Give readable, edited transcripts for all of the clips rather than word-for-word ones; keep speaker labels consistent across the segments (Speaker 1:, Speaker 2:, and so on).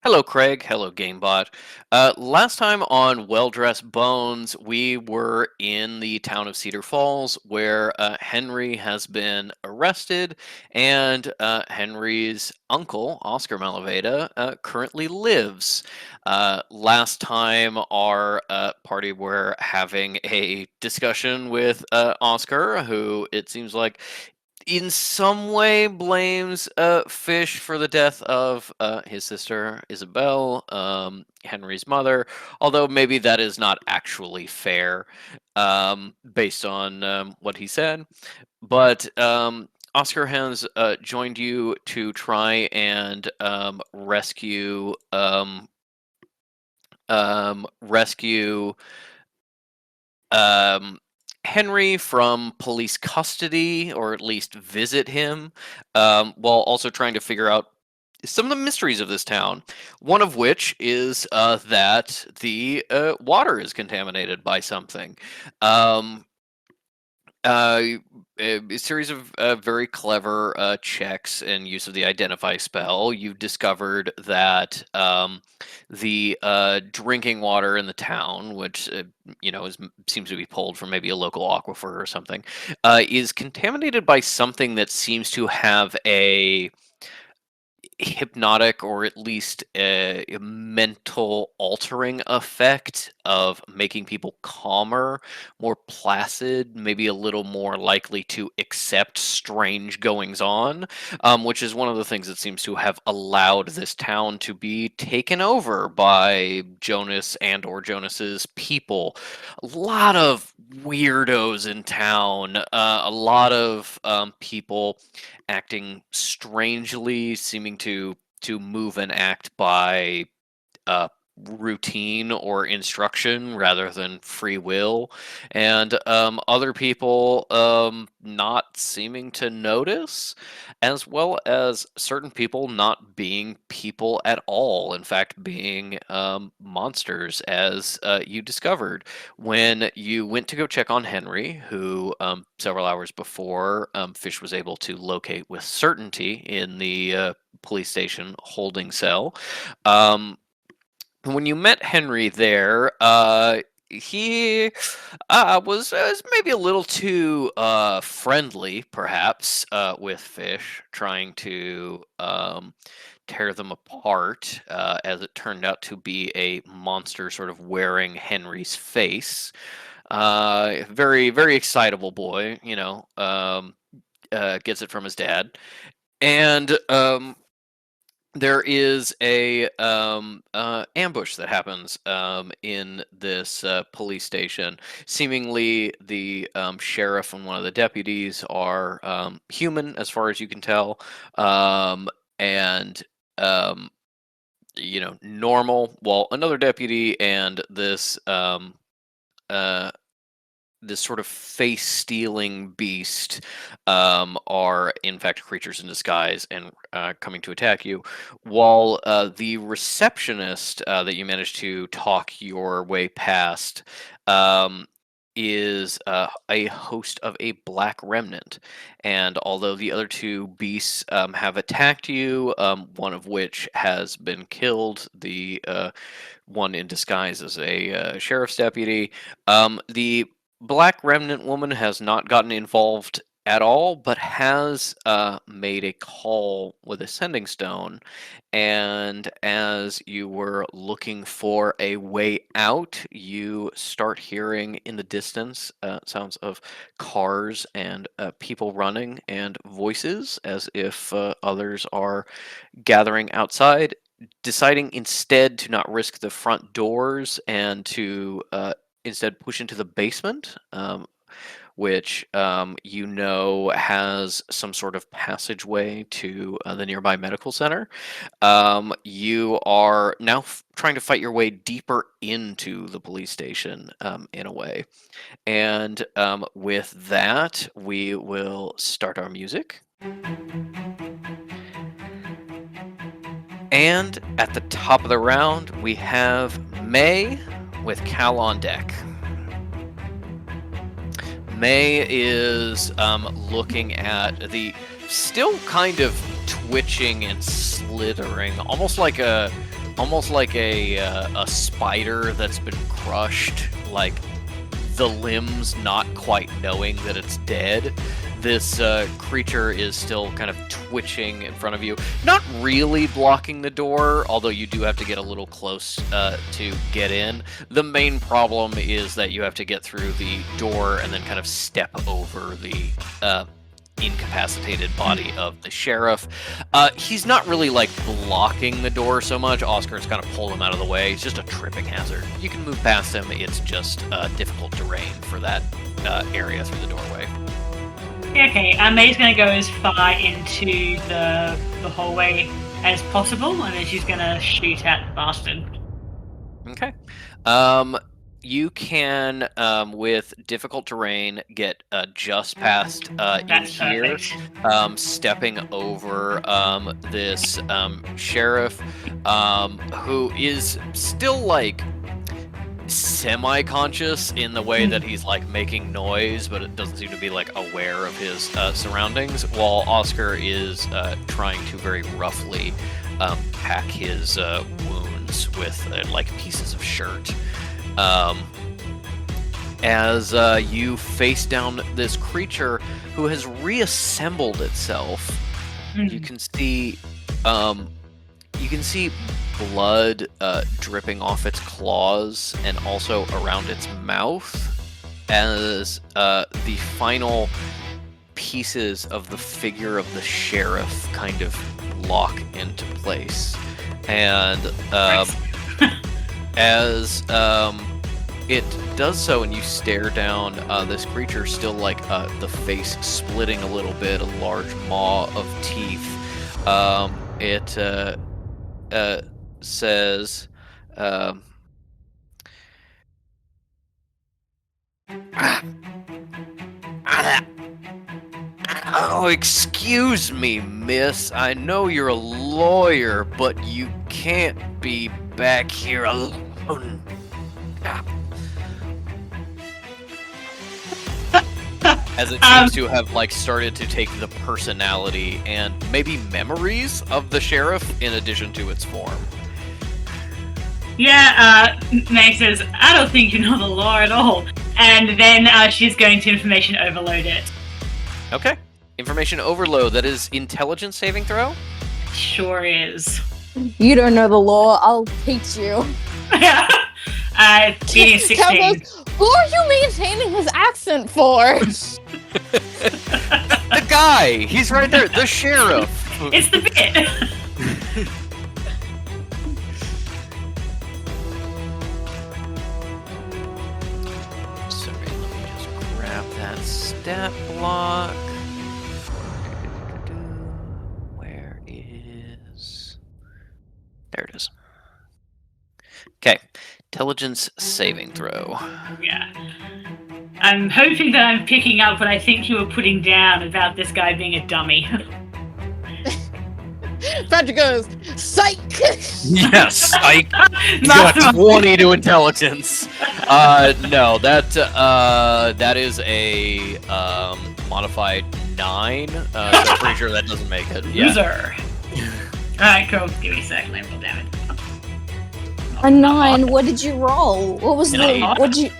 Speaker 1: Hello, Craig. Hello, GameBot. Last time on Well Dressed Bones, we were in the town of Cedar Falls where Henry has been arrested, and Henry's uncle, Oscar Malaveda, currently lives. Last time, our party were having a discussion with Oscar, who it seems like in some way blames Fish for the death of his sister Isabel, Henry's mother, although maybe that is not actually fair based on what he said. But Oscar has joined you to try and rescue um, Henry from police custody, or at least visit him, while also trying to figure out some of the mysteries of this town. One of which is that the water is contaminated by something. Um, uh, a series of very clever checks and use of the identify spell. You've discovered that the drinking water in the town, which seems to be pulled from maybe a local aquifer or something, is contaminated by something that seems to have a hypnotic or at least a mental altering effect of making people calmer, more placid, maybe a little more likely to accept strange goings on, which is one of the things that seems to have allowed this town to be taken over by Jonas and or Jonas's people. A lot of weirdos in town, a lot of people acting strangely, seeming to move and act by uh, routine or instruction rather than free will, and other people not seeming to notice, as well as certain people not being people at all. In fact, being monsters, as you discovered when you went to go check on Henry, who several hours before Fish was able to locate with certainty in the police station holding cell. Um, when you met Henry there, he was maybe a little too friendly, perhaps, with Fish, trying to tear them apart, as it turned out to be a monster sort of wearing Henry's face. Very, very excitable boy, gets it from his dad. And there is a ambush that happens in this police station. Seemingly, the sheriff and one of the deputies are human, as far as you can tell, and um, normal. While another deputy and uh, this sort of face stealing beast are in fact creatures in disguise and coming to attack you, while the receptionist that you managed to talk your way past um, is a host of a black remnant. And although the other two beasts have attacked you, one of which has been killed, the one in disguise as a sheriff's deputy, the Black Remnant woman has not gotten involved at all, but has made a call with a sending stone. And as you were looking for a way out, you start hearing in the distance sounds of cars and people running and voices, as if others are gathering outside, deciding instead to not risk the front doors and to instead push into the basement, which has some sort of passageway to the nearby medical center. You are now trying to fight your way deeper into the police station in a way. And with that, we will start our music. And at the top of the round, we have May with Cal on deck. May is looking at the still kind of twitching and slithering, almost like a almost like a spider that's been crushed, like the limbs not quite knowing that it's dead. This creature is still kind of twitching in front of you, not really blocking the door, although you do have to get a little close to get in. The main problem is that you have to get through the door and then kind of step over the incapacitated body of the sheriff. He's not really like blocking the door so much. Oscar's kind of pulled him out of the way. It's just a tripping hazard. You can move past him. It's just difficult terrain for that area through the doorway.
Speaker 2: Okay, May's going to go as far into the hallway as possible, and then she's going to shoot at the bastard.
Speaker 1: Okay. You can, with difficult terrain, get just past in here, stepping over this sheriff, who is still like semi-conscious in the way that he's like making noise, but it doesn't seem to be like aware of his surroundings, while Oscar is trying to very roughly pack his wounds with like pieces of shirt. As you face down this creature who has reassembled itself, you can see blood dripping off its claws and also around its mouth as the final pieces of the figure of the sheriff kind of lock into place. And as it does so, and you stare down this creature, still like the face splitting a little bit, a large maw of teeth. It says, "Oh, excuse me, miss. I know you're a lawyer, but you can't be back here alone." As it seems to have like started to take the personality and maybe memories of the sheriff in addition to its form.
Speaker 2: Yeah, Meg says, "I don't think you know the law at all." And then she's going to information overload it.
Speaker 1: Okay. Information overload. That is intelligence saving throw?
Speaker 2: Sure is.
Speaker 3: You don't know the law. I'll teach you.
Speaker 2: Yeah. Beating 16.
Speaker 3: Who are you maintaining his accent for?
Speaker 1: The guy! He's right there. The sheriff.
Speaker 2: It's the bit.
Speaker 1: Sorry, let me just grab that stat block. Where is... There it is. Okay. Intelligence saving throw.
Speaker 2: Yeah. I'm hoping that I'm picking up what I think you were putting down about this guy being a dummy.
Speaker 3: Patrick goes, psych!
Speaker 1: Yes, psych. You got 20 to intelligence. No, that is a modified 9. So I'm pretty sure that doesn't make it. Yeah.
Speaker 2: Loser. Alright, cool. Give me a second. Let me roll damage.
Speaker 3: A 9. What did you roll? What was what'd you...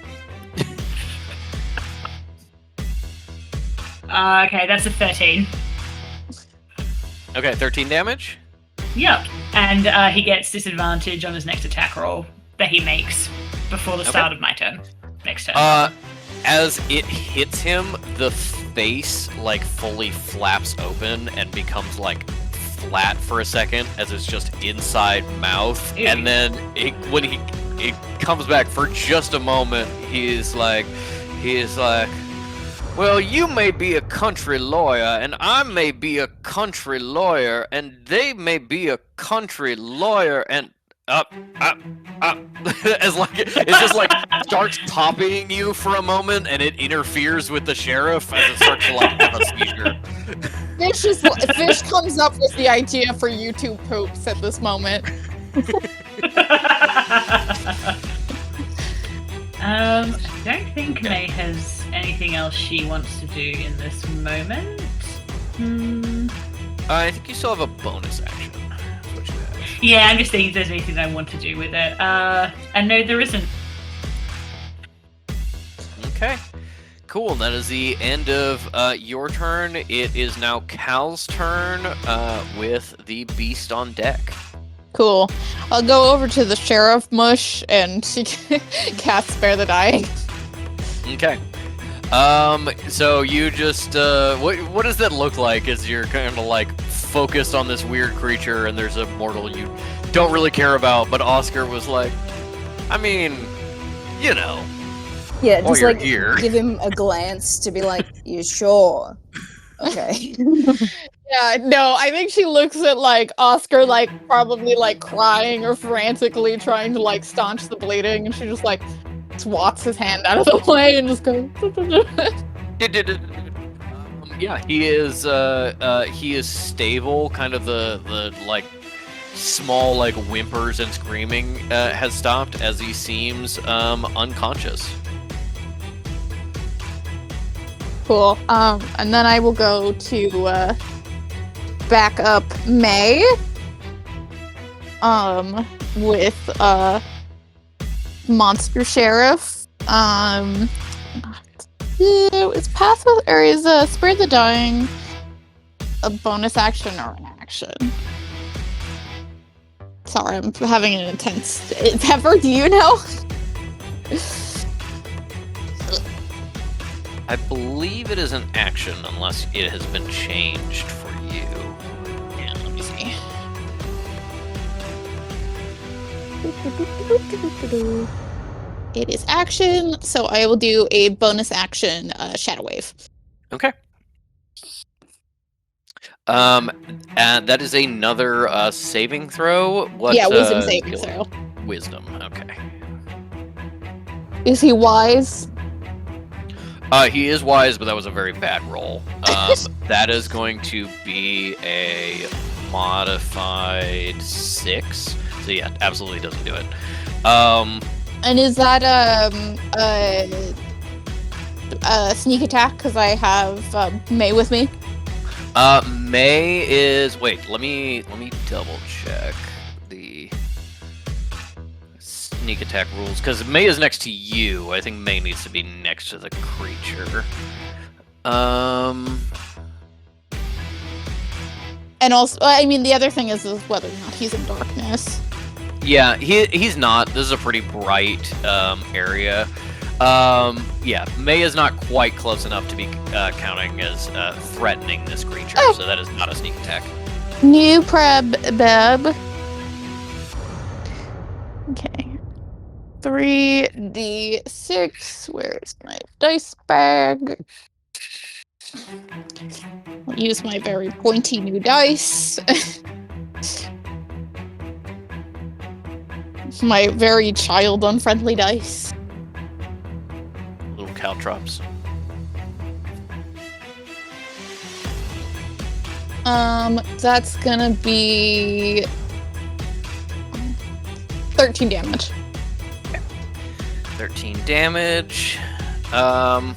Speaker 2: Okay, that's a 13.
Speaker 1: Okay, 13 damage?
Speaker 2: Yep. And he gets disadvantage on his next attack roll that he makes before the start of my turn. Next turn.
Speaker 1: As it hits him, the face like fully flaps open and becomes like flat for a second as it's just inside mouth. Ew. And then when he comes back for just a moment, he's like, "Well, you may be a country lawyer, and I may be a country lawyer, and they may be a country lawyer, and as like it just like starts copying you for a moment, and it interferes with the sheriff as it starts to like have a seizure."
Speaker 3: Fish comes up with the idea for YouTube poops at this moment.
Speaker 2: I don't think May has anything else she wants to do in this moment.
Speaker 1: I think you still have a bonus action. That's what you have.
Speaker 2: Yeah, I'm just thinking if there's anything I want to do with it. And no, there isn't.
Speaker 1: Okay. Cool. That is the end of your turn. It is now Cal's turn with the beast on deck.
Speaker 3: Cool. I'll go over to the sheriff mush and cast Spare the Dying.
Speaker 1: Okay. So you just what does that look like as you're kind of like focused on this weird creature and there's a mortal you don't really care about, but Oscar was like, I mean, you know.
Speaker 4: Yeah,
Speaker 1: while
Speaker 4: just
Speaker 1: you're
Speaker 4: like
Speaker 1: here.
Speaker 4: give him a glance to be like, "You sure?" Okay.
Speaker 3: Yeah, no, I think she looks at like Oscar like probably like crying or frantically trying to like staunch the bleeding, and she just like swats his hand out of the way and just goes.
Speaker 1: Yeah, he is stable. Kind of the like small like whimpers and screaming has stopped as he seems unconscious.
Speaker 3: Cool. And then I will go to back up May. With Monster Sheriff. Is passive or is Spare the Dying a bonus action or an action? Sorry, I'm having an intense. Pepper, do you know?
Speaker 1: I believe it is an action unless it has been changed for you.
Speaker 3: Yeah, let me see. It is action, so I will do a bonus action Shadow Wave.
Speaker 1: Okay. And that is another saving throw. What?
Speaker 3: Yeah, wisdom saving throw.
Speaker 1: Wisdom. Okay.
Speaker 3: Is he wise?
Speaker 1: He is wise, but that was a very bad roll. That is going to be a modified 6. So yeah, absolutely doesn't do it.
Speaker 3: And is that sneak attack? Because I have May with me.
Speaker 1: May is wait. Let me double check the sneak attack rules because May is next to you. I think May needs to be next to the creature.
Speaker 3: And also, I mean, the other thing is whether or not he's in darkness.
Speaker 1: Yeah, he's not. This is a pretty bright area. Yeah, May is not quite close enough to be counting as threatening this creature, so that is not a sneak attack.
Speaker 3: New beb. Okay. 3d6. Where's my dice bag? I'll use my very pointy new dice. My very child-unfriendly dice.
Speaker 1: Little caltrops.
Speaker 3: That's gonna be 13 damage.
Speaker 1: Okay. 13 damage. I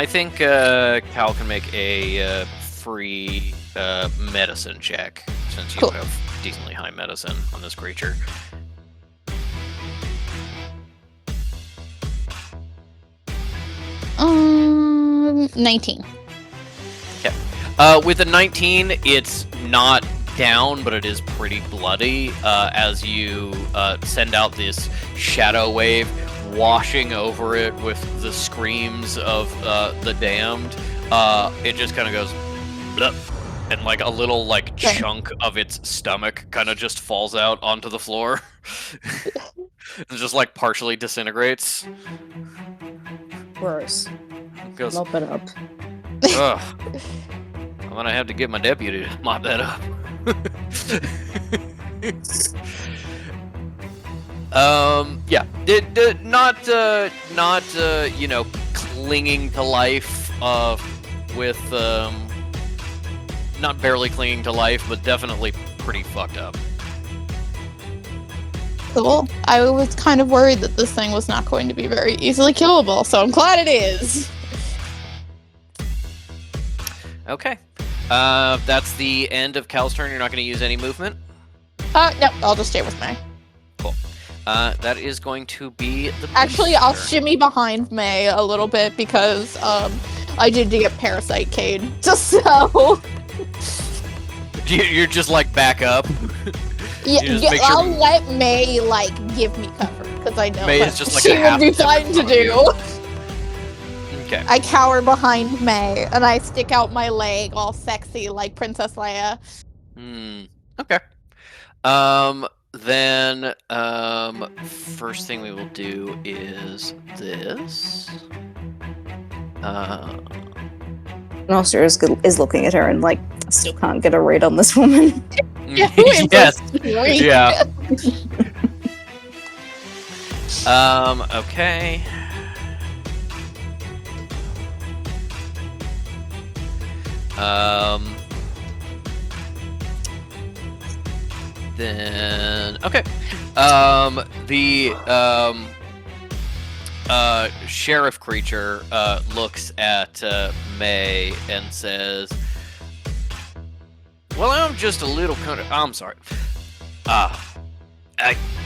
Speaker 1: think Cal can make a free medicine check since you have decently high medicine on this creature.
Speaker 3: Um, 19.
Speaker 1: Okay. With a 19, it's not down, but it is pretty bloody as you send out this shadow wave, washing over it with the screams of the damned. It just kind of goes, bleh, and like a little like chunk of its stomach kind of just falls out onto the floor. It just like partially disintegrates.
Speaker 4: Gross.
Speaker 1: Goes,
Speaker 4: Mop it up.
Speaker 1: ugh. I'm gonna have to get my deputy to mop that up. Yeah, not you know, clinging to life with not barely clinging to life, but definitely pretty fucked up.
Speaker 3: Cool. I was kind of worried that this thing was not going to be very easily killable, so I'm glad it is.
Speaker 1: Okay. That's the end of Cal's turn. You're not going to use any movement?
Speaker 3: No, I'll just stay with May.
Speaker 1: Cool. That is going to be the
Speaker 3: Actually, I'll
Speaker 1: turn.
Speaker 3: shimmy behind May a little bit because I did get Parasite Cade. Just so.
Speaker 1: You're just like back up.
Speaker 3: Yeah,
Speaker 1: You just make sure-
Speaker 3: I'll let May like give me cover because I know
Speaker 1: May
Speaker 3: that
Speaker 1: is just like
Speaker 3: she
Speaker 1: a half
Speaker 3: would be
Speaker 1: step
Speaker 3: fine
Speaker 1: in
Speaker 3: to
Speaker 1: front of you.
Speaker 3: do.
Speaker 1: Okay.
Speaker 3: I cower behind May and I stick out my leg all sexy like Princess Leia.
Speaker 1: Okay. Then first thing we will do is this.
Speaker 4: And Oscar is looking at her and like, I still can't get a read on this woman.
Speaker 1: Yes.
Speaker 3: Yes.
Speaker 1: Yeah. Okay. Then okay. The sheriff creature looks at May and says, "Well, I'm just a little I'm sorry.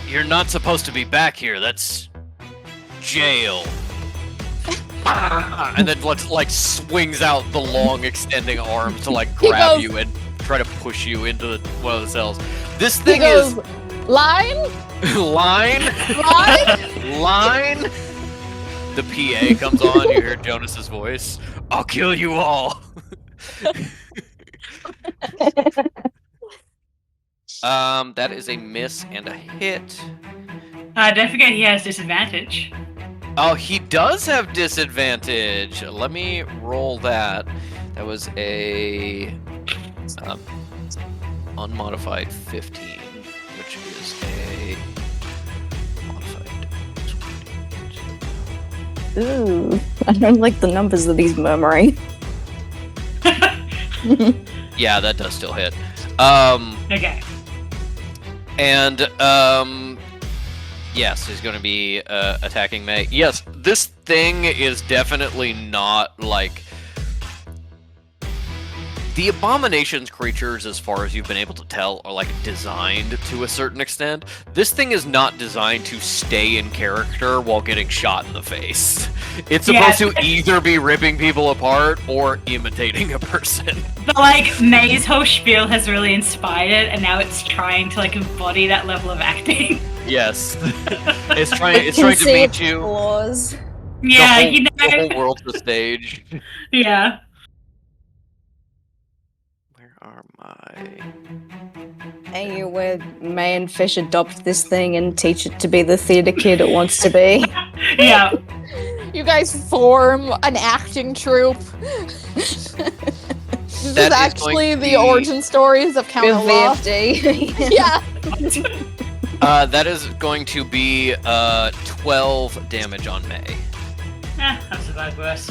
Speaker 1: You're not supposed to be back here. That's jail." And then like swings out the long extending arms to like grab you and try to push you into one of the cells. This
Speaker 3: He
Speaker 1: thing
Speaker 3: goes,
Speaker 1: is
Speaker 3: line,
Speaker 1: line. The PA comes on. You hear Jonas's voice. "I'll kill you all." That is a miss and a hit.
Speaker 2: Don't forget he has disadvantage.
Speaker 1: Oh, he does have disadvantage. Let me roll that. That was a unmodified 15, which is a modified 20.
Speaker 4: Ooh, I don't like the numbers that he's murmuring.
Speaker 1: Yeah, that does still hit.
Speaker 2: Okay.
Speaker 1: And yes, he's going to be attacking May. Yes, this thing is definitely not like the Abomination's creatures, as far as you've been able to tell, are like designed to a certain extent. This thing is not designed to stay in character while getting shot in the face. It's supposed to either be ripping people apart or imitating a person.
Speaker 2: But like May's whole spiel has really inspired it, and now it's trying to like embody that level of acting.
Speaker 1: Yes, it's trying to meet you.
Speaker 4: Flaws.
Speaker 2: Yeah,
Speaker 1: The whole world's the stage.
Speaker 2: Yeah.
Speaker 1: Where are my?
Speaker 4: And you where May and Fish adopt this thing and teach it to be the theater kid it wants to be.
Speaker 2: Yeah.
Speaker 3: You guys form an acting troupe. This is
Speaker 1: That is
Speaker 3: actually
Speaker 1: going to
Speaker 3: the
Speaker 1: be-
Speaker 3: origin stories of Count
Speaker 4: With
Speaker 3: Law.
Speaker 4: VFD.
Speaker 3: Yeah.
Speaker 1: That is going to be 12 damage on May.
Speaker 2: I've survived worse.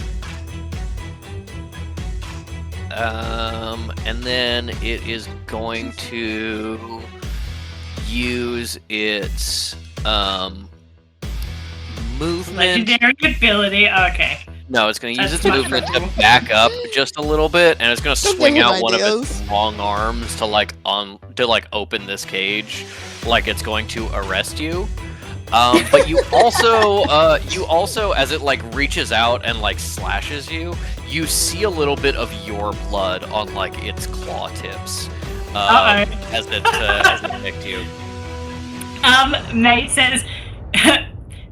Speaker 1: And then it is going to use its movement.
Speaker 2: Legendary ability. Okay.
Speaker 1: No, it's going to use
Speaker 2: That's
Speaker 1: its
Speaker 2: much
Speaker 1: movement to
Speaker 2: better.
Speaker 1: back up just a little bit, and it's going to
Speaker 3: Don't
Speaker 1: swing
Speaker 3: give me
Speaker 1: out one of its
Speaker 3: ideas.
Speaker 1: long arms to like open this cage, like it's going to arrest you. But you also, as it like reaches out and like slashes you, you see a little bit of your blood on like its claw tips as it nicked you.
Speaker 2: May says,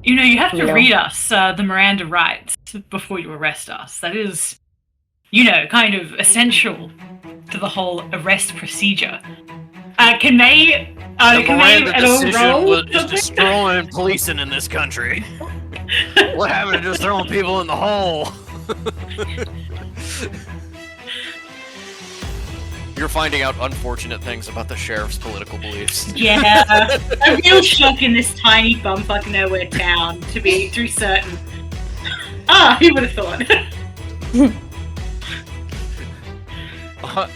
Speaker 2: you have to
Speaker 4: Yeah.
Speaker 2: read us the Miranda rights before you arrest us. That is, kind of essential to the whole arrest procedure. Can May,
Speaker 1: The
Speaker 2: can May
Speaker 1: Miranda
Speaker 2: at all
Speaker 1: decision
Speaker 2: roll
Speaker 1: is
Speaker 2: something?
Speaker 1: destroying policing in this country. What happened to just throwing people in the hole? You're finding out unfortunate things about the sheriff's political beliefs.
Speaker 2: Yeah, a real shock in this tiny bumfuck nowhere town to be through certain. Who would have thought?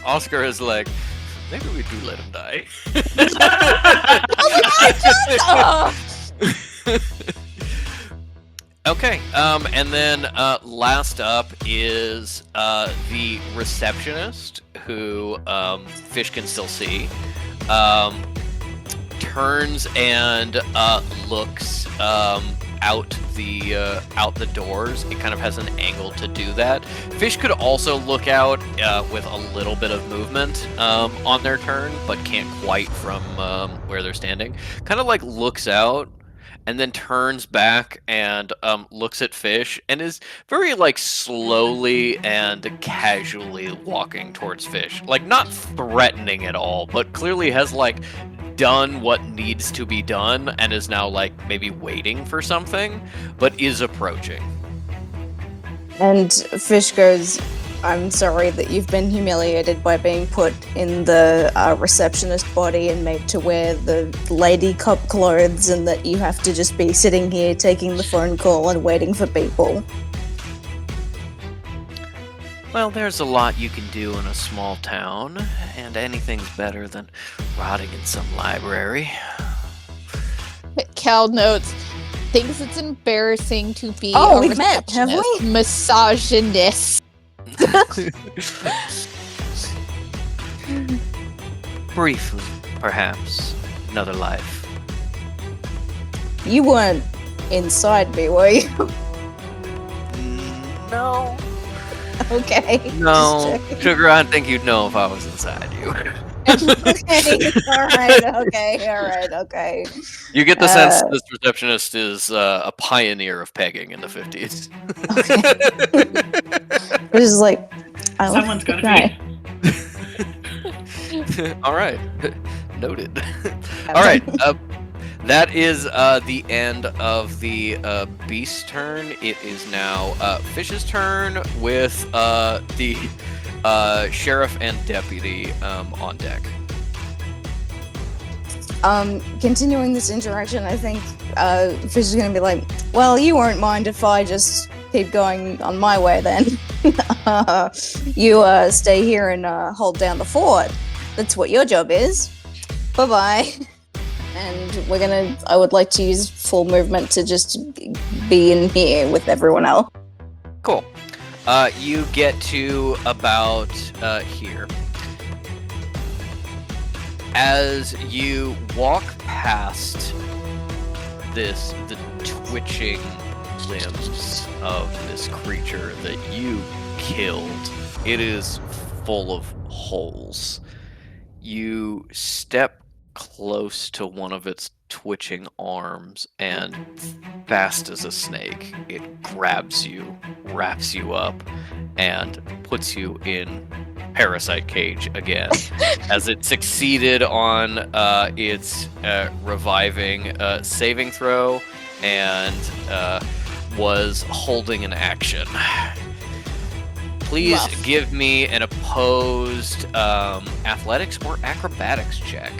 Speaker 1: Oscar is like, maybe we do let him die. Okay, and then last up is the receptionist, who Fish can still see. Turns and looks out the doors. It kind of has an angle to do that. Fish could also look out with a little bit of movement on their turn, but can't quite from where they're standing. Kind of like looks out and then turns back and looks at Fish and is very like slowly and casually walking towards Fish. Like not threatening at all, but clearly has like done what needs to be done and is now like maybe waiting for something, but is approaching.
Speaker 4: And Fish goes, I'm sorry that you've been humiliated by being put in the receptionist body and made to wear the lady cop clothes, and that you have to just be sitting here taking the phone call and waiting for people.
Speaker 1: Well, there's a lot you can do in a small town, and anything's better than rotting in some library.
Speaker 3: Cal notes, thinks it's embarrassing to be
Speaker 4: Oh,
Speaker 3: a
Speaker 4: we've met, have we?
Speaker 3: misogynist.
Speaker 1: Briefly, perhaps. Another life.
Speaker 4: You weren't inside me, were you?
Speaker 1: No.
Speaker 4: Okay.
Speaker 1: No.
Speaker 4: just checking.
Speaker 1: Sugar, I think you'd know if I was inside you.
Speaker 4: Okay, alright, okay.
Speaker 1: You get the sense this receptionist is a pioneer of pegging in the 50s.
Speaker 4: This is like, I like
Speaker 2: Someone's got to
Speaker 4: guy.
Speaker 2: be.
Speaker 1: All right. Noted. All right. That is the end of the beast's turn. It is now Fish's turn with the sheriff and deputy on deck.
Speaker 4: Continuing this interaction, I think Fish is going to be like, well, you won't mind if I just keep going on my way then. You stay here and hold down the fort. That's what your job is. Bye-bye. And I would like to use full movement to just be in here with everyone else.
Speaker 1: Cool. You get to about here. As you walk past the twitching limbs of this creature that you killed, it is full of holes. You step close to one of its twitching arms, and fast as a snake, it grabs you, wraps you up, and puts you in parasite cage again, as it succeeded on its reviving saving throw and was holding an action. Please give me an opposed athletics or acrobatics check.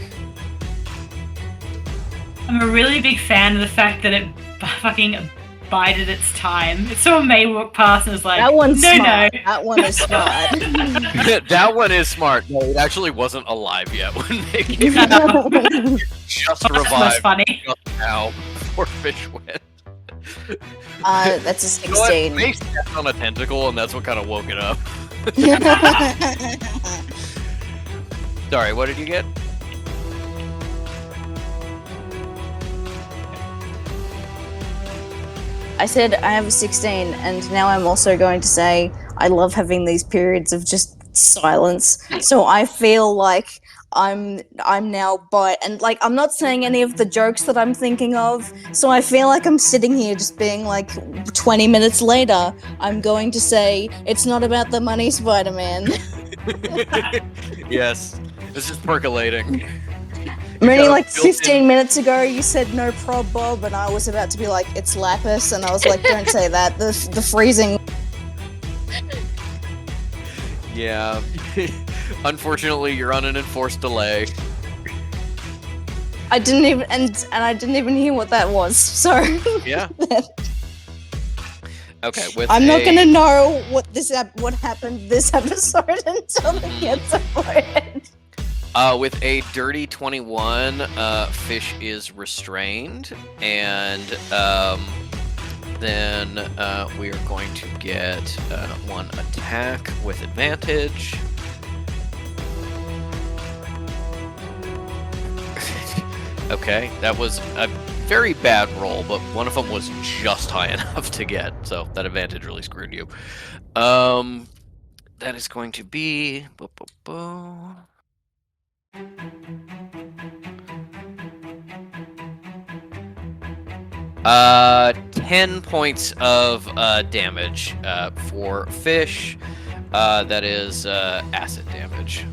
Speaker 2: I'm a really big fan of the fact that it fucking bided its time. Someone may walk past and is like,
Speaker 4: That one's
Speaker 2: no,
Speaker 4: smart.
Speaker 2: no.
Speaker 4: That one is smart.
Speaker 1: That one is smart. No, it actually wasn't alive yet when they came out. Just
Speaker 2: That's most
Speaker 1: revived
Speaker 2: funny.
Speaker 1: just now before Fish went.
Speaker 4: That's a
Speaker 1: You know what?
Speaker 4: 16.
Speaker 1: They stepped on a tentacle, and that's what kind of woke it up. Sorry, what did you get?
Speaker 4: I said I have a 16, and now I'm also going to say I love having these periods of just silence. So I feel like I'm now and like I'm not saying any of the jokes that I'm thinking of. So I feel like I'm sitting here just being like 20 minutes later, I'm going to say it's not about the money, Spider-Man.
Speaker 1: Yes, this is percolating.
Speaker 4: Only
Speaker 1: got
Speaker 4: like
Speaker 1: a built-in-
Speaker 4: 15 minutes ago, you said no prob, Bob, and I was about to be like, it's Lapis, and I was like, don't say that. The freezing.
Speaker 1: Yeah. Unfortunately, you're on an enforced delay.
Speaker 4: I didn't even and I didn't even hear what that was. So
Speaker 1: Yeah. Okay. With
Speaker 4: I'm not gonna know what happened this episode until it gets uploaded.
Speaker 1: With a dirty 21, Fish is restrained, and then we are going to get one attack with advantage. Okay, that was a very bad roll, but one of them was just high enough to get, so that advantage really screwed you. That is going to be 10 points of damage for Fish. That is acid damage.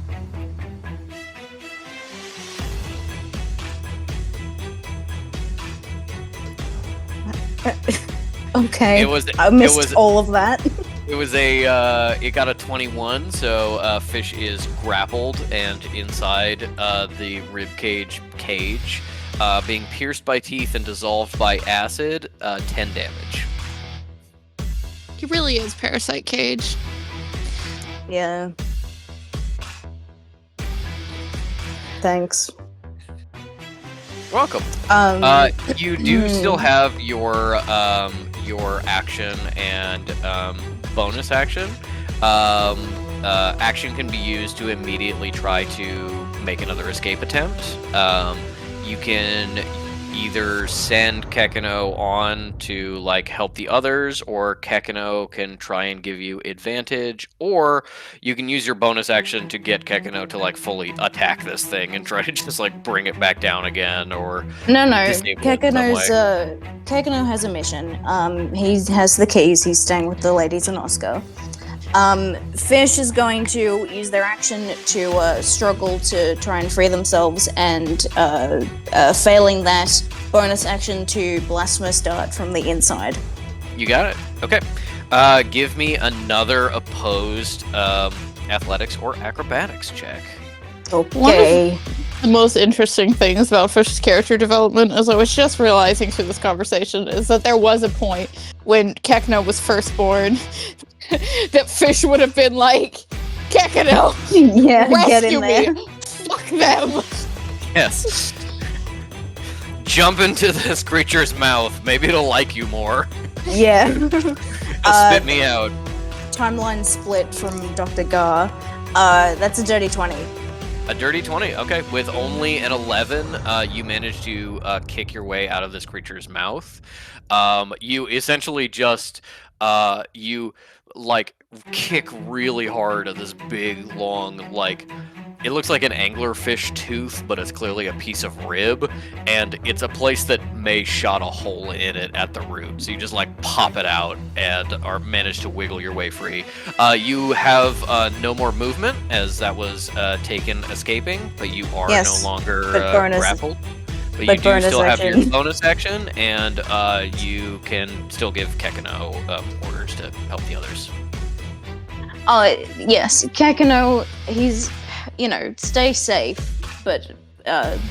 Speaker 4: Okay.
Speaker 1: It was.
Speaker 4: I missed
Speaker 1: it was,
Speaker 4: all of that.
Speaker 1: It was a. It got a 21, so Fish is grappled and inside the ribcage cage, being pierced by teeth and dissolved by acid. 10 damage.
Speaker 3: He really is Parasite Cage.
Speaker 4: Yeah. Thanks.
Speaker 1: Welcome. You do still have your action and bonus action. Action can be used to immediately try to make another escape attempt. You can either send Kekino on to like help the others, or Kekino can try and give you advantage, or you can use your bonus action to get Kekino to like fully attack this thing and try to just like bring it back down again, or
Speaker 4: No.
Speaker 1: disable it in some way.
Speaker 4: Kekino has a mission. He has the keys. He's staying with the ladies in Oscar. Fish is going to use their action to struggle to try and free themselves, and failing that, bonus action to blasphemous dart from the inside.
Speaker 1: You got it. Okay. Give me another opposed athletics or acrobatics check.
Speaker 4: Okay.
Speaker 3: The most interesting things about Fish's character development, as I was just realizing through this conversation, is that there was a point when Kekno was first born that Fish would have been like, Kekno,
Speaker 4: Yeah, get
Speaker 3: rescue
Speaker 4: in there.
Speaker 3: me, fuck them.
Speaker 1: Yes. Jump into this creature's mouth. Maybe it'll like you more.
Speaker 4: Yeah.
Speaker 1: Spit me out.
Speaker 4: Timeline split from Dr. Gar. That's a dirty 20.
Speaker 1: A dirty 20. Okay. With only an 11, you manage to kick your way out of this creature's mouth. You essentially just you like kick really hard at this big, long, like it looks like an anglerfish tooth, but it's clearly a piece of rib, and it's a place that may shot a hole in it at the root. So you just like pop it out and are managed to wiggle your way free. You have no more movement, as that was taken escaping, but you are
Speaker 4: Yes,
Speaker 1: no longer
Speaker 4: but bonus-
Speaker 1: grappled. But
Speaker 4: but
Speaker 1: you do
Speaker 4: bonus
Speaker 1: still have your
Speaker 4: action.
Speaker 1: bonus action, and you can still give Kekino orders to help the others.
Speaker 4: Yes, Kakano, he's, stay safe, but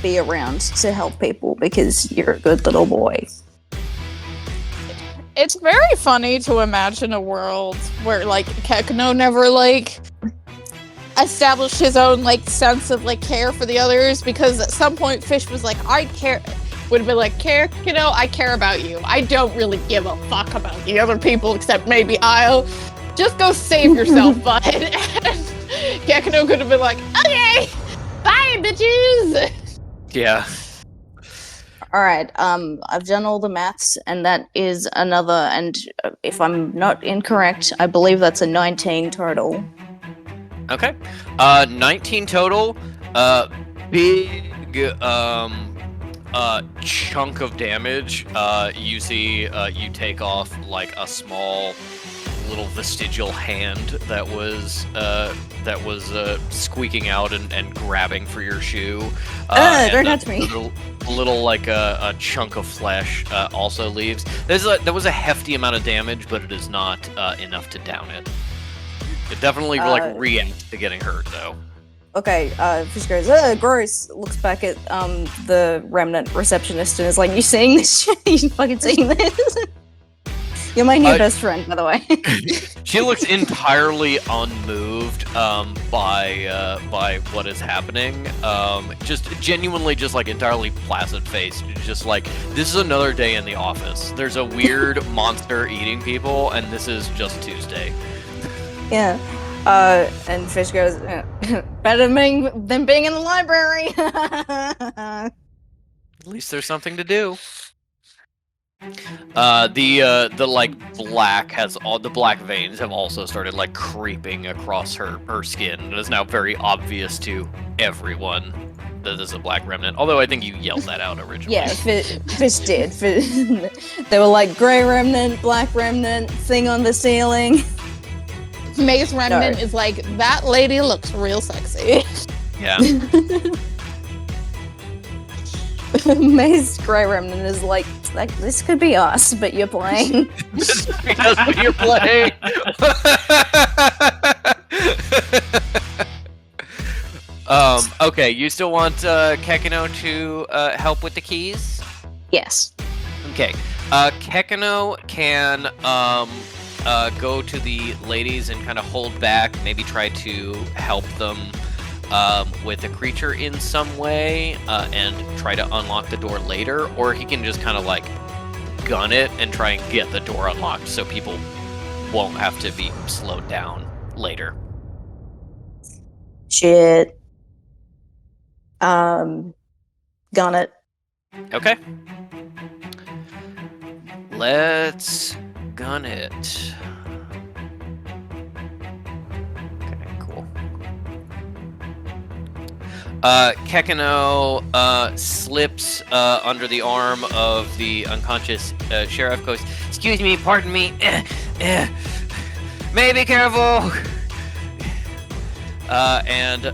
Speaker 4: be around to help people because you're a good little boy.
Speaker 3: It's very funny to imagine a world where, like, Kekno never, like, established his own, like, sense of, like, care for the others, because at some point Fish was like, would have been like, Kekno, I care about you. I don't really give a fuck about the other people except maybe I'll. Just go save yourself, bud. And Kekno could have been like, okay, bye, bitches.
Speaker 1: Yeah.
Speaker 4: All right, I've done all the maths, and that is another, and if I'm not incorrect, I believe that's a 19 total.
Speaker 1: Okay. 19 total. Big chunk of damage. You see you take off like a small little vestigial hand that was squeaking out and grabbing for your shoe.
Speaker 4: Don't touch me.
Speaker 1: Little like a chunk of flesh also leaves. There was a hefty amount of damage, but it is not enough to down it. It definitely like reacts to getting hurt though.
Speaker 4: Okay, Fish goes, gross, looks back at the remnant receptionist and is like, you seeing this shit? You fucking seeing this? You're my new best friend, by the way.
Speaker 1: She looks entirely unmoved by what is happening. Just genuinely, just like entirely placid faced. Just like, this is another day in the office. There's a weird monster eating people, and this is just Tuesday.
Speaker 4: Yeah. And Fish goes, better than being in the library.
Speaker 1: At least there's something to do. The like black has all the black veins have also started like creeping across her skin. It is now very obvious to everyone that there's a black remnant. Although I think you yelled that out originally.
Speaker 4: Yeah, Fish did. They were like gray remnant, black remnant, thing on the ceiling.
Speaker 3: Maze Remnant is like, that lady looks real sexy.
Speaker 1: Yeah.
Speaker 4: Maze Grey Remnant is like, this could be us, but you're playing.
Speaker 1: This could be us, but you're playing. Okay, you still want Kekino to help with the keys?
Speaker 4: Yes.
Speaker 1: Okay. Kekino can go to the ladies and kind of hold back, maybe try to help them with a creature in some way, and try to unlock the door later, or he can just kind of like gun it and try and get the door unlocked so people won't have to be slowed down later.
Speaker 4: Shit. Gun it.
Speaker 1: Okay. Let's gun it. Okay, cool. Kekino slips under the arm of the unconscious sheriff, goes, "Excuse me, pardon me, may be careful!" And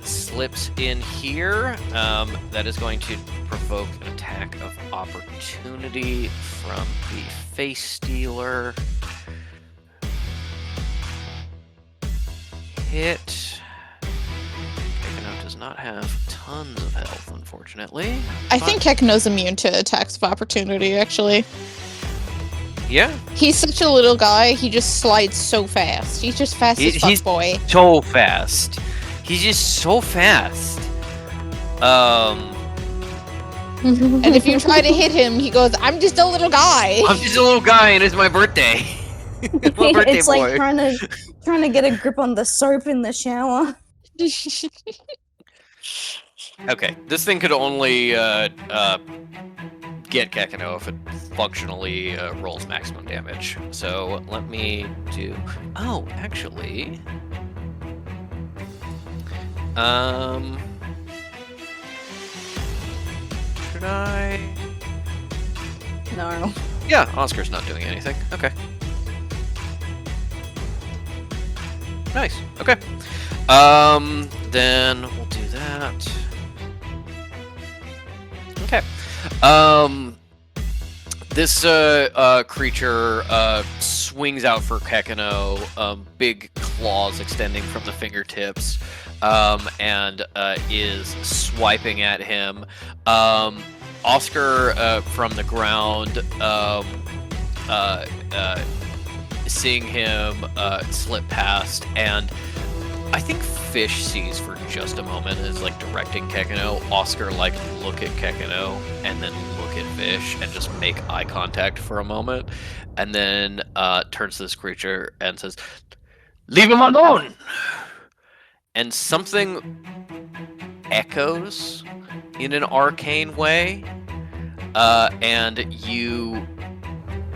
Speaker 1: slips in here. That is going to provoke an attack of opportunity from the face stealer. Hit. Kekino does not have tons of health, unfortunately.
Speaker 3: I think Kekino's immune to attacks of opportunity, actually.
Speaker 1: Yeah.
Speaker 3: He's such a little guy, he just slides so fast. He's just fast as fuck, boy.
Speaker 1: So fast. He's just so fast.
Speaker 3: And if you try to hit him, he goes, "I'm just a little guy."
Speaker 1: I'm just a little guy and it's my birthday. It's my birthday
Speaker 4: It's
Speaker 1: boy.
Speaker 4: like trying to get a grip on the soap in the shower.
Speaker 1: Okay, this thing could only get Kekino if it functionally rolls maximum damage. So let me do... Oh, actually... Should I...
Speaker 4: No.
Speaker 1: Yeah, Oscar's not doing anything. Okay. Nice. Okay. Then we'll do that. Okay. This creature swings out for Kekino, big claws extending from the fingertips, and is swiping at him. Oscar from the ground, seeing him slip past, and I think Fish sees for just a moment is like directing Kekino. Oscar like look at Kekino and then look at Fish and just make eye contact for a moment, and then turns to this creature and says, "Leave him alone!" And something echoes in an arcane way, and you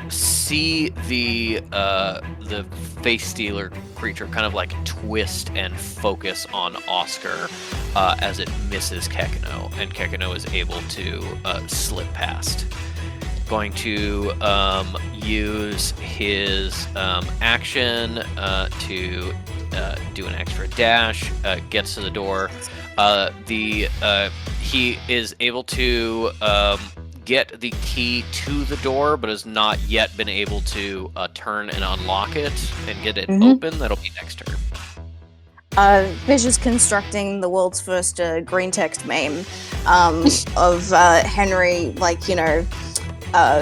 Speaker 1: see the face stealer creature kind of like twist and focus on Oscar as it misses Kekino, and Kekino is able to slip past. Going to use his action to do an extra dash, gets to the door. He is able to get the key to the door, but has not yet been able to turn and unlock it and get it open. That'll be next turn.
Speaker 4: Fish is constructing the world's first green text meme of Henry, like,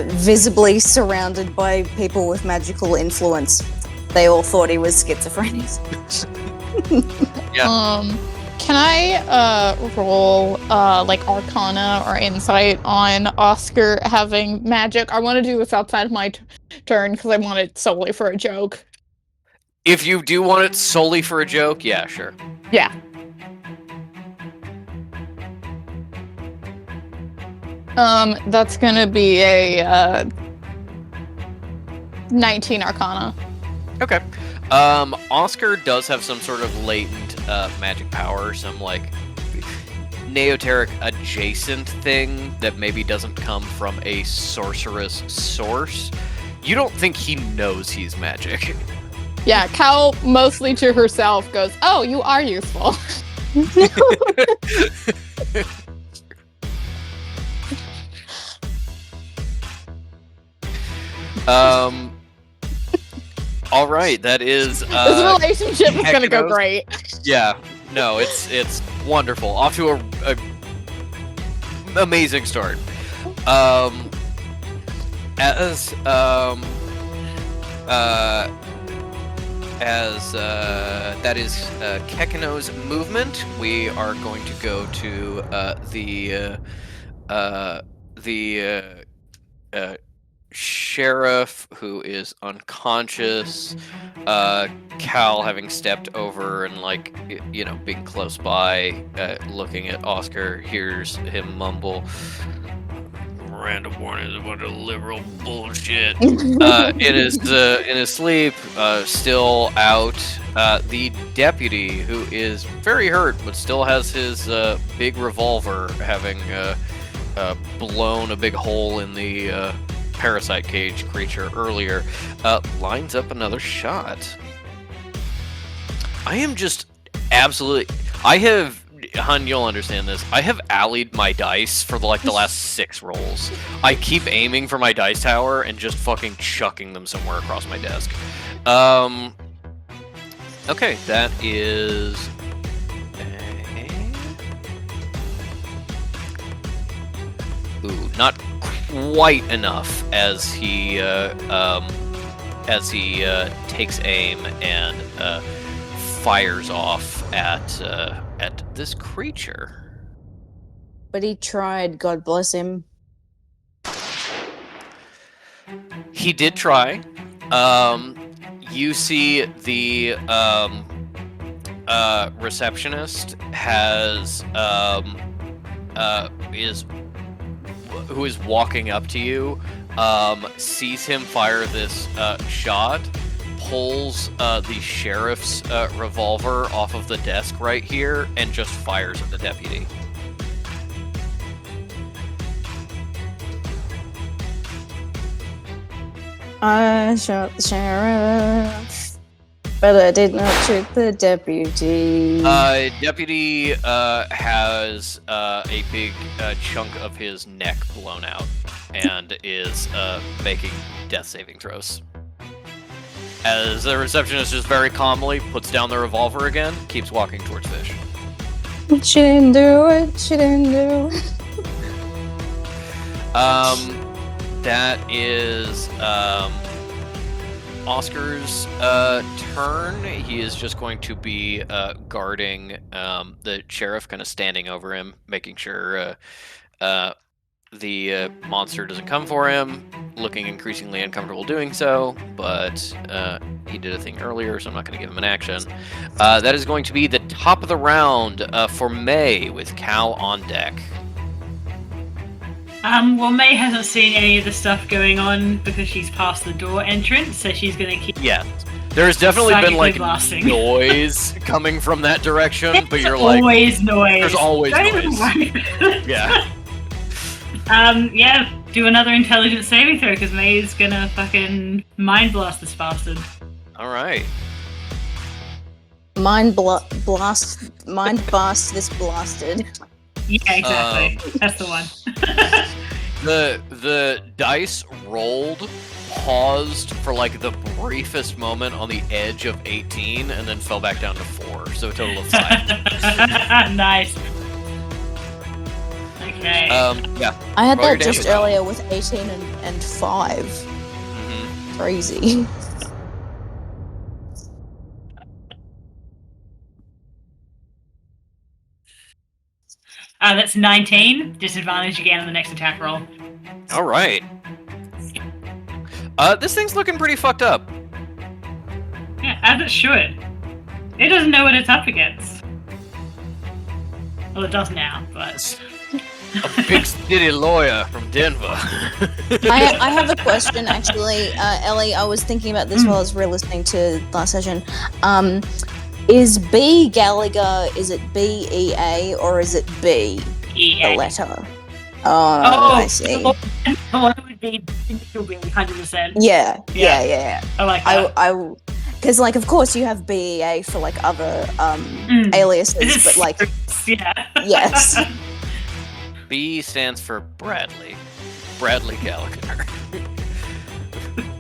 Speaker 4: visibly surrounded by people with magical influence. They all thought he was schizophrenic.
Speaker 3: Can I roll like Arcana or Insight on Oscar having magic? I want to do this outside of my turn because I want it solely for a joke.
Speaker 1: If you do want it solely for a joke, yeah, sure.
Speaker 3: Yeah. That's gonna be a 19 Arcana.
Speaker 1: Okay. Oscar does have some sort of latent magic power, some like neoteric adjacent thing that maybe doesn't come from a sorceress source. You don't think he knows he's magic.
Speaker 3: Yeah, Cal, mostly to herself, goes, "Oh, you are useful."
Speaker 1: All right, that is.
Speaker 3: This relationship is gonna go great.
Speaker 1: Yeah, no, it's wonderful. Off to a amazing start. That is Kekino's movement. We are going to go to the sheriff, who is unconscious. Cal having stepped over and, like, you know, being close by, looking at Oscar, hears him mumble, "Random warning is a bunch of liberal bullshit." In his sleep, still out. The deputy, who is very hurt but still has his big revolver, having blown a big hole in the parasite cage creature earlier, lines up another shot. I am just absolutely. Hun, you'll understand this. I have allied my dice for the last 6 rolls. I keep aiming for my dice tower and just fucking chucking them somewhere across my desk. Okay, that is. Ooh, not quite enough as he takes aim and fires off at this creature.
Speaker 4: But he tried, God bless him.
Speaker 1: He did try. You see the receptionist who is walking up to you, sees him fire this shot, pulls the sheriff's revolver off of the desk right here, and just fires at the deputy.
Speaker 4: I shot the sheriff, but I did not shoot the deputy.
Speaker 1: Deputy has a big chunk of his neck blown out and is making death saving throws. As the receptionist just very calmly puts down the revolver again, keeps walking towards Fish.
Speaker 4: She didn't do it. She didn't do it.
Speaker 1: That is Oscar's turn. He is just going to be guarding the sheriff, kind of standing over him, making sure the monster doesn't come for him, looking increasingly uncomfortable doing so, but he did a thing earlier, so I'm not going to give him an action. That is going to be the top of the round for May, with Cal on deck.
Speaker 2: Well, May hasn't seen any of the stuff going on because she's past the door entrance, so she's going to keep...
Speaker 1: Yeah. There's definitely been, like,
Speaker 2: blasting.
Speaker 1: Noise coming from that direction, but you're
Speaker 2: like...
Speaker 1: always
Speaker 2: noise.
Speaker 1: There's always noise. Yeah.
Speaker 2: Yeah, do another intelligence saving throw, because May's gonna fucking mind blast this bastard.
Speaker 1: Alright.
Speaker 4: Mind blast this blasted.
Speaker 2: Yeah, exactly. That's the one.
Speaker 1: The dice rolled, paused for like the briefest moment on the edge of 18, and then fell back down to 4, so a total of 5.
Speaker 2: Nice. Okay.
Speaker 1: Yeah.
Speaker 4: I had
Speaker 1: Roll your
Speaker 4: that just
Speaker 1: damage.
Speaker 4: earlier with 18 and 5.
Speaker 1: Mhm.
Speaker 4: Crazy.
Speaker 2: That's 19. Disadvantage again on the next attack roll.
Speaker 1: All right. This thing's looking pretty fucked up.
Speaker 2: Yeah, as it should. It doesn't know what it's up against. Well, it does now, but...
Speaker 1: A big city lawyer from Denver.
Speaker 4: I have a question, actually. Ellie, I was thinking about this while I was re-listening to last session. Is B Gallagher, is it B-E-A, or is it B, the letter? Oh, I see.
Speaker 2: The one would be initial B, 100%.
Speaker 4: Yeah.
Speaker 2: I like that.
Speaker 4: I because, like, of course you have BEA for, like, other aliases, but, like,
Speaker 2: yeah.
Speaker 4: yes.
Speaker 1: B stands for Bradley. Bradley Gallagher.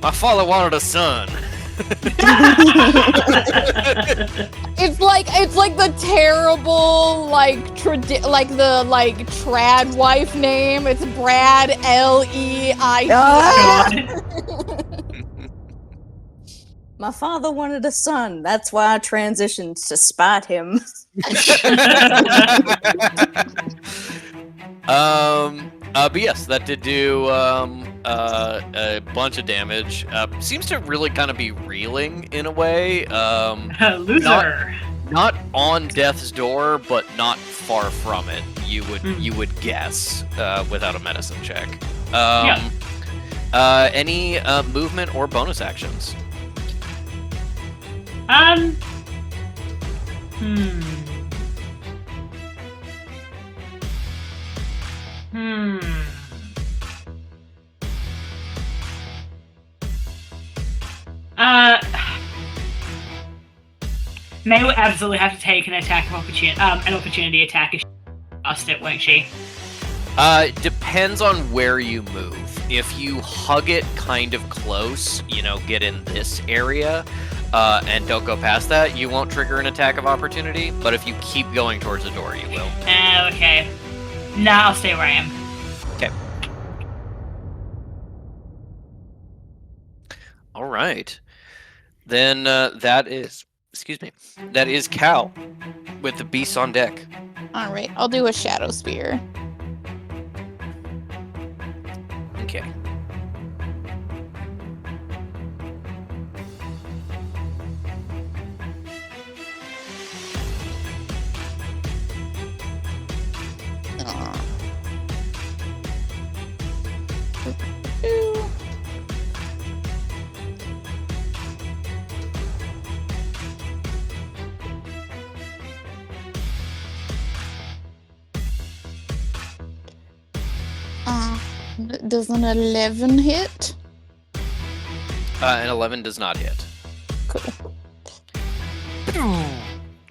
Speaker 1: My father wanted a son.
Speaker 3: It's like the terrible trad wife name. It's Brad L-E-I-T.
Speaker 4: My father wanted a son. That's why I transitioned to spite him.
Speaker 1: But yes, that did do a bunch of damage. Seems to really kind of be reeling in a way.
Speaker 2: Loser.
Speaker 1: Not on death's door, but not far from it. You would guess without a medicine check. Any movement or bonus actions?
Speaker 2: May will absolutely have to take an attack of opportunity, an opportunity attack if she lost it, won't she?
Speaker 1: Depends on where you move. If you hug it kind of close, get in this area, and don't go past that, you won't trigger an attack of opportunity. But if you keep going towards the door, you will.
Speaker 2: Okay. Nah, I'll stay where I am.
Speaker 1: Okay. All right. Then that is Cal with the beast on deck.
Speaker 3: All right, I'll do a shadow spear.
Speaker 1: Okay.
Speaker 3: Does an 11 hit?
Speaker 1: An 11 does not hit.
Speaker 3: Cool.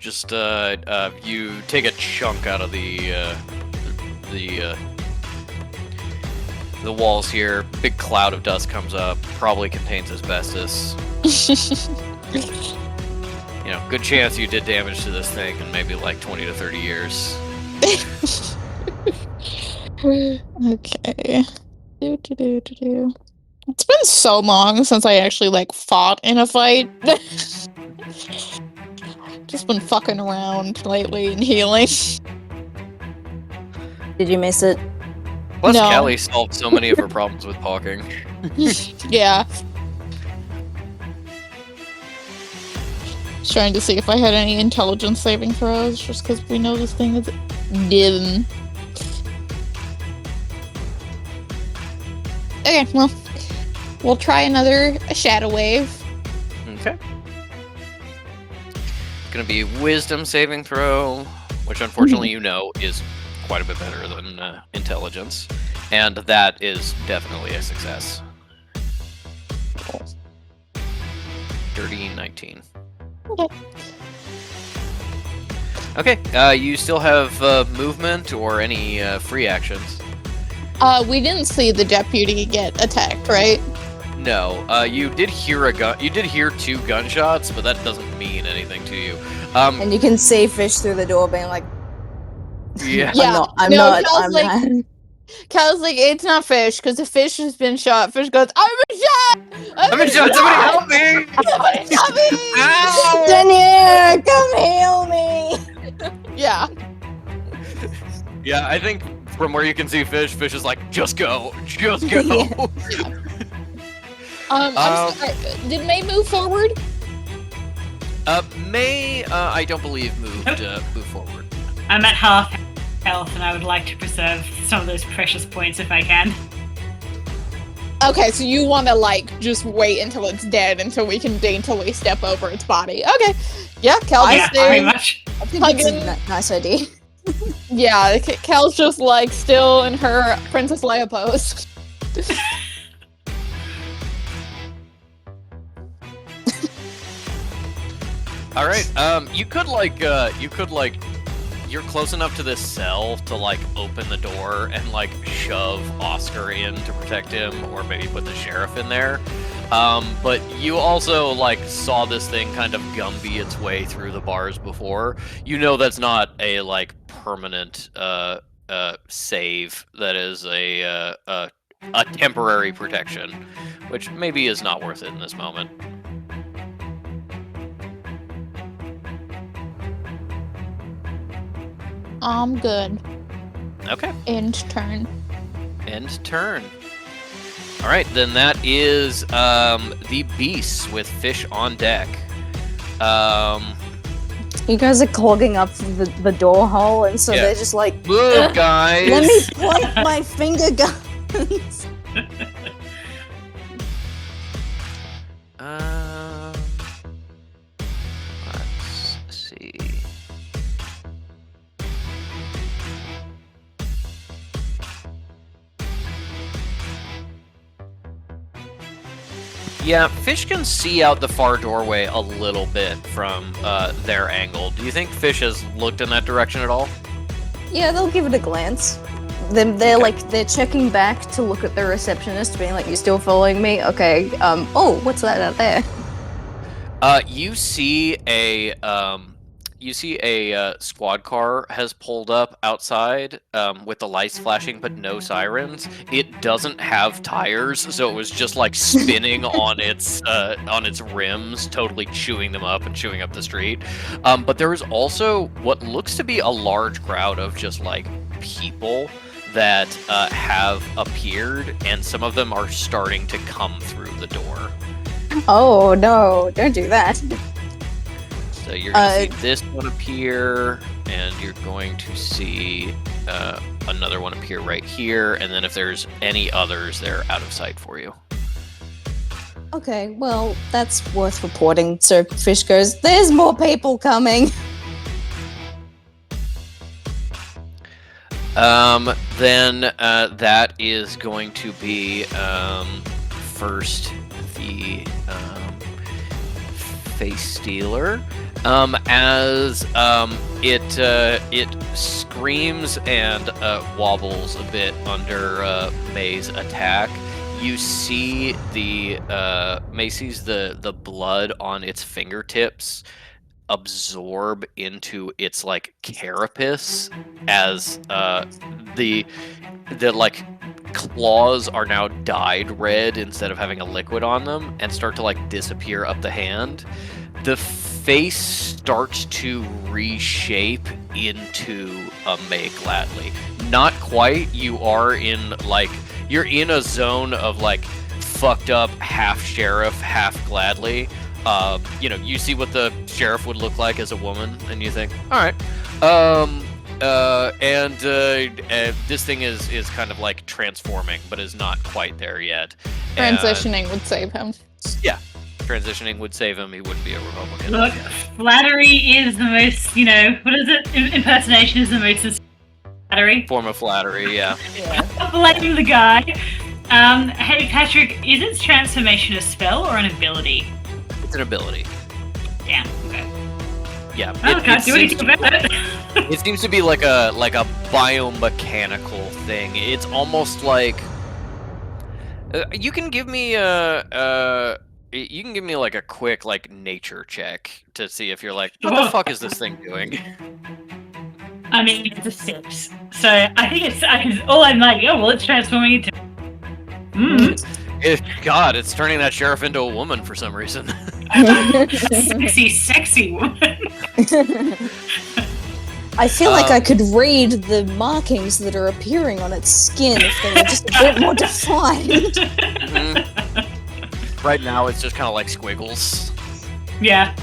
Speaker 1: Just you take a chunk out of the walls here. Big cloud of dust comes up. Probably contains asbestos. Good chance you did damage to this thing in maybe like 20 to 30 years.
Speaker 3: Okay. It's been so long since I actually fought in a fight. Just been fucking around lately and healing.
Speaker 4: Did you miss it?
Speaker 1: Plus,
Speaker 3: No.
Speaker 1: Callie solved so many of her problems with talking.
Speaker 3: Yeah. Just trying to see if I had any intelligence saving throws, just because we know this thing is dim. Okay, well, we'll try another shadow wave.
Speaker 1: Okay. It's gonna be wisdom saving throw, which unfortunately is quite a bit better than intelligence, and that is definitely a success. Dirty 19. Okay, you still have movement or any free actions?
Speaker 3: We didn't see the deputy get attacked, right?
Speaker 1: No, you did hear You did hear 2 gunshots, but that doesn't mean anything to you.
Speaker 4: And you can see Fish through the door being like,
Speaker 1: Yeah.
Speaker 3: Yeah.
Speaker 4: I'm
Speaker 3: No,
Speaker 4: not.
Speaker 3: Cal's
Speaker 4: I'm
Speaker 3: like,
Speaker 4: not.
Speaker 3: Cal's like, it's not Fish, because the fish has been shot. Fish goes, I'm a shot!
Speaker 1: I'm in shot. Somebody help me!
Speaker 3: Somebody help me!
Speaker 1: Ow!
Speaker 4: Danielle, come heal me.
Speaker 3: Yeah.
Speaker 1: Yeah, I think from where you can see Fish is like, just go. Just go.
Speaker 4: Yeah.
Speaker 3: I'm sorry. Did May move forward?
Speaker 1: May, I don't believe moved forward.
Speaker 2: I'm at half health, and I would like to preserve some of those precious points if I can.
Speaker 3: Okay, so you want to, like, just wait until it's dead until we can daintily step over its body. Okay. Yeah, Cal
Speaker 2: Yeah,
Speaker 3: just
Speaker 2: very
Speaker 3: stays.
Speaker 2: much.
Speaker 4: I think it's a nice idea.
Speaker 3: Yeah, Cal's just, like, still in her Princess Leia pose.
Speaker 1: All right. You're close enough to this cell to like open the door and like shove Oscar in to protect him, or maybe put the sheriff in there. But you also like saw this thing kind of Gumby its way through the bars before. You know that's not a like permanent save. That is a temporary protection, which maybe is not worth it in this moment.
Speaker 3: I'm good.
Speaker 1: Okay.
Speaker 3: End turn.
Speaker 1: End turn. All right, then that is the beasts with Fish on deck.
Speaker 4: You guys are clogging up the door hole, and so
Speaker 1: Yeah.
Speaker 4: they're just like,
Speaker 1: Move, guys.
Speaker 4: let me point my finger guns.
Speaker 1: Let's see. Yeah, Fish can see out the far doorway a little bit from their angle. Do you think Fish has looked in that direction at all?
Speaker 4: Yeah, they'll give it a glance. They're like they're checking back to look at the receptionist, being like, "You still following me? Okay. Oh, what's that out there?"
Speaker 1: You see a squad car has pulled up outside with the lights flashing but no sirens. It doesn't have tires, so it was just like spinning on its rims, totally chewing them up and chewing up the street. But there is also what looks to be a large crowd of just like people that have appeared, and some of them are starting to come through the door.
Speaker 4: Oh no! Don't do that.
Speaker 1: So you're going to see this one appear, and you're going to see another one appear right here, and then if there's any others, they're out of sight for you.
Speaker 4: Okay, well, that's worth reporting. So Fish goes, "There's more people coming."
Speaker 1: Then that is going to be first the Face Stealer. As it screams and wobbles a bit under May's attack. You see May sees the blood on its fingertips absorb into its like carapace as the like claws are now dyed red instead of having a liquid on them, and start to like disappear up the hand. The face starts to reshape into a May Gladly. Not quite. You're in a zone of like fucked up half sheriff, half Gladly. You see what the sheriff would look like as a woman, and you think, all right. This thing is kind of like transforming, but is not quite there yet.
Speaker 3: Transitioning would save him.
Speaker 1: Yeah, transitioning would save him. He wouldn't be a Republican.
Speaker 2: Look, flattery is the most, what is it? Impersonation is the most flattery.
Speaker 1: Form of flattery, yeah.
Speaker 2: Blame the guy. Hey, Patrick, is its transformation a spell or an ability?
Speaker 1: It's an ability.
Speaker 2: Yeah, okay.
Speaker 1: Yeah.
Speaker 2: I can't do anything about it.
Speaker 1: It seems to be like a biomechanical thing. It's almost like you can give me like a quick like nature check to see if you're like, what the fuck is this thing doing?
Speaker 2: I mean, it's a 6. So I think it's all I'm like, oh, well, it's transforming into.
Speaker 1: God, it's turning that sheriff into a woman for some reason.
Speaker 2: Sexy, sexy woman.
Speaker 4: I feel like I could read the markings that are appearing on its skin if they were just a bit more defined.
Speaker 1: Right now, it's just kind of like squiggles.
Speaker 2: Yeah.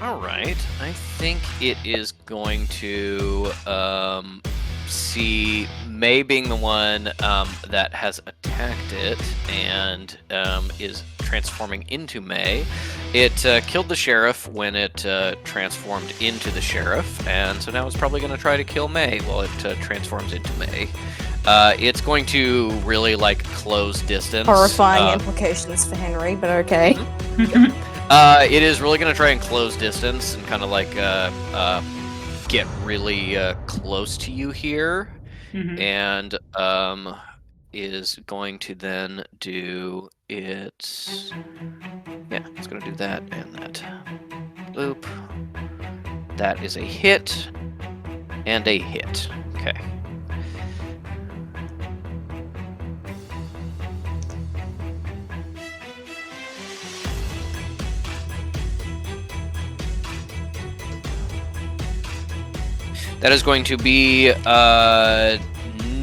Speaker 1: All right. I think it is going to see May being the one that has attacked it and is transforming into May. It killed the sheriff when it transformed into the sheriff, and so now it's probably going to try to kill May while it transforms into May. It's going to really like close distance.
Speaker 4: Horrifying implications for Henry, but okay.
Speaker 1: It is really going to try and close distance and kind of like get really close to you here, and is going to then do its it's going to do that and that loop. That is a hit and a hit. Okay. That is going to be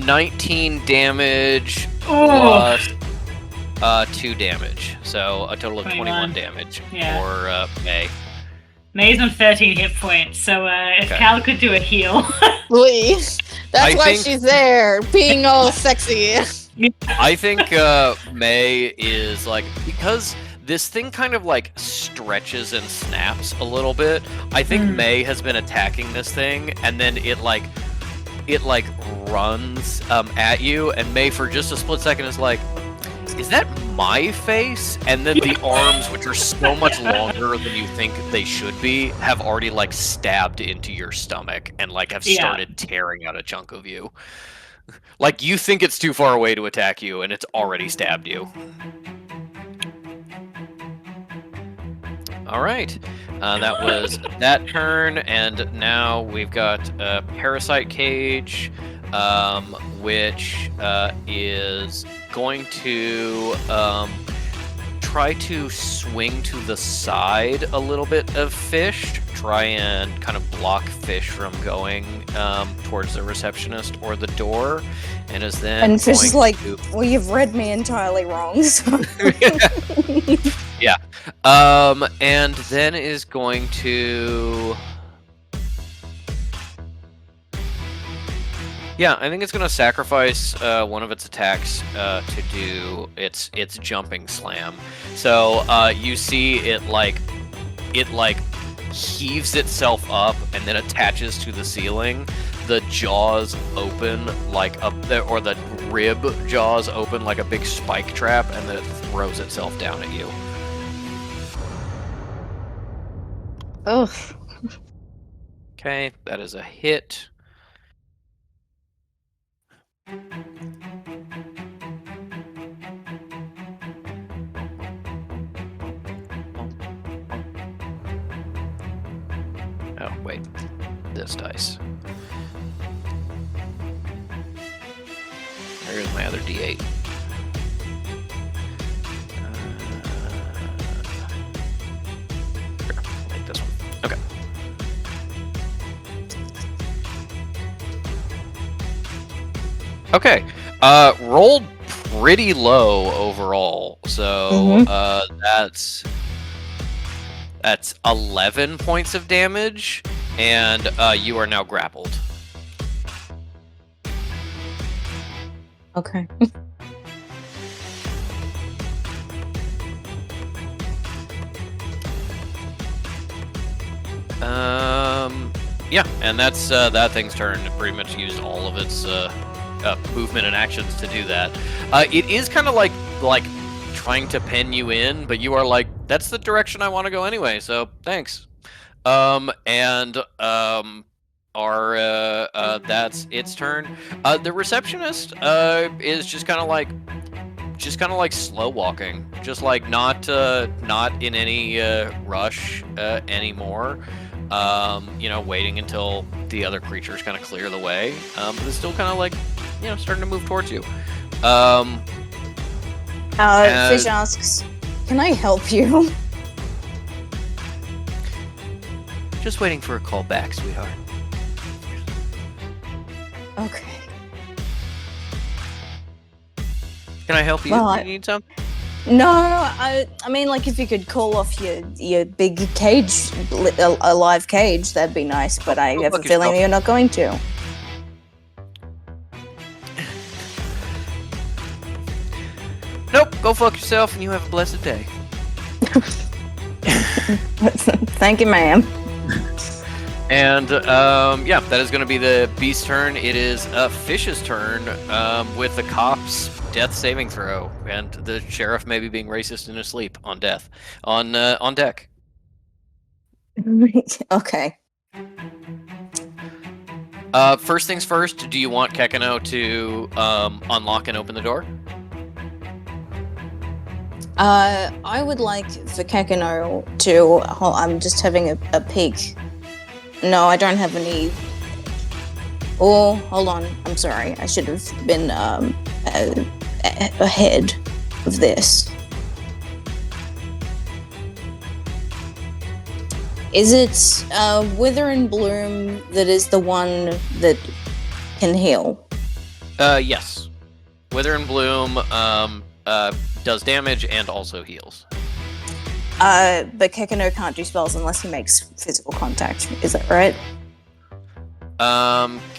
Speaker 1: 19 damage plus 2 damage. So a total of 21 damage for May.
Speaker 2: May's on 13 hit points, so if Cal could do a heal.
Speaker 3: Please. That's why she's there, being all sexy.
Speaker 1: I think May is like, because this thing kind of like stretches and snaps a little bit. I think May has been attacking this thing, and then it runs at you, and May for just a split second is like, is that my face? And then the arms, which are so much longer than you think they should be, have already like stabbed into your stomach and like have started tearing out a chunk of you. Like you think it's too far away to attack you, and it's already stabbed you. All right, that was that turn, and now we've got Parasite Cage, which is going to try to swing to the side a little bit of Fish, to try and kind of block Fish from going towards the receptionist or the door, and is then
Speaker 4: and Fish is like, well, you've read me entirely wrong. So.
Speaker 1: Yeah. And then is going to... Yeah, I think it's going to sacrifice one of its attacks to do its jumping slam. So you see it heaves itself up and then attaches to the ceiling. The jaws open or the rib jaws open like a big spike trap, and then it throws itself down at you.
Speaker 4: Ugh.
Speaker 1: Okay, that is a hit. Oh, wait. This dice. There's my other D8. Here, I'll take this one. Okay. Okay. Rolled pretty low overall. So that's 11 points of damage, and you are now grappled.
Speaker 4: Okay.
Speaker 1: Yeah, and that's that thing's turn. It pretty much used all of its movement and actions to do that. It is kind of like trying to pin you in, but you are like, that's the direction I want to go anyway, so thanks. That's its turn. The receptionist is just kind of like slow walking, just like not in any rush anymore. waiting until the other creatures kind of clear the way. But it's still kind of like, starting to move towards you.
Speaker 4: Fish asks, "Can I help you?"
Speaker 1: Just waiting for a call back, sweetheart.
Speaker 4: Okay.
Speaker 1: Can I help you?
Speaker 4: Well,
Speaker 1: You need something?
Speaker 4: No, I mean, like, if you could call off your big cage, a live cage, that'd be nice. But I have a feeling that you're not going to.
Speaker 1: Nope. Go fuck yourself, and you have a blessed day.
Speaker 4: Thank you, ma'am.
Speaker 1: And that is going to be the beast's turn. It is Fish's turn with the cop's death saving throw, and the sheriff maybe being racist in his sleep on deck.
Speaker 4: Okay.
Speaker 1: First things first. Do you want Kekino to unlock and open the door?
Speaker 4: I would like for Kekino to. I'm just having a peek. No, I don't have any. Oh, hold on. I'm sorry. I should have been ahead of this. Is it Wither and Bloom that is the one that can heal?
Speaker 1: Yes. Wither and Bloom does damage and also heals.
Speaker 4: But Kekino can't do spells unless he makes physical contact. Is that right?
Speaker 1: Kekino.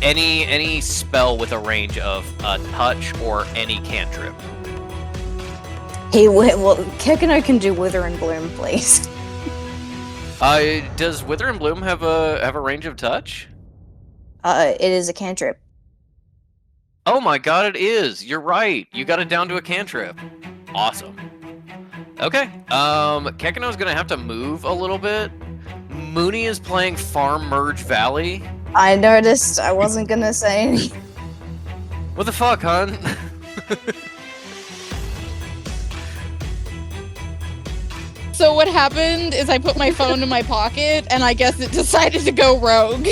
Speaker 1: Any spell with a range of touch or any cantrip.
Speaker 4: Well, Kekino can do Wither and Bloom, please.
Speaker 1: Does Wither and Bloom have a range of touch?
Speaker 4: It is a cantrip.
Speaker 1: Oh my god, it is! You're right. You got it down to a cantrip. Awesome. Okay. Kekino's gonna have to move a little bit. Mooney is playing Farm Merge Valley.
Speaker 4: I noticed. I wasn't gonna say anything.
Speaker 1: What the fuck, hon?
Speaker 3: So what happened is I put my phone in my pocket, and I guess it decided to go rogue.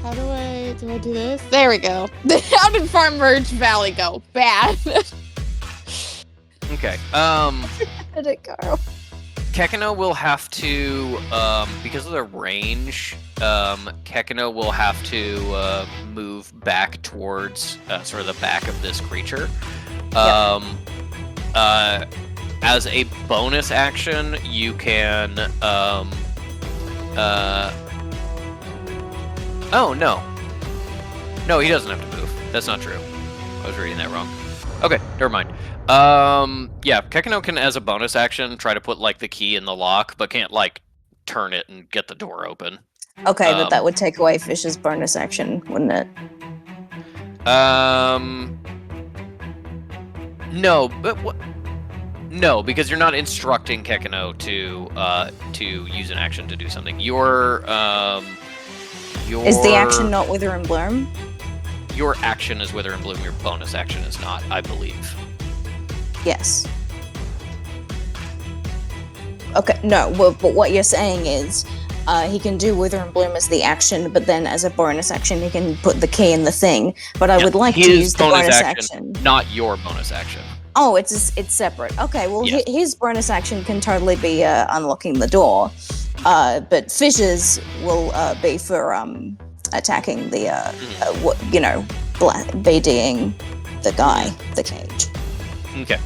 Speaker 3: How do I do this? There we go. How did Farm Merge Valley go? Bad.
Speaker 1: Okay.
Speaker 4: How did it go?
Speaker 1: Kekino will have to, because of the range, Kekino will have to move back towards sort of the back of this creature. As a bonus action, you can. Oh, no. No, he doesn't have to move. That's not true. I was reading that wrong. Okay, never mind. Kekino can, as a bonus action, try to put, like, the key in the lock, but can't, like, turn it and get the door open.
Speaker 4: Okay, but that would take away Fish's bonus action, wouldn't it?
Speaker 1: No, but no, because you're not instructing Kekino to use an action to do something. Your
Speaker 4: Is the action not Wither and Bloom?
Speaker 1: Your action is Wither and Bloom. Your bonus action is not, I believe.
Speaker 4: Yes. Okay, no, but what you're saying is he can do Wither and Bloom as the action, but then as a bonus action he can put the key in the thing. But I would like to use the bonus action.
Speaker 1: Not your bonus action.
Speaker 4: Oh, it's separate. Okay, well,
Speaker 1: Yeah.
Speaker 4: his bonus action can totally be unlocking the door. But Fish's will be for attacking the, BDing the guy, the cage.
Speaker 1: Okay.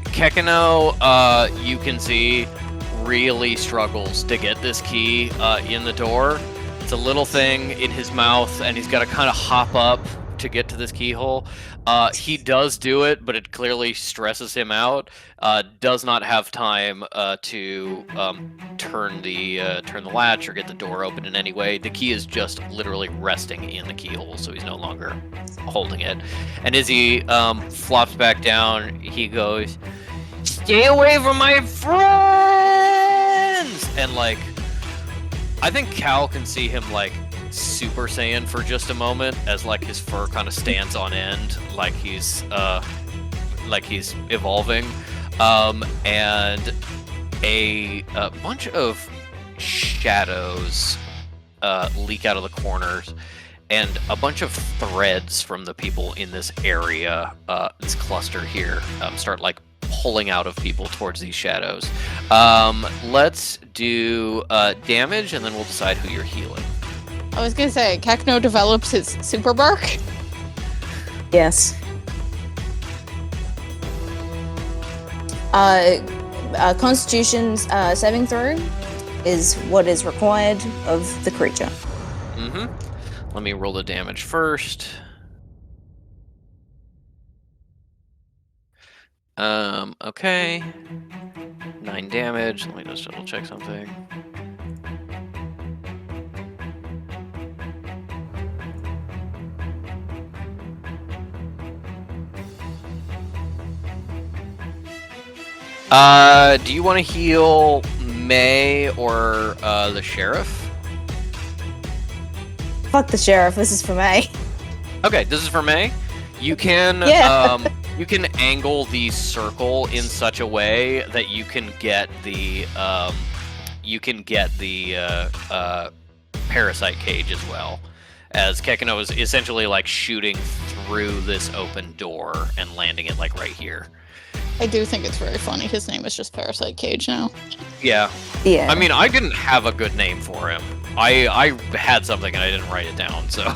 Speaker 1: Kekino, you can see, really struggles to get this key in the door. It's a little thing in his mouth, and he's got to kind of hop up to get to this keyhole. He does do it, but it clearly stresses him out. Does not have time to turn the latch or get the door open in any way. The key is just literally resting in the keyhole, so he's no longer holding it. And as he flops back down, he goes, "Stay away from my friends!" And like, I think Cal can see him like Super Saiyan for just a moment, as like his fur kind of stands on end, like he's evolving, and a bunch of shadows leak out of the corners, and a bunch of threads from the people in this area, this cluster here, start like pulling out of people towards these shadows. Let's do damage, and then we'll decide who you're healing.
Speaker 3: I was gonna say, Kekno develops his super bark.
Speaker 4: Yes. Constitution's saving throw is what is required of the creature.
Speaker 1: Mm-hmm. Let me roll the damage first. Okay. 9 damage. Let me just double check something. Do you want to heal May or the sheriff?
Speaker 4: Fuck the sheriff. This is for me.
Speaker 1: Okay, this is for May. You can you can angle the circle in such a way that you can get the parasite cage as well. As Kekino is essentially like shooting through this open door and landing it like right here.
Speaker 3: I do think it's very funny. His name is just Parasite Cage now.
Speaker 1: Yeah.
Speaker 4: Yeah.
Speaker 1: I mean, I didn't have a good name for him. I had something and I didn't write it down, so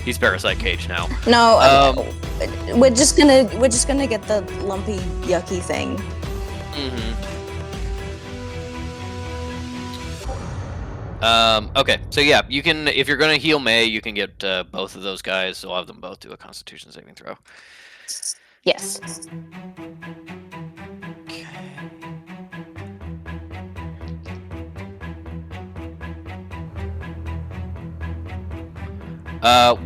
Speaker 1: he's Parasite Cage now.
Speaker 4: No, we're just gonna get the lumpy, yucky thing.
Speaker 1: Okay, so yeah, you can, if you're gonna heal May, you can get both of those guys. So I'll have them both do a Constitution saving throw.
Speaker 4: Yes.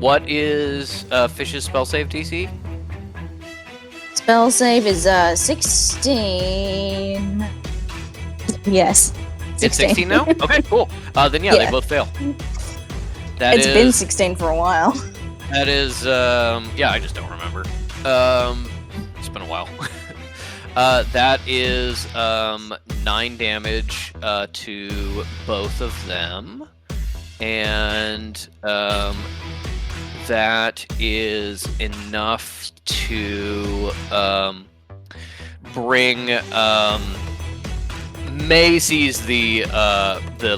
Speaker 1: What is Fish's spell save DC?
Speaker 4: Spell save is 16. Yes. 16.
Speaker 1: It's 16 now? Okay, cool. Then yeah, they both fail.
Speaker 4: It's been 16 for a while.
Speaker 1: That is, yeah, I just don't remember. It's been a while. That is 9 damage to both of them. And that is enough to bring May sees the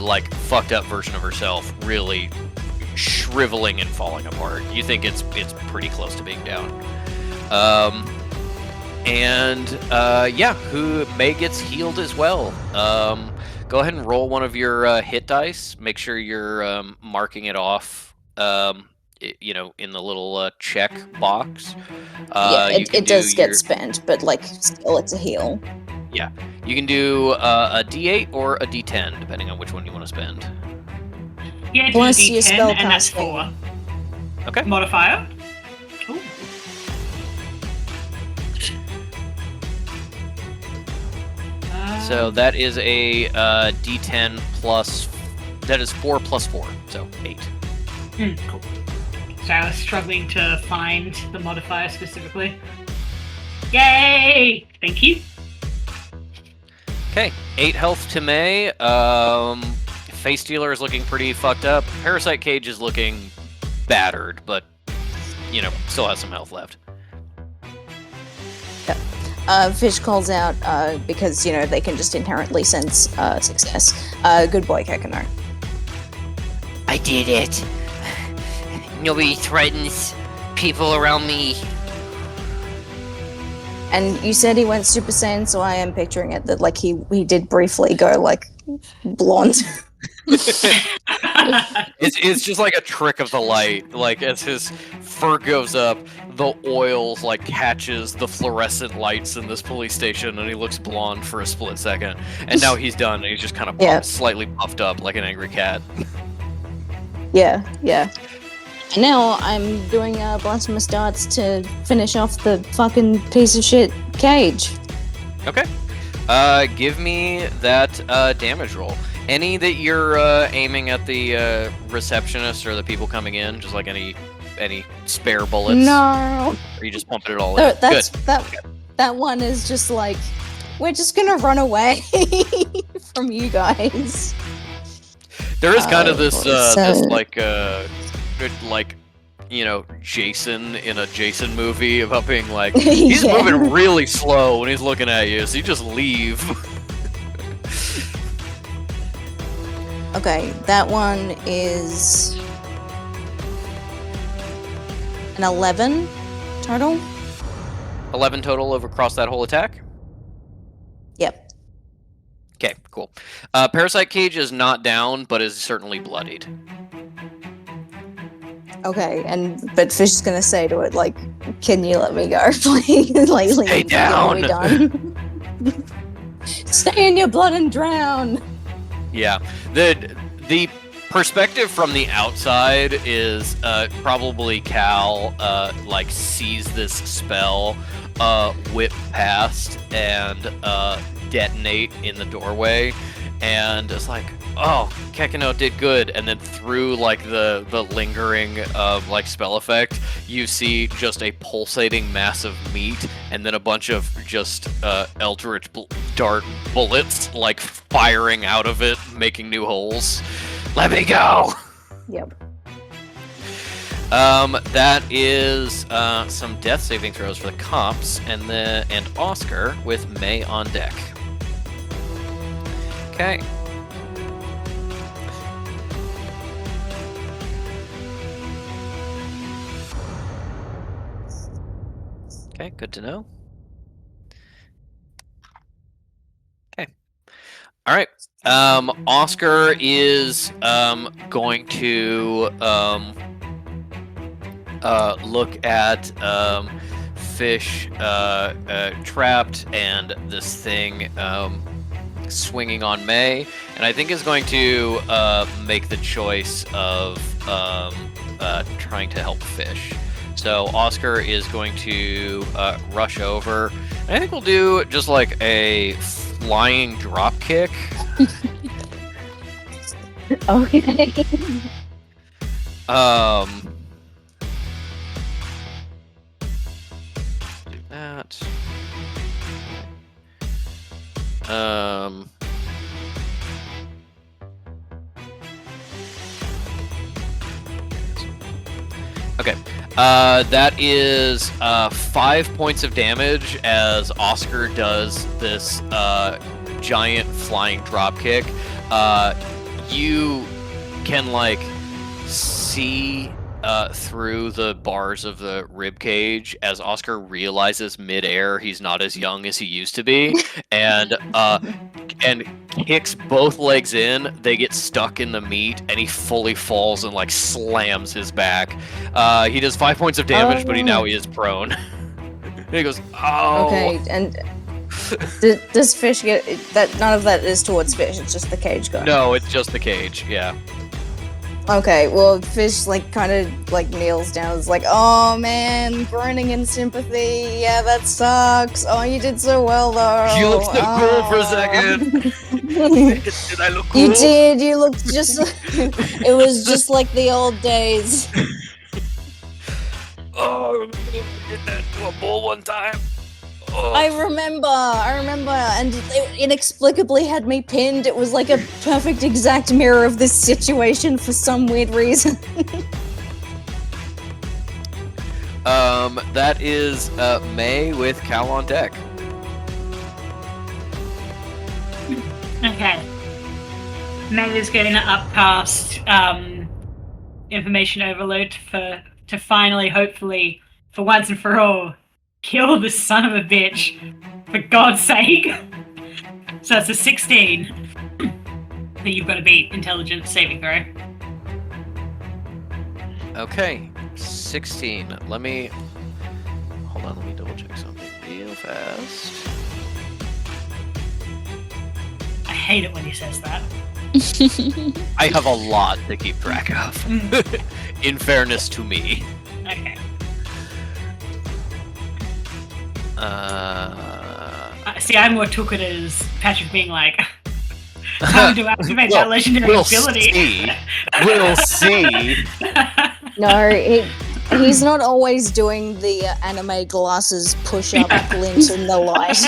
Speaker 1: like fucked up version of herself really shriveling and falling apart. You think it's pretty close to being down. Yeah, who May gets healed as well. Go ahead and roll one of your hit dice. Make sure you're marking it off, you know, in the little check box.
Speaker 4: Yeah, it does get spent, but like still it's a heal.
Speaker 1: Yeah, you can do a D8 or a D10, depending on which one you want to spend.
Speaker 2: Yeah, do
Speaker 4: Plus
Speaker 2: D10,
Speaker 4: your spell
Speaker 2: and that's
Speaker 4: casting.
Speaker 2: 4.
Speaker 1: Okay.
Speaker 2: Modifier. Ooh.
Speaker 1: So that is a D10 plus. That is 4 plus 4, so 8.
Speaker 2: Cool. So I was struggling to find the modifier specifically. Yay! Thank you.
Speaker 1: Okay, 8 health to May. Face Stealer is looking pretty fucked up. Parasite Cage is looking battered, but you know, still has some health left.
Speaker 4: Fish calls out because you know they can just inherently sense success. Good boy, Kekino.
Speaker 5: I did it. Nobody threatens people around me.
Speaker 4: And you said he went Super Saiyan, so I am picturing it that like he did briefly go like blonde.
Speaker 1: It's just like a trick of the light. Like as his fur goes up, the oil like catches the fluorescent lights in this police station, and he looks blonde for a split second. And now he's done, and he's just kind of slightly puffed up like an angry cat.
Speaker 4: Yeah. And now I'm doing blasphemous darts to finish off the fucking piece of shit cage.
Speaker 1: Okay. Give me that damage roll. Any that you're aiming at the receptionist or the people coming in? Just like any spare bullets?
Speaker 4: No.
Speaker 1: Or you just pumping it all
Speaker 4: No,
Speaker 1: in?
Speaker 4: that's
Speaker 1: Good.
Speaker 4: that one is just like, we're just gonna run away from you guys.
Speaker 1: There is kind of this
Speaker 4: so-
Speaker 1: like Jason in a Jason movie about being like he's
Speaker 4: Yeah.
Speaker 1: moving really slow when he's looking at you, so you just leave.
Speaker 4: Okay, that one is an 11 total.
Speaker 1: 11 total across that whole attack.
Speaker 4: Yep.
Speaker 1: Okay, cool. Parasite Cage is not down, but is certainly bloodied.
Speaker 4: Okay, but Fish is gonna say to it, like, "Can you let me go, please? Like,
Speaker 1: Stay down."
Speaker 4: Are we done? Stay in your blood and drown.
Speaker 1: Yeah, the perspective from the outside is probably Cal like sees this spell whip past and detonate in the doorway, and it's like, oh, Kekino did good. And then through like the lingering like spell effect, you see just a pulsating mass of meat, and then a bunch of just eldritch dart bullets like firing out of it, making new holes. Let me go.
Speaker 4: Yep.
Speaker 1: That is some death saving throws for the cops, and Oscar with May on deck. Okay. Okay, good to know. Okay. All right. Oscar is going to look at Fish trapped and this thing swinging on May, and I think is going to make the choice of trying to help Fish. So Oscar is going to rush over. And I think we'll do just like a flying drop kick.
Speaker 4: Okay.
Speaker 1: Do that. Okay. That is 5 points of damage as Oscar does this giant flying drop kick. You can like see through the bars of the rib cage as Oscar realizes midair he's not as young as he used to be, and kicks both legs in. They get stuck in the meat, and he fully falls and like slams his back. He does 5 points of damage, but he now is prone. And he goes, "Oh."
Speaker 4: Okay, and does Fish get that? None of that is towards Fish. It's just the cage guy.
Speaker 1: No, it's just the cage. Yeah.
Speaker 4: Okay, well, Fish, like, kind of, like, kneels down. It's like, oh, man, groaning in sympathy. Yeah, that sucks. Oh, you did so well, though.
Speaker 1: You looked so cool for a second. Did I look cool?
Speaker 4: You did. You looked just... It was just like the old days.
Speaker 1: Oh, I did that to a bull one time. Oh.
Speaker 4: I remember, and it inexplicably had me pinned. It was like a perfect exact mirror of this situation for some weird reason.
Speaker 1: That is May with Cal on deck.
Speaker 2: Okay. May is going to up past information overload to finally, hopefully, for once and for all, kill this son of a bitch. For God's sake. So that's a 16. That you've got to beat intelligence saving throw.
Speaker 1: Okay, 16. Let me double check something real fast.
Speaker 2: I hate it when he says that.
Speaker 1: I have a lot to keep track of. In fairness to me.
Speaker 2: Okay.
Speaker 1: Uh,
Speaker 2: See, I more took it as Patrick being like, Time to activate that legendary ability.
Speaker 1: See. We'll see.
Speaker 4: No, he's not always doing the anime glasses push-up glint in the light.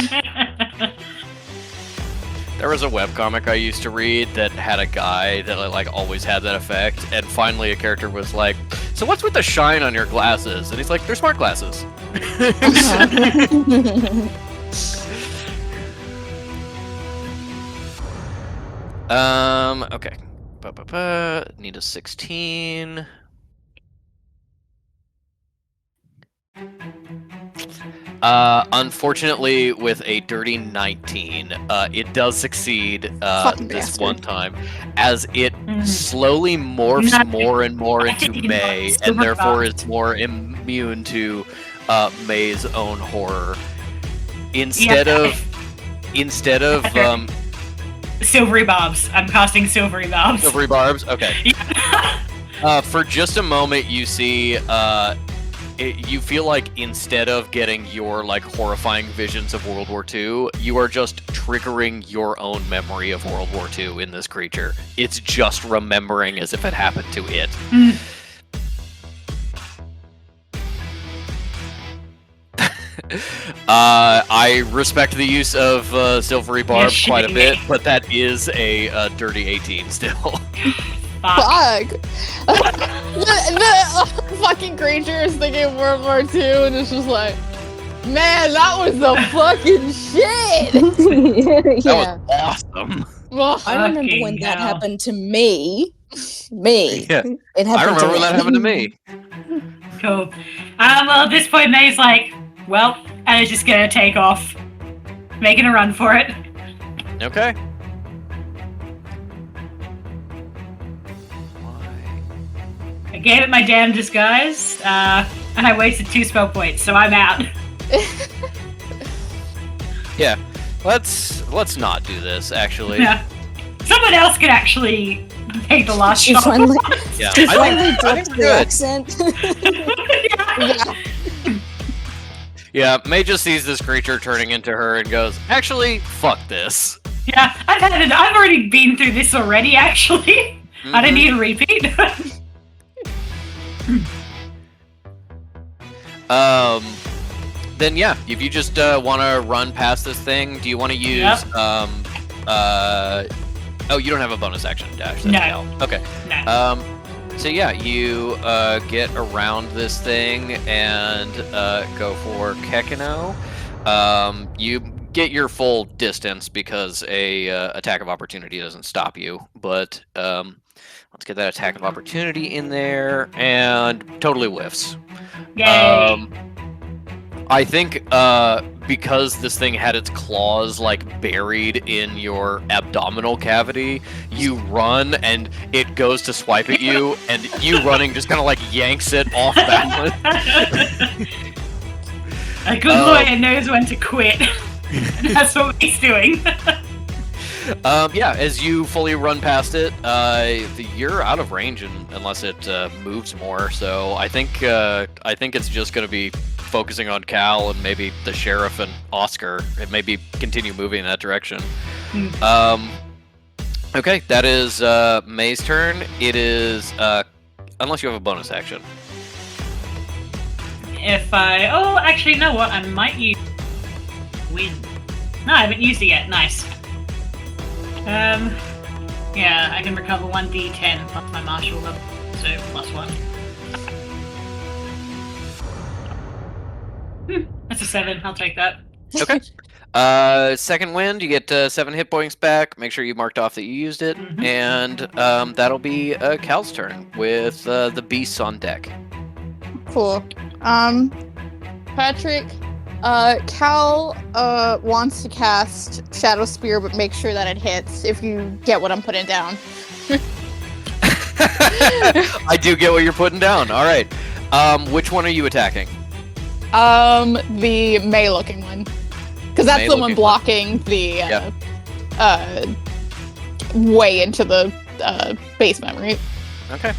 Speaker 1: There was a webcomic I used to read that had a guy that like always had that effect, and finally a character was like, "So what's with the shine on your glasses?" And he's like, "They're smart glasses." Okay. Need a 16. Unfortunately, with a dirty 19, it does succeed
Speaker 3: Fucking
Speaker 1: this
Speaker 3: bastard.
Speaker 1: one time, as it slowly morphs
Speaker 2: Not-
Speaker 1: more and more into
Speaker 2: It's
Speaker 1: May,
Speaker 2: super
Speaker 1: and therefore
Speaker 2: fast.
Speaker 1: is more immune to May's own horror. Instead of
Speaker 2: Silvery Barbs. I'm casting Silvery Barbs.
Speaker 1: silvery barbs, okay.
Speaker 2: Yeah.
Speaker 1: For just a moment, you see, you feel like instead of getting your like horrifying visions of World War II, you are just triggering your own memory of World War II in this creature. It's just remembering as if it happened to it. I respect the use of silvery barb
Speaker 2: Yes,
Speaker 1: quite a
Speaker 2: shitting
Speaker 1: bit,
Speaker 2: me.
Speaker 1: but that is a dirty 18 still.
Speaker 2: Fuck.
Speaker 3: Fuck! the fucking creature is thinking of World War II and it's just like, man, that was the fucking shit!
Speaker 1: That
Speaker 4: Yeah.
Speaker 1: was awesome.
Speaker 3: Ugh.
Speaker 4: I remember
Speaker 2: Fucking
Speaker 4: when that
Speaker 2: hell.
Speaker 4: happened to me. Me.
Speaker 1: Yeah.
Speaker 4: It happened
Speaker 1: I remember
Speaker 4: to
Speaker 1: when that happened to me.
Speaker 2: Cool. Well, at this point, May's like, well, and is just gonna take off, making a run for it.
Speaker 1: Okay.
Speaker 2: I gave it my damn disguise, and I wasted 2 spell points, so I'm out.
Speaker 1: Yeah. Let's not do this, actually.
Speaker 2: Yeah. Someone else could actually take the last
Speaker 4: She
Speaker 2: shot.
Speaker 4: finally,
Speaker 1: Yeah,
Speaker 4: she
Speaker 1: I
Speaker 4: finally
Speaker 1: think
Speaker 4: dropped
Speaker 1: we're
Speaker 4: the
Speaker 1: good.
Speaker 4: accent.
Speaker 3: Yeah.
Speaker 1: Yeah, May just sees this creature turning into her and goes, actually, fuck this.
Speaker 2: Yeah, I've already been through this already, actually. I don't
Speaker 1: Mhm.
Speaker 2: need a repeat.
Speaker 1: Then yeah, if you just want to run past this thing, do you want to use,
Speaker 2: Yep.
Speaker 1: oh, you don't have a bonus action dash.
Speaker 2: No.
Speaker 1: Hell. Okay.
Speaker 2: No.
Speaker 1: So yeah, you get around this thing and go for Kekino. You get your full distance because a attack of opportunity doesn't stop you, but let's get that attack of opportunity in there, and totally whiffs.
Speaker 2: Yay.
Speaker 1: I think because this thing had its claws like buried in your abdominal cavity, you run and it goes to swipe at you, and you running just kind of like yanks it off balance.
Speaker 2: A good lawyer knows when to quit. That's what he's doing.
Speaker 1: Yeah, as you fully run past it, you're out of range unless it moves more. So I think it's just going to be focusing on Cal and maybe the sheriff and Oscar, and maybe continue moving in that direction. Okay, that is May's turn. It is unless you have a bonus action.
Speaker 2: Actually, you know what? I might use win. No, I haven't used it yet. Nice. Yeah, I can recover 1d10 plus my martial level, so +1. That's a 7. I'll take that.
Speaker 1: Okay. Second wind, you get 7 hit points back. Make sure you marked off that you used it,
Speaker 2: Mhm.
Speaker 1: and that'll be Cal's turn with the beasts on deck.
Speaker 3: Cool. Patrick, Cal wants to cast Shadow Spear, but make sure that it hits, if you get what I'm putting down.
Speaker 1: I do get what you're putting down. All right. Which one are you attacking?
Speaker 3: The May-looking one. Because that's the one
Speaker 1: May-looking
Speaker 3: blocking the, way into the, basement, right?
Speaker 1: Okay.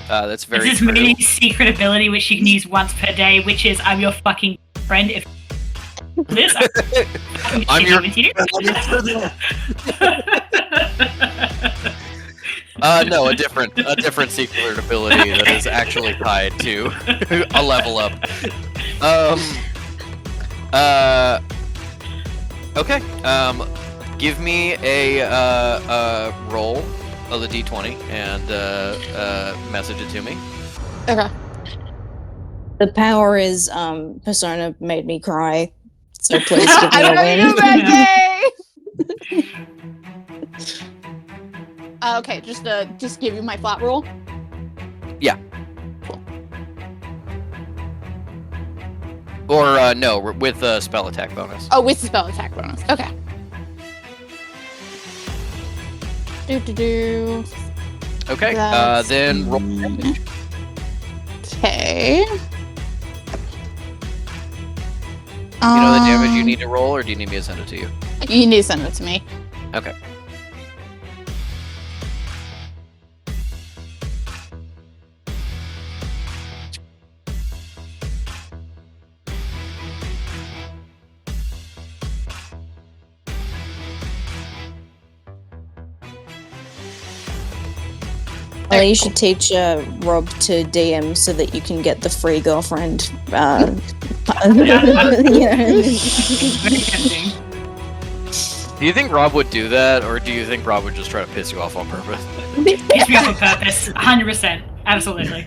Speaker 1: That's very
Speaker 2: This is
Speaker 1: true.
Speaker 2: Minnie's secret ability, which she can use once per day, which is I'm your fucking friend. If This
Speaker 1: I'm your. No, a different secret ability that is actually tied to a level up. Okay. Give me a roll of the d20 and message it to me.
Speaker 3: Okay.
Speaker 4: The power is Persona made me cry. So please give me
Speaker 3: I
Speaker 4: a
Speaker 3: love you,
Speaker 4: win.
Speaker 3: Becky! Okay, just give you my flat roll.
Speaker 1: Yeah. Or no, with a spell attack bonus.
Speaker 3: Oh, with the spell attack bonus. Okay. Do.
Speaker 1: Okay.
Speaker 3: That's-
Speaker 1: Then roll.
Speaker 3: Okay.
Speaker 1: You know the damage you need to roll, or do you need me to send it to you?
Speaker 3: You need to send it to me.
Speaker 1: Okay.
Speaker 4: You should teach Rob to DM so that you can get the free girlfriend.
Speaker 1: Do you think Rob would do that, or do you think Rob would just try to piss you off on purpose?
Speaker 2: Piss me off on purpose. 100%. Absolutely.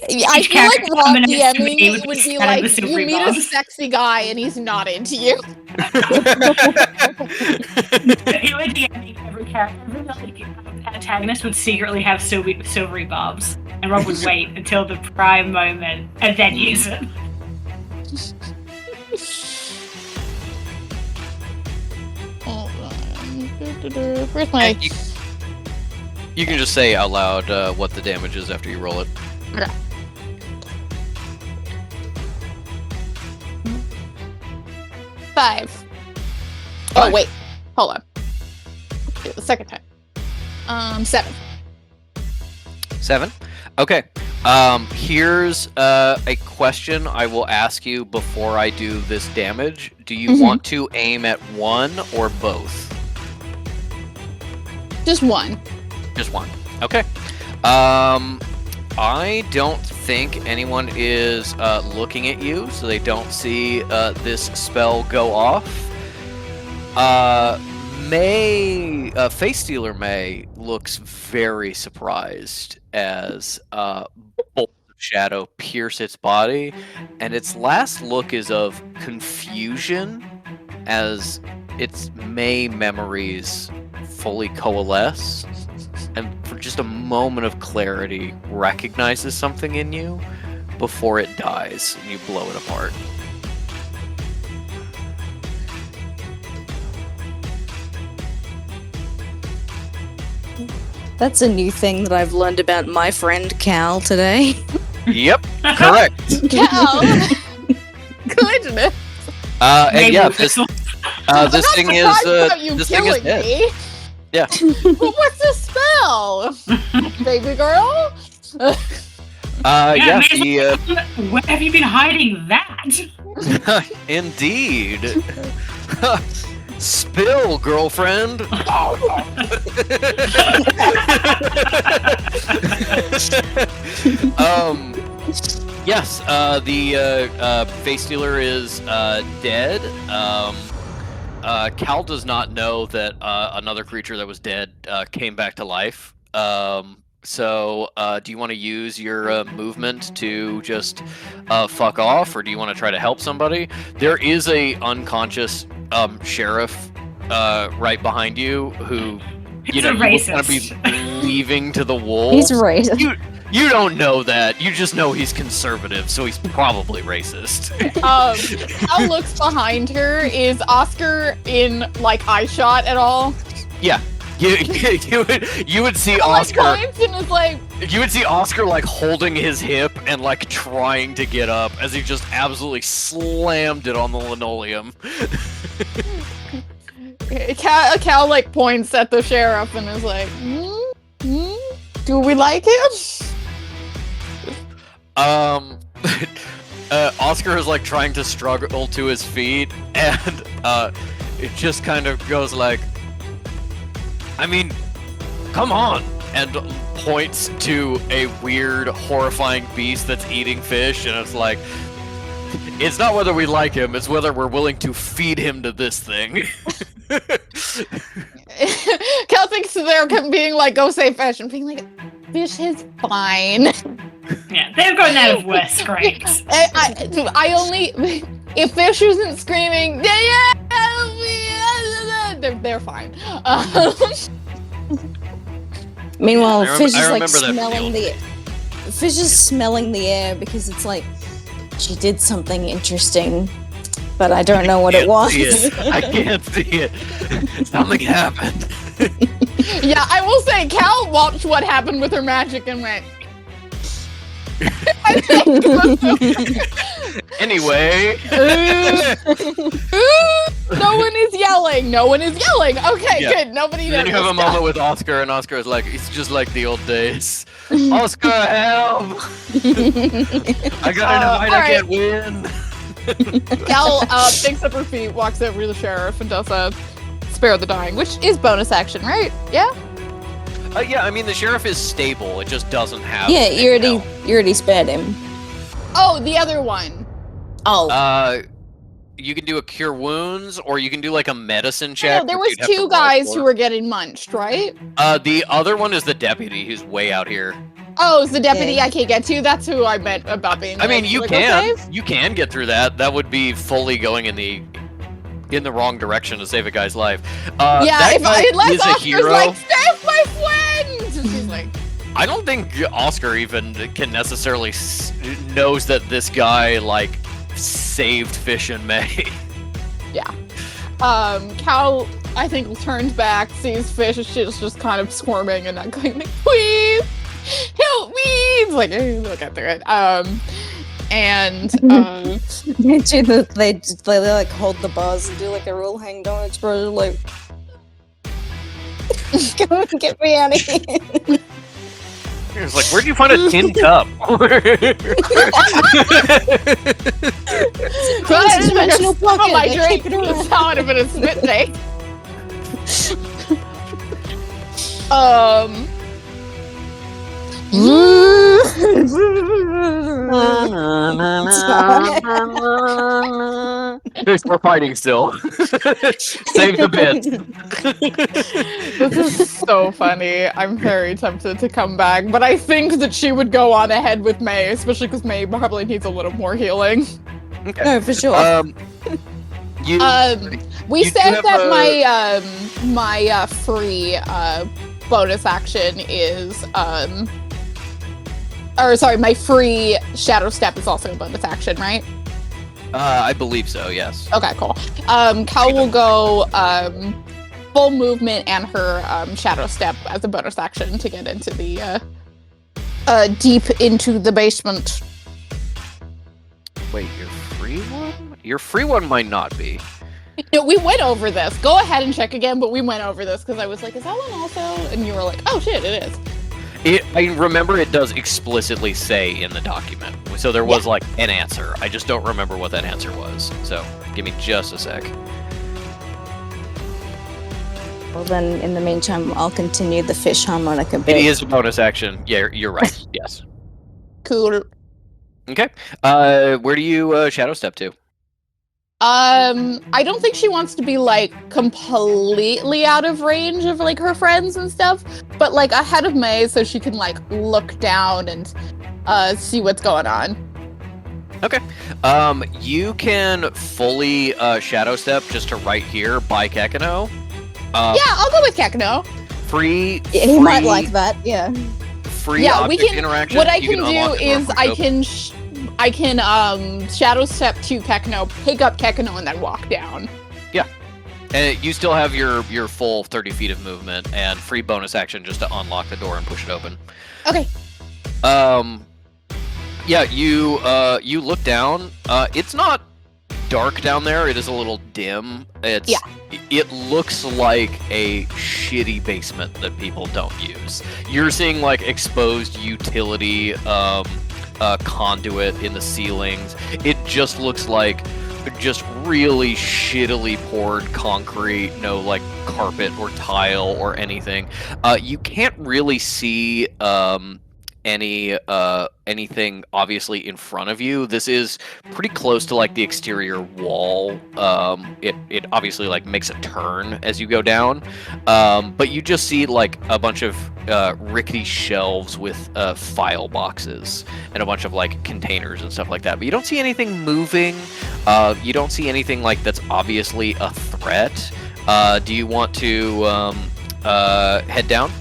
Speaker 3: I feel like
Speaker 2: character
Speaker 3: Rob
Speaker 2: coming in to
Speaker 3: DMing
Speaker 2: me with
Speaker 3: it would
Speaker 2: the
Speaker 3: be
Speaker 2: set of
Speaker 3: like,
Speaker 2: the silver
Speaker 3: you meet a
Speaker 2: bars.
Speaker 3: sexy guy and he's not into you.
Speaker 2: He would DM every character. Every like, antagonist would secretly have silvery barbs, and Rob would wait until the prime moment and then use it.
Speaker 3: Hold on. Where's my...
Speaker 1: You can just say out loud what the damage is after you roll it.
Speaker 3: Okay. Five. Oh,
Speaker 1: Five.
Speaker 3: wait. Hold on. Do it the second time. 7.
Speaker 1: 7. Okay. Here's a question I will ask you before I do this damage. Do you want to aim at one or both?
Speaker 3: Just one.
Speaker 1: Just one. Okay. I don't think anyone is looking at you, so they don't see this spell go off. Face Stealer May looks very surprised as bolt of shadow pierce its body, and its last look is of confusion as its May memories fully coalesce, and for just a moment of clarity recognizes something in you before it dies and you blow it apart.
Speaker 4: That's a new thing that I've learned about my friend Cal today.
Speaker 1: Yep, correct.
Speaker 3: Cal! Goodness.
Speaker 1: And yeah, this
Speaker 3: I'm
Speaker 1: this
Speaker 3: not
Speaker 1: thing is
Speaker 3: surprised about you
Speaker 1: this thing is
Speaker 3: killing
Speaker 1: dead.
Speaker 3: me.
Speaker 1: Yeah.
Speaker 3: What's the spell? Baby girl?
Speaker 1: Yeah,
Speaker 2: Where have you been hiding that?
Speaker 1: indeed. Spill, girlfriend. Yes, the face stealer is dead. Cal does not know that another creature that was dead came back to life. So, do you want to use your movement to just fuck off, or do you want to try to help somebody? There is a unconscious sheriff right behind you who, you know, you want to be leaving to the wolves.
Speaker 4: He's racist.
Speaker 1: You don't know that. You just know he's conservative, so he's probably racist.
Speaker 3: How looks behind her? Is Oscar in like eye shot at all?
Speaker 1: Yeah. You would see Oscar.
Speaker 3: Points and is like,
Speaker 1: You would see Oscar like holding his hip and like trying to get up as he just absolutely slammed it on the linoleum.
Speaker 3: Cal like points at the sheriff and is like, do we like him?
Speaker 1: Oscar is like trying to struggle to his feet, and it just kind of goes like, I mean, come on, and points to a weird, horrifying beast that's eating fish, and it's like, it's not whether we like him, it's whether we're willing to feed him to this thing.
Speaker 3: Cal thinks they're being like, go save fish, and being like, fish is fine.
Speaker 2: Yeah, they've gotten out of worse scrapes.
Speaker 3: I only, if fish isn't screaming, they're fine.
Speaker 4: Meanwhile,
Speaker 1: I
Speaker 4: Fish is like
Speaker 1: remember that
Speaker 4: smelling
Speaker 1: field.
Speaker 4: Fish is smelling the air because it's like she did something interesting, but I don't know what it was.
Speaker 1: I can't see it. Something happened.
Speaker 3: Yeah, I will say, Cal watched what happened with her magic and went. I think
Speaker 1: Anyway.
Speaker 3: no one is yelling. No one is yelling. Okay,
Speaker 1: Yeah.
Speaker 3: good. Nobody
Speaker 1: Then you have a
Speaker 3: noticed.
Speaker 1: moment with Oscar, and Oscar is like, it's just like the old days. Oscar, help! I got an invite, I can't win.
Speaker 3: Cal picks up her feet, walks over to the sheriff, and does a spare the dying, which is bonus action, right? Yeah.
Speaker 1: Yeah, I mean the sheriff is stable. It just doesn't have.
Speaker 4: Yeah, you
Speaker 1: anything
Speaker 4: already spared him.
Speaker 3: Oh, the other one.
Speaker 4: Oh,
Speaker 1: else. You can do a cure wounds, or you can do like a medicine check.
Speaker 3: No, there
Speaker 1: which
Speaker 3: was
Speaker 1: you'd have to
Speaker 3: two
Speaker 1: roll
Speaker 3: guys
Speaker 1: for.
Speaker 3: who were getting munched, right?
Speaker 1: The other one is the deputy, who's way out here.
Speaker 3: Oh, it's the deputy
Speaker 4: Yeah.
Speaker 3: I can't get to. That's who I meant about being.
Speaker 1: I mean,
Speaker 3: like,
Speaker 1: you
Speaker 3: like,
Speaker 1: can.
Speaker 3: okay.
Speaker 1: You can get through that. That would be fully going in the wrong direction to save a guy's life.
Speaker 3: Yeah,
Speaker 1: that
Speaker 3: if
Speaker 1: guy
Speaker 3: unless
Speaker 1: is a
Speaker 3: Oscar's
Speaker 1: hero.
Speaker 3: like, save my friend! And she's like,
Speaker 1: I don't think Oscar even can necessarily knows that this guy like saved Fish and May.
Speaker 3: Cal, I think, turns back, sees Fish, and she's just kind of squirming and not going like, please, help me! It's like, they'll get through it. And,
Speaker 4: they like hold the bars and do like a real hang down expression, like, come and get me out of here.
Speaker 1: It's like, where'd you find a tin cup?
Speaker 4: Dimensional pocket.
Speaker 3: my
Speaker 4: they
Speaker 3: drink,
Speaker 4: keep it around.
Speaker 3: it's how it have been a spit take.
Speaker 1: We're fighting still. Save the bit.
Speaker 3: This is so funny. I'm very tempted to come back, but I think that she would go on ahead with May, especially because May probably needs a little more healing.
Speaker 1: Okay.
Speaker 4: No, for sure.
Speaker 1: You,
Speaker 3: We
Speaker 1: You do
Speaker 3: said
Speaker 1: have
Speaker 3: that my free bonus action is my free shadow step is also a bonus action, right?
Speaker 1: I believe so. Yes.
Speaker 3: Okay, cool. Cal will go full movement and her shadow step as a bonus action to get into the deep into the basement.
Speaker 1: Wait, your free one? Your free one might not be.
Speaker 3: No, we went over this. Go ahead and check again, but we went over this because I was like, is that one also? And you were like, oh shit, it is.
Speaker 1: I remember it does explicitly say in the document. So there was like an answer. I just don't remember what that answer was. So give me just a sec.
Speaker 4: Well, then, in the meantime, I'll continue the fish harmonica bit.
Speaker 1: It is a bonus action. Yeah, you're right. Yes.
Speaker 3: Cool.
Speaker 1: Okay. Where do you shadow step to?
Speaker 3: I don't think she wants to be like completely out of range of like her friends and stuff, but like ahead of May so she can like look down and see what's going on.
Speaker 1: Okay. You can fully shadow step just to right here by Kekano.
Speaker 3: Yeah, I'll go with Kakano.
Speaker 1: Free.
Speaker 4: Yeah, he might like that, yeah.
Speaker 1: Free
Speaker 3: Yeah, we
Speaker 1: object
Speaker 3: can.
Speaker 1: interaction.
Speaker 3: What I
Speaker 1: you
Speaker 3: can do
Speaker 1: unlock the door
Speaker 3: is
Speaker 1: for
Speaker 3: I
Speaker 1: yourself.
Speaker 3: can shadow step to Kakano, pick up Kakano, and then walk down.
Speaker 1: And you still have your full 30 feet of movement and free bonus action just to unlock the door and push it open.
Speaker 3: Okay.
Speaker 1: Yeah, you look down. It's not dark down there. It is a little dim. It looks like a shitty basement that people don't use. You're seeing like exposed utility conduit in the ceilings. It just looks like just really shittily poured concrete, no like carpet or tile or anything. You can't really see anything obviously in front of you. This is pretty close to like the exterior wall. It obviously like makes a turn as you go down, but you just see like a bunch of rickety shelves with file boxes and a bunch of like containers and stuff like that. But you don't see anything moving. You don't see anything like that's obviously a threat. Do you want to head down?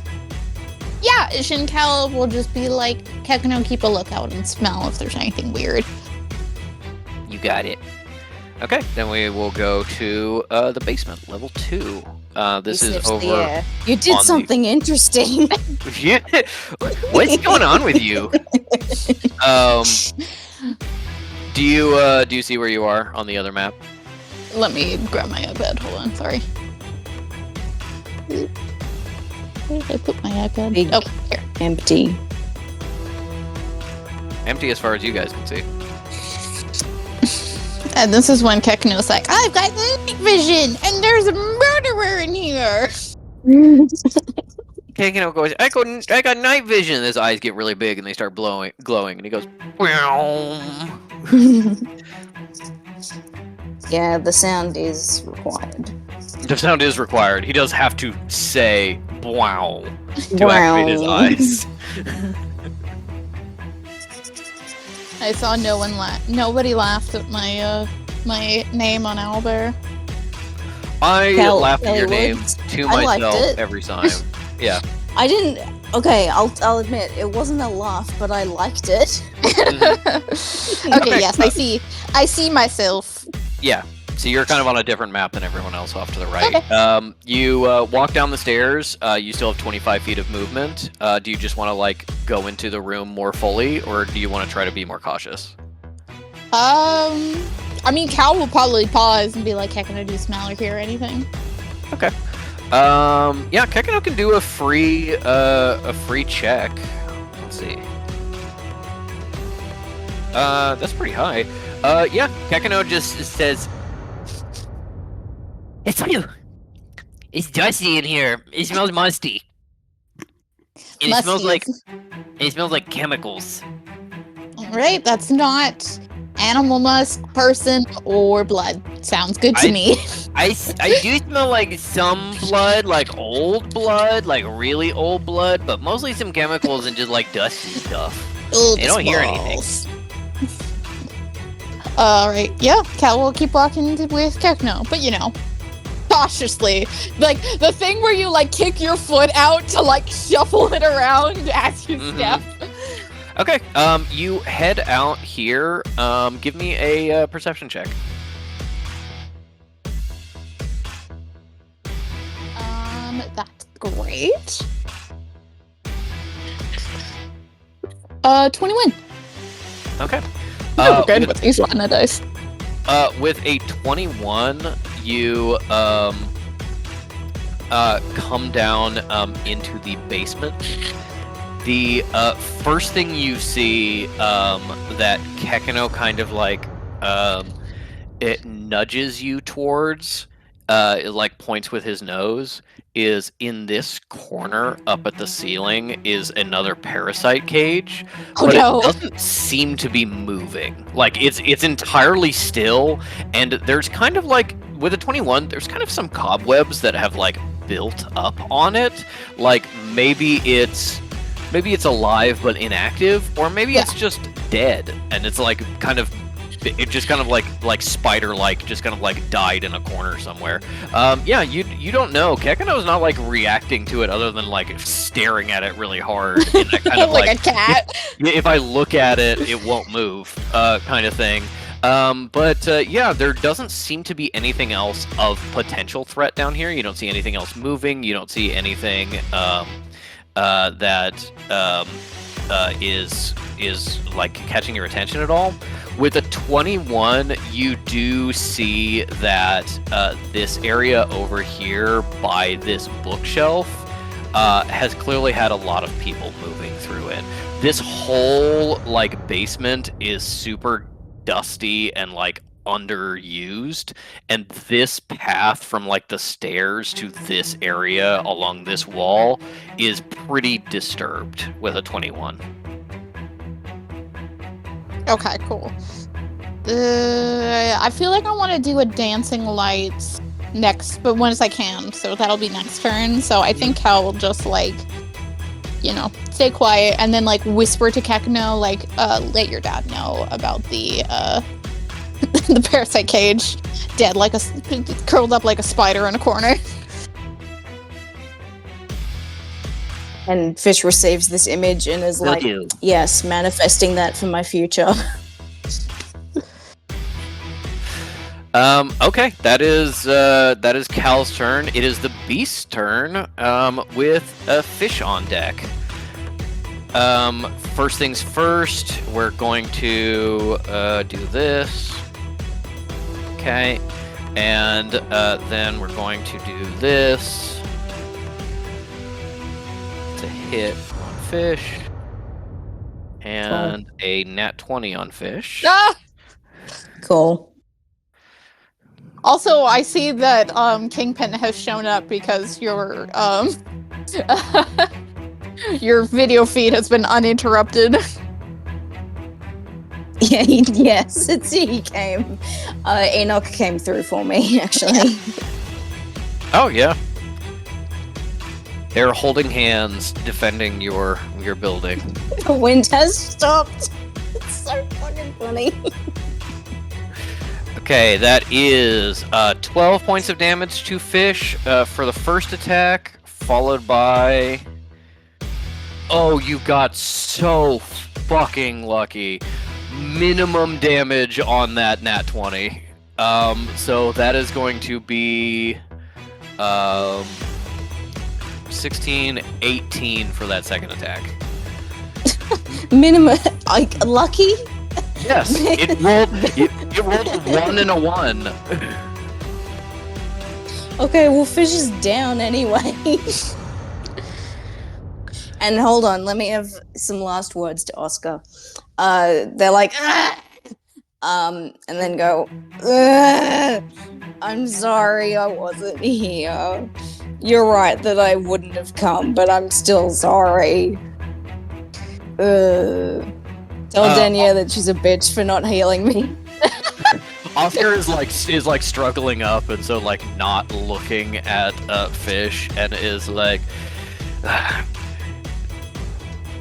Speaker 3: Yeah, Shinkel will just be like, Kekno, keep a lookout and smell if there's anything weird.
Speaker 5: You got it.
Speaker 1: Okay, then we will go to the basement, level 2. This
Speaker 4: You
Speaker 1: is
Speaker 4: sniffed the
Speaker 1: over.
Speaker 4: air. You did
Speaker 1: on
Speaker 4: something interesting.
Speaker 1: Yeah. What's going on with you? Do you see where you are on the other map?
Speaker 3: Let me grab my iPad. Hold on, sorry. Where did I put my iPad?
Speaker 4: Big.
Speaker 3: Oh, here.
Speaker 4: Empty.
Speaker 1: Empty as far as you guys can see.
Speaker 3: And this is when Kekno's like, I've got night vision, and there's a murderer in here.
Speaker 1: Kekno goes, I got night vision. His eyes get really big and they start glowing, and he goes, "Meow."
Speaker 4: Yeah, the sound is required.
Speaker 1: The sound is required. He does have to say "wow" to
Speaker 4: Wow.
Speaker 1: activate his eyes.
Speaker 3: I saw nobody laughed at my my name on Owlbear.
Speaker 1: I
Speaker 4: Cal-
Speaker 1: laugh at your
Speaker 4: Kelly
Speaker 1: name
Speaker 4: Woods.
Speaker 1: to
Speaker 4: I liked
Speaker 1: myself
Speaker 4: it.
Speaker 1: every time. Yeah.
Speaker 4: I didn't. Okay, I'll admit it wasn't a laugh, but I liked it.
Speaker 3: Okay, yes, I see myself.
Speaker 1: Yeah. So you're kind of on a different map than everyone else off to the right.
Speaker 3: Okay.
Speaker 1: You walk down the stairs. You still have 25 feet of movement. Do you just want to like go into the room more fully, or do you want to try to be more cautious?
Speaker 3: I mean, Cal will probably pause and be like, "Heck, can I do smell or hear anything?"
Speaker 1: Okay. Yeah, Kekino can do a free check. Let's see. That's pretty high. Yeah, Kekino just says,
Speaker 5: It's you. It's dusty in here. It smells musty. And it smells like chemicals.
Speaker 3: Right, that's not animal musk, person, or blood. Sounds good to me.
Speaker 5: I do smell like some blood, like old blood, like really old blood, but mostly some chemicals and just like dusty stuff.
Speaker 3: Old
Speaker 5: I don't hear anything.
Speaker 3: balls. Alright, yeah, Cal will keep walking with Kekno, but you know, cautiously. Like, the thing where you, like, kick your foot out to, like, shuffle it around as you step.
Speaker 1: okay, you head out here. Give me a perception check.
Speaker 3: That's great. 21.
Speaker 1: Okay.
Speaker 3: Oh, good with these Latina dice.
Speaker 1: With a 21, you come down into the basement. The first thing you see that Kekino kind of like it nudges you towards, it like points with his nose, is in this corner up at the ceiling is another parasite cage,
Speaker 3: Oh
Speaker 1: but
Speaker 3: no.
Speaker 1: it doesn't seem to be moving. Like it's entirely still, and there's kind of like with a 21, there's kind of some cobwebs that have like built up on it. Like maybe it's alive but inactive, or maybe it's just dead and it's like kind of it just kind of like spider-like just kind of like died in a corner somewhere. Yeah, you don't know. Kekino's not like reacting to it other than like staring at it really hard in that kind of
Speaker 3: like a cat.
Speaker 1: if I look at it, it won't move kind of thing. But yeah, there doesn't seem to be anything else of potential threat down here. You don't see anything else moving. You don't see anything that is like catching your attention at all. With a 21, you do see that this area over here by this bookshelf has clearly had a lot of people moving through it. this whole like basement is super dusty and like underused, and this path from like the stairs to this area along this wall is pretty disturbed with a 21.
Speaker 3: Okay, cool. I feel like I want to do a dancing lights next, but once I can, so that'll be next turn. So I think Cal will just like, stay quiet and then like whisper to Kekno, like, let your dad know about the the parasite cage, dead like curled up like a spider in a corner.
Speaker 4: And Fish receives this image and is like, yes, manifesting that for my future.
Speaker 1: Okay, that is Cal's turn. It is the beast's turn, with a fish on deck. First things first, we're going to do this. Okay, and then we're going to do this to hit on fish, and a nat 20 on fish.
Speaker 3: Ah!
Speaker 4: Cool.
Speaker 3: Also, I see that Kingpin has shown up because your your video feed has been uninterrupted.
Speaker 4: Yeah, yes, he came. Enoch came through for me, actually.
Speaker 1: Oh yeah. They're holding hands, defending your building.
Speaker 4: The wind has stopped. It's so fucking funny.
Speaker 1: Okay, that is 12 points of damage to fish for the first attack, followed by... Oh, you got so fucking lucky. Minimum damage on that nat 20. So that is going to be 16, 18 for that second attack.
Speaker 4: Minimum, like, lucky?
Speaker 1: Yes, it rolled a 1 and a 1.
Speaker 4: Okay, well, Fish is down anyway. And hold on, let me have some last words to Oscar. They're like, ah! And then go, I'm sorry I wasn't here. You're right that I wouldn't have come, but I'm still sorry. Tell Denya that she's a bitch for not healing me.
Speaker 1: Oscar is like struggling up, and so like not looking at Fish, and is like,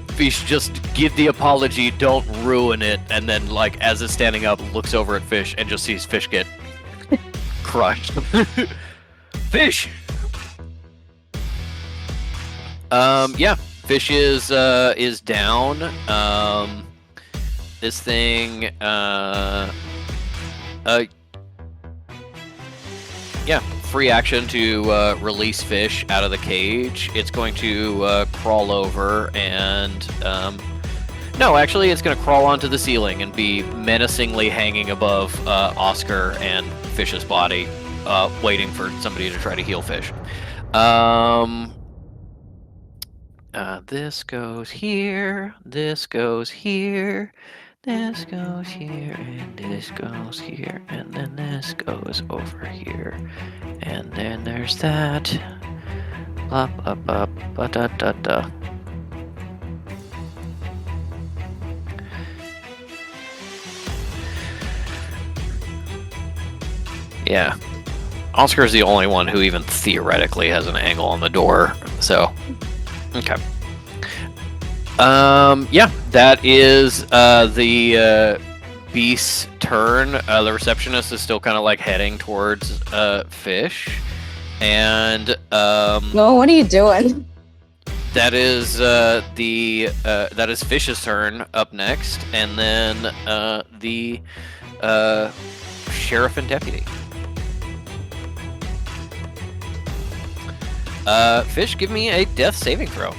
Speaker 1: Fish, just give the apology, don't ruin it. And then like as it's standing up, looks over at Fish and just sees Fish get crushed. Fish. Yeah, Fish is down. This thing, yeah, free action to release Fish out of the cage. It's going to crawl over and, no, actually, it's going to crawl onto the ceiling and be menacingly hanging above Oscar and Fish's body, waiting for somebody to try to heal Fish. This goes here, this goes here. This goes here, and this goes here, and then this goes over here. And then there's that. Up, da da da. Yeah. Oscar is the only one who even theoretically has an angle on the door, so... Okay. Yeah, that is the beast's turn. The receptionist is still kind of like heading towards Fish, and
Speaker 4: well, what are you doing?
Speaker 1: that is that is Fish's turn up next, and then the sheriff and deputy. Fish, give me a death saving throw.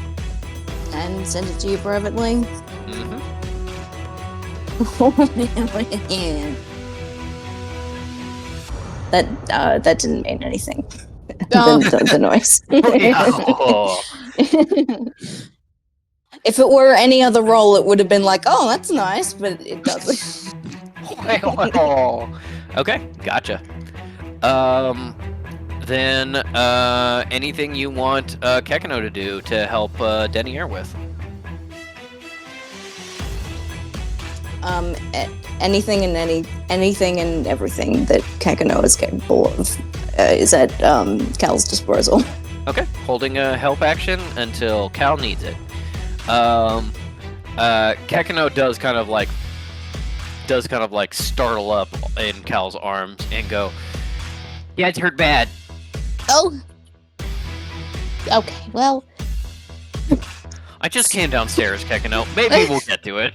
Speaker 4: And send it to you privately.
Speaker 1: Mm-hmm.
Speaker 4: That didn't mean anything.
Speaker 3: Oh.
Speaker 4: the noise.
Speaker 1: Oh.
Speaker 4: If it were any other role, it would have been like, oh, that's nice, but it doesn't.
Speaker 1: Okay, gotcha. Then anything you want Kekino to do to help Denier with?
Speaker 4: Anything and everything that Kakano is capable of is at Cal's disposal.
Speaker 1: Okay, holding a help action until Cal needs it. Kekino does kind of like startle up in Cal's arms and go, "Yeah, it's hurt bad."
Speaker 3: Oh. Okay, well.
Speaker 1: I just came downstairs, Kekino. Maybe we'll get to it.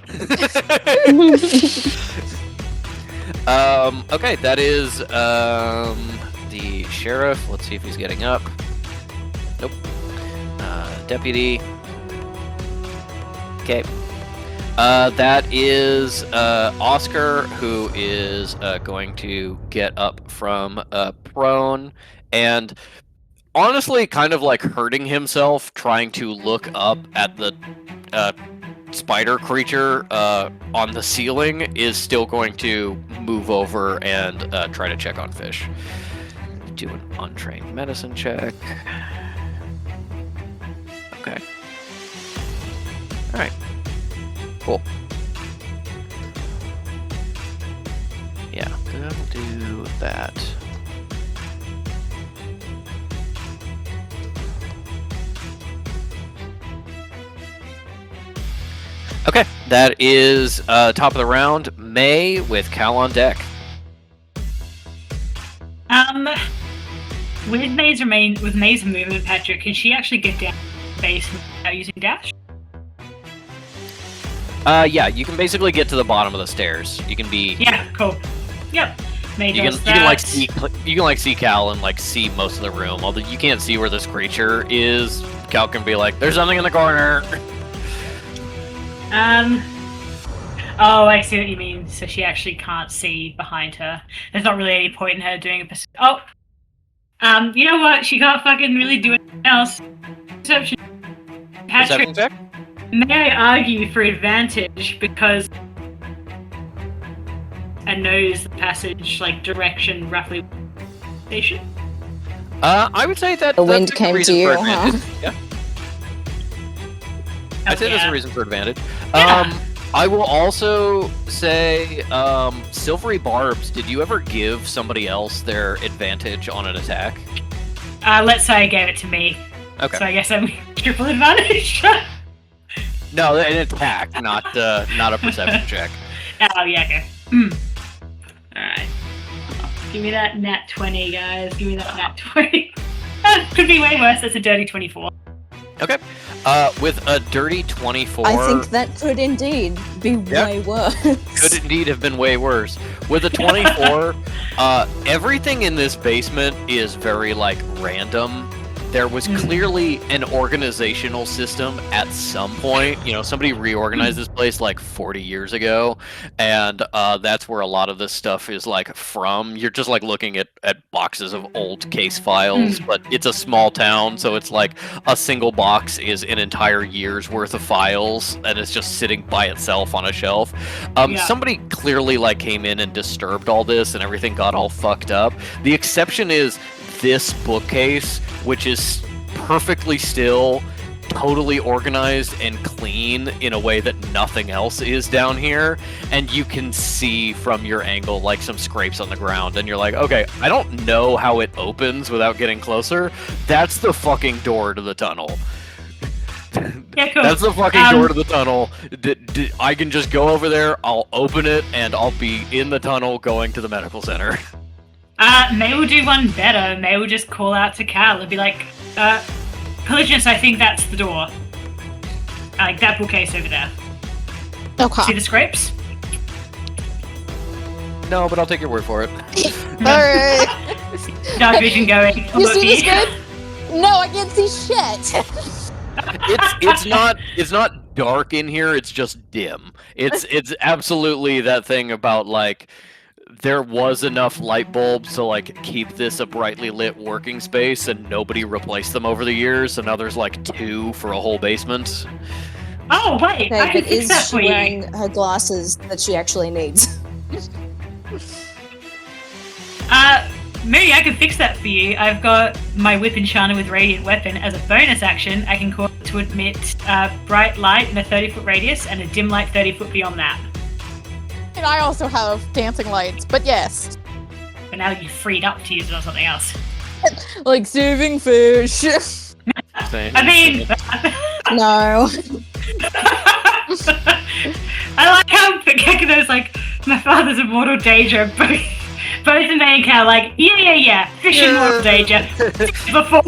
Speaker 1: Okay, that is the sheriff. Let's see if he's getting up. Nope. Deputy. Okay. That is Oscar, who is going to get up from prone and honestly kind of like hurting himself trying to look up at the spider creature on the ceiling, is still going to move over and try to check on Fish. Do an untrained medicine check. Okay. Alright. Cool. Yeah, that'll do that. Okay, that is top of the round. May with Cal on deck.
Speaker 2: With May's movement, Patrick, can she actually get down the base without using dash?
Speaker 1: Yeah, you can basically get to the bottom of the stairs. You can be.
Speaker 2: Yeah, cool. Yep. May
Speaker 1: You
Speaker 2: does
Speaker 1: can
Speaker 2: that.
Speaker 1: like see Cal and like see most of the room. Although you can't see where this creature is, Cal can be like, "There's something in the corner."
Speaker 2: Oh, I see what you mean. So she actually can't see behind her. There's not really any point in her doing a you know what? She can't fucking really do anything else. Perception. Patrick,
Speaker 1: Perception check?
Speaker 2: may I argue for advantage because and knows the passage, like direction, roughly station?
Speaker 1: I would say that
Speaker 4: The wind
Speaker 1: that's a
Speaker 4: came to
Speaker 1: reason
Speaker 4: you,
Speaker 1: for
Speaker 4: huh?
Speaker 1: advantage. Yeah, I'd say that's a
Speaker 2: Yeah.
Speaker 1: reason for advantage.
Speaker 2: Yeah.
Speaker 1: I will also say, Silvery Barbs, did you ever give somebody else their advantage on an attack?
Speaker 2: Let's say I gave it to me.
Speaker 1: Okay.
Speaker 2: So I guess I'm triple advantage.
Speaker 1: No, an attack, not a perception check.
Speaker 2: Oh, yeah, okay. Alright. Give me that nat 20, guys. Give me that nat 20. Could be way worse. That's a dirty 24.
Speaker 1: Okay. With a dirty 24...
Speaker 4: I think that could indeed be way worse.
Speaker 1: Could indeed have been way worse. With a 24, everything in this basement is very, like, random. There was clearly an organizational system at some point. You know, somebody reorganized this place like 40 years ago, and that's where a lot of this stuff is like from. You're just like looking at boxes of old case files, but it's a small town, so it's like a single box is an entire year's worth of files, and it's just sitting by itself on a shelf. Somebody clearly like came in and disturbed all this, and everything got all fucked up. The exception is this bookcase, which is perfectly still, totally organized and clean in a way that nothing else is down here, and you can see from your angle like some scrapes on the ground, and you're like, okay, I don't know how it opens without getting closer. That's the fucking door to the tunnel.
Speaker 2: Yeah, cool.
Speaker 1: That's the fucking door to the tunnel. I can just go over there, I'll open it, and I'll be in the tunnel going to the medical center.
Speaker 2: May will do one better. May will just call out to Cal and be like, Pelagius, I think that's the door. Like that bookcase over there.
Speaker 3: Okay.
Speaker 2: See the scrapes?
Speaker 1: No, but I'll take your word for it.
Speaker 3: Alright.
Speaker 2: Dark vision going.
Speaker 3: You see this good? No, I can't see shit.
Speaker 1: It's not dark in here, it's just dim. It's absolutely that thing about like there was enough light bulbs to like keep this a brightly lit working space, and nobody replaced them over the years, so now there's like 2 for a whole basement.
Speaker 2: Oh wait, I
Speaker 4: Okay,
Speaker 2: can
Speaker 4: but
Speaker 2: fix
Speaker 4: is
Speaker 2: that
Speaker 4: she
Speaker 2: for you.
Speaker 4: wearing her glasses that she actually needs?
Speaker 2: Maybe I can fix that for you. I've got my whip enchanted with radiant weapon. As a bonus action, I can cause it to emit bright light in a 30-foot radius and a dim light 30 foot beyond that.
Speaker 3: And I also have dancing lights, but yes.
Speaker 2: But now you're freed up to use it on something else.
Speaker 3: Like saving fish.
Speaker 2: I mean,
Speaker 4: No.
Speaker 2: I like how Gekko's like, my father's in mortal danger, both the main cat like, yeah, fish in mortal danger. Before.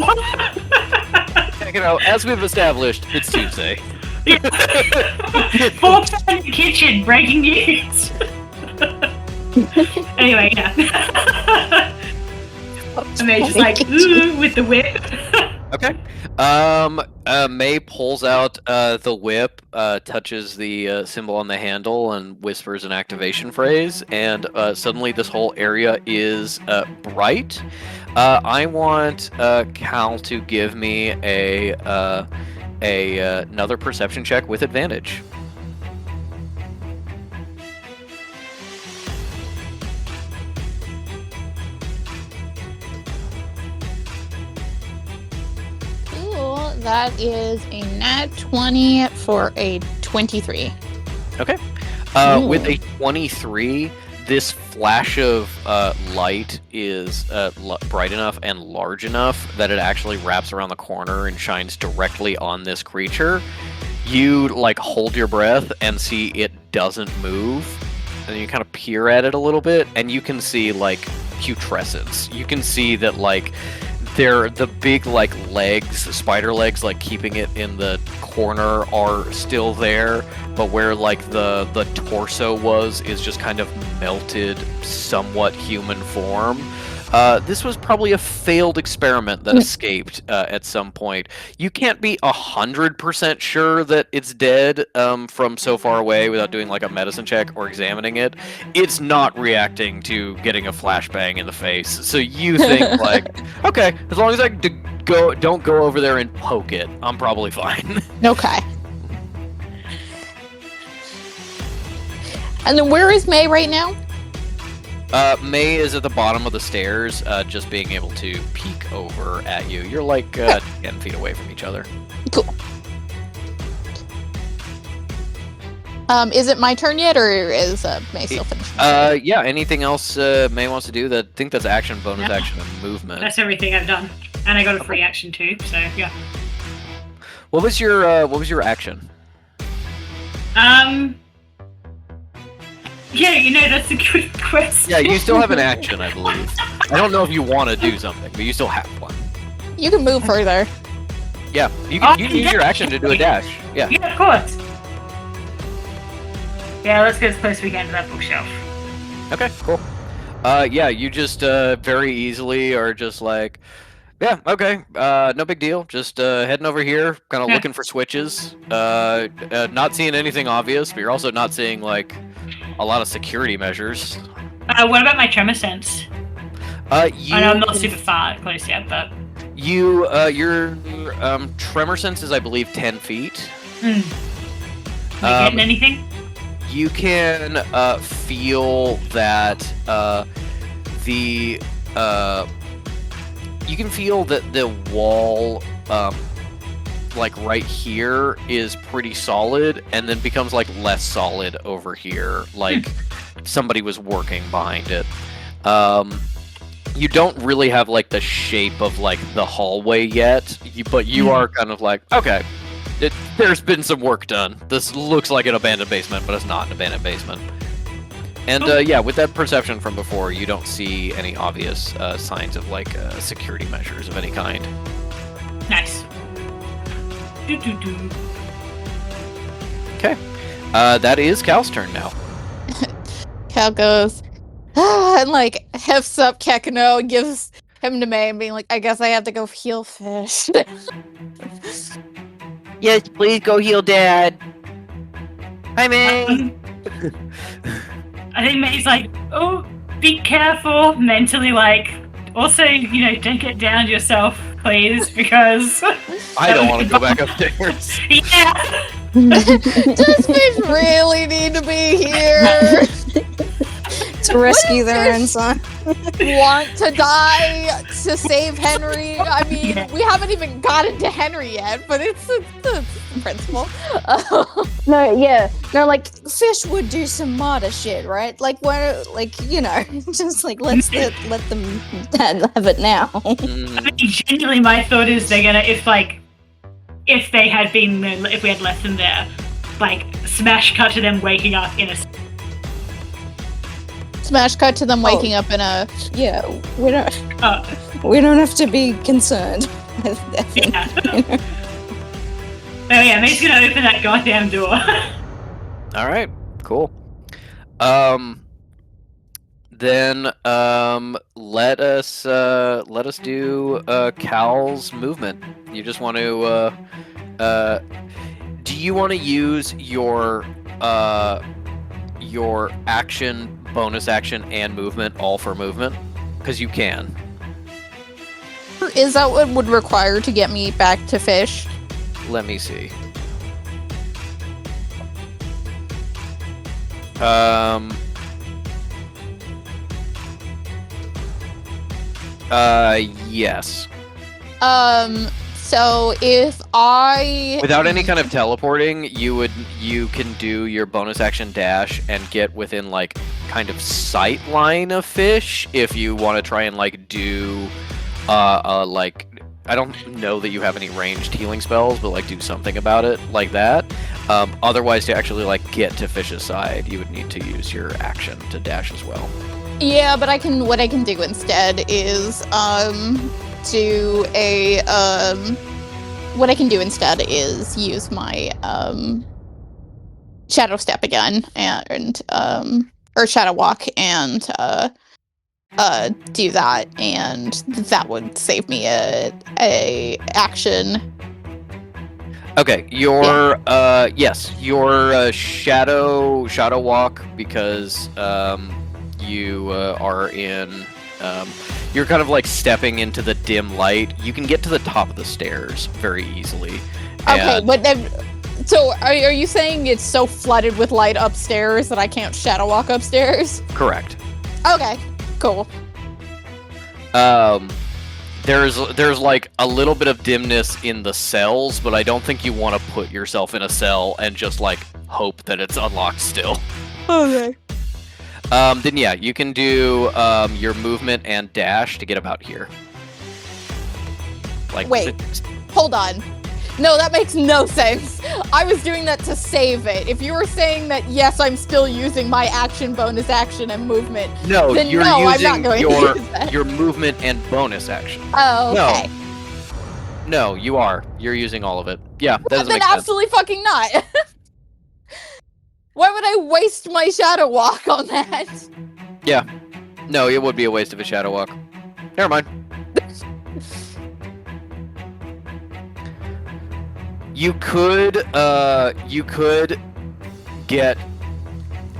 Speaker 1: You know, as we've established, it's Tuesday.
Speaker 2: 4 in the kitchen, breaking news. Anyway, yeah. And they're just like, ooh, with the whip.
Speaker 1: Okay. May pulls out the whip, touches the symbol on the handle, and whispers an activation phrase, and suddenly this whole area is bright. I want Cal to give me another perception check with advantage.
Speaker 3: Cool. That is a nat 20 for a 23.
Speaker 1: Okay. With a 23, this flash of light is bright enough and large enough that it actually wraps around the corner and shines directly on this creature. You like hold your breath and see it doesn't move, and you kind of peer at it a little bit, and you can see like putrescence. You can see that like the big like legs, spider legs, like keeping it in the corner are still there, but where like the torso was is just kind of melted, somewhat human form. This was probably a failed experiment that escaped at some point. You can't be 100% sure that it's dead from so far away without doing like a medicine check or examining it. It's not reacting to getting a flashbang in the face. So you think like, okay, as long as I don't go over there and poke it, I'm probably fine.
Speaker 3: Okay. And then where is May right now?
Speaker 1: May is at the bottom of the stairs, just being able to peek over at you. You're like 10 feet away from each other.
Speaker 3: Cool. Is it my turn yet, or is May still finished?
Speaker 1: Yeah, anything else May wants to do? I think that's action, bonus action, and movement.
Speaker 2: That's everything I've done. And I got a free action too, so yeah.
Speaker 1: What was your action?
Speaker 2: Yeah, you know, that's a good question.
Speaker 1: Yeah, you still have an action, I believe. I don't know if you want to do something, but you still have one.
Speaker 3: You can move further.
Speaker 1: Yeah, you can use your action to do a dash. Yeah.
Speaker 2: Yeah, of course. Yeah, let's get as close as we can to that bookshelf.
Speaker 1: Okay, cool. Yeah, you just very easily are just like, yeah, okay, no big deal. Just heading over here, kind of looking for switches. Not seeing anything obvious, but you're also not seeing like a lot of security measures.
Speaker 2: What about my tremor sense? I know I'm not super far close yet, but
Speaker 1: your tremor sense is, I believe, 10 feet.
Speaker 2: Am I getting anything?
Speaker 1: You can feel that you can feel that the wall, like right here, is pretty solid, and then becomes like less solid over here, like somebody was working behind it. You don't really have like the shape of like the hallway yet, but you are kind of like, okay, there's been some work done. This looks like an abandoned basement, but it's not an abandoned basement. And yeah, with that perception from before, you don't see any obvious signs of like security measures of any kind.
Speaker 2: Nice.
Speaker 1: Okay, that is Cal's turn now.
Speaker 3: Cal goes, and like hefts up Kekino and gives him to May, and being like, I guess I have to go heal fish.
Speaker 5: Yes, please go heal Dad. Hi, May.
Speaker 2: I think May's like, oh, be careful mentally, like, also, you know, don't get down yourself, please, because...
Speaker 1: I don't want to go back upstairs.
Speaker 2: Yeah!
Speaker 3: Does Fish really need to be here?
Speaker 4: To rescue their own son.
Speaker 3: Want to die to save Henry? I mean, we haven't even gotten to Henry yet, but it's the principle.
Speaker 4: No, yeah. No, like, Fish would do some martyr shit, right? Like, where, like, you know, just like, let them have it now.
Speaker 2: I mean, genuinely, my thought is they're gonna, if we had left them there, like, smash cut to them waking up in a...
Speaker 3: Smash cut to them waking up in a...
Speaker 4: Yeah, we don't have to be concerned.
Speaker 2: Yeah. Oh yeah, Mae's gonna open that goddamn door.
Speaker 1: All right, cool. Then let us do Cal's movement. You just want to do you want to use your action, bonus action, and movement all for movement? Because you can.
Speaker 3: Is that what would require to get me back to Fish?
Speaker 1: Let me see. Yes.
Speaker 3: So if I...
Speaker 1: Without any kind of teleporting, you can do your bonus action dash and get within, like, kind of sight line of Fish if you want to try and, like, do, like... I don't know that you have any ranged healing spells, but, like, do something about it like that. Otherwise, to actually, like, get to Fish's side, you would need to use your action to dash as well.
Speaker 3: Yeah, but what I can do instead is, what I can do instead is use my, Shadow Step again, and, or Shadow Walk, and, do that, and that would save me a action.
Speaker 1: Okay, your shadow walk, because you are in you're kind of like stepping into the dim light. You can get to the top of the stairs very easily.
Speaker 3: Okay, but then, so are you saying it's so flooded with light upstairs that I can't shadow walk upstairs?
Speaker 1: Correct.
Speaker 3: Okay, cool.
Speaker 1: There's like a little bit of dimness in the cells, but I don't think you want to put yourself in a cell and just like hope that it's unlocked still.
Speaker 3: Okay.
Speaker 1: Then yeah, you can do your movement and dash to get about here. Like,
Speaker 3: wait, hold on. No, that makes no sense. I was doing that to save it. If you were saying that, yes, I'm still using my action, bonus action, and movement,
Speaker 1: no,
Speaker 3: then
Speaker 1: you're
Speaker 3: no,
Speaker 1: using
Speaker 3: I'm not going to use that.
Speaker 1: your movement and bonus action.
Speaker 3: Oh, okay.
Speaker 1: No, you are. You're using all of it. Yeah, that doesn't
Speaker 3: Then
Speaker 1: make sense.
Speaker 3: absolutely fucking not. Why would I waste my shadow walk on that?
Speaker 1: Yeah. No, it would be a waste of a shadow walk. Never mind. You could get,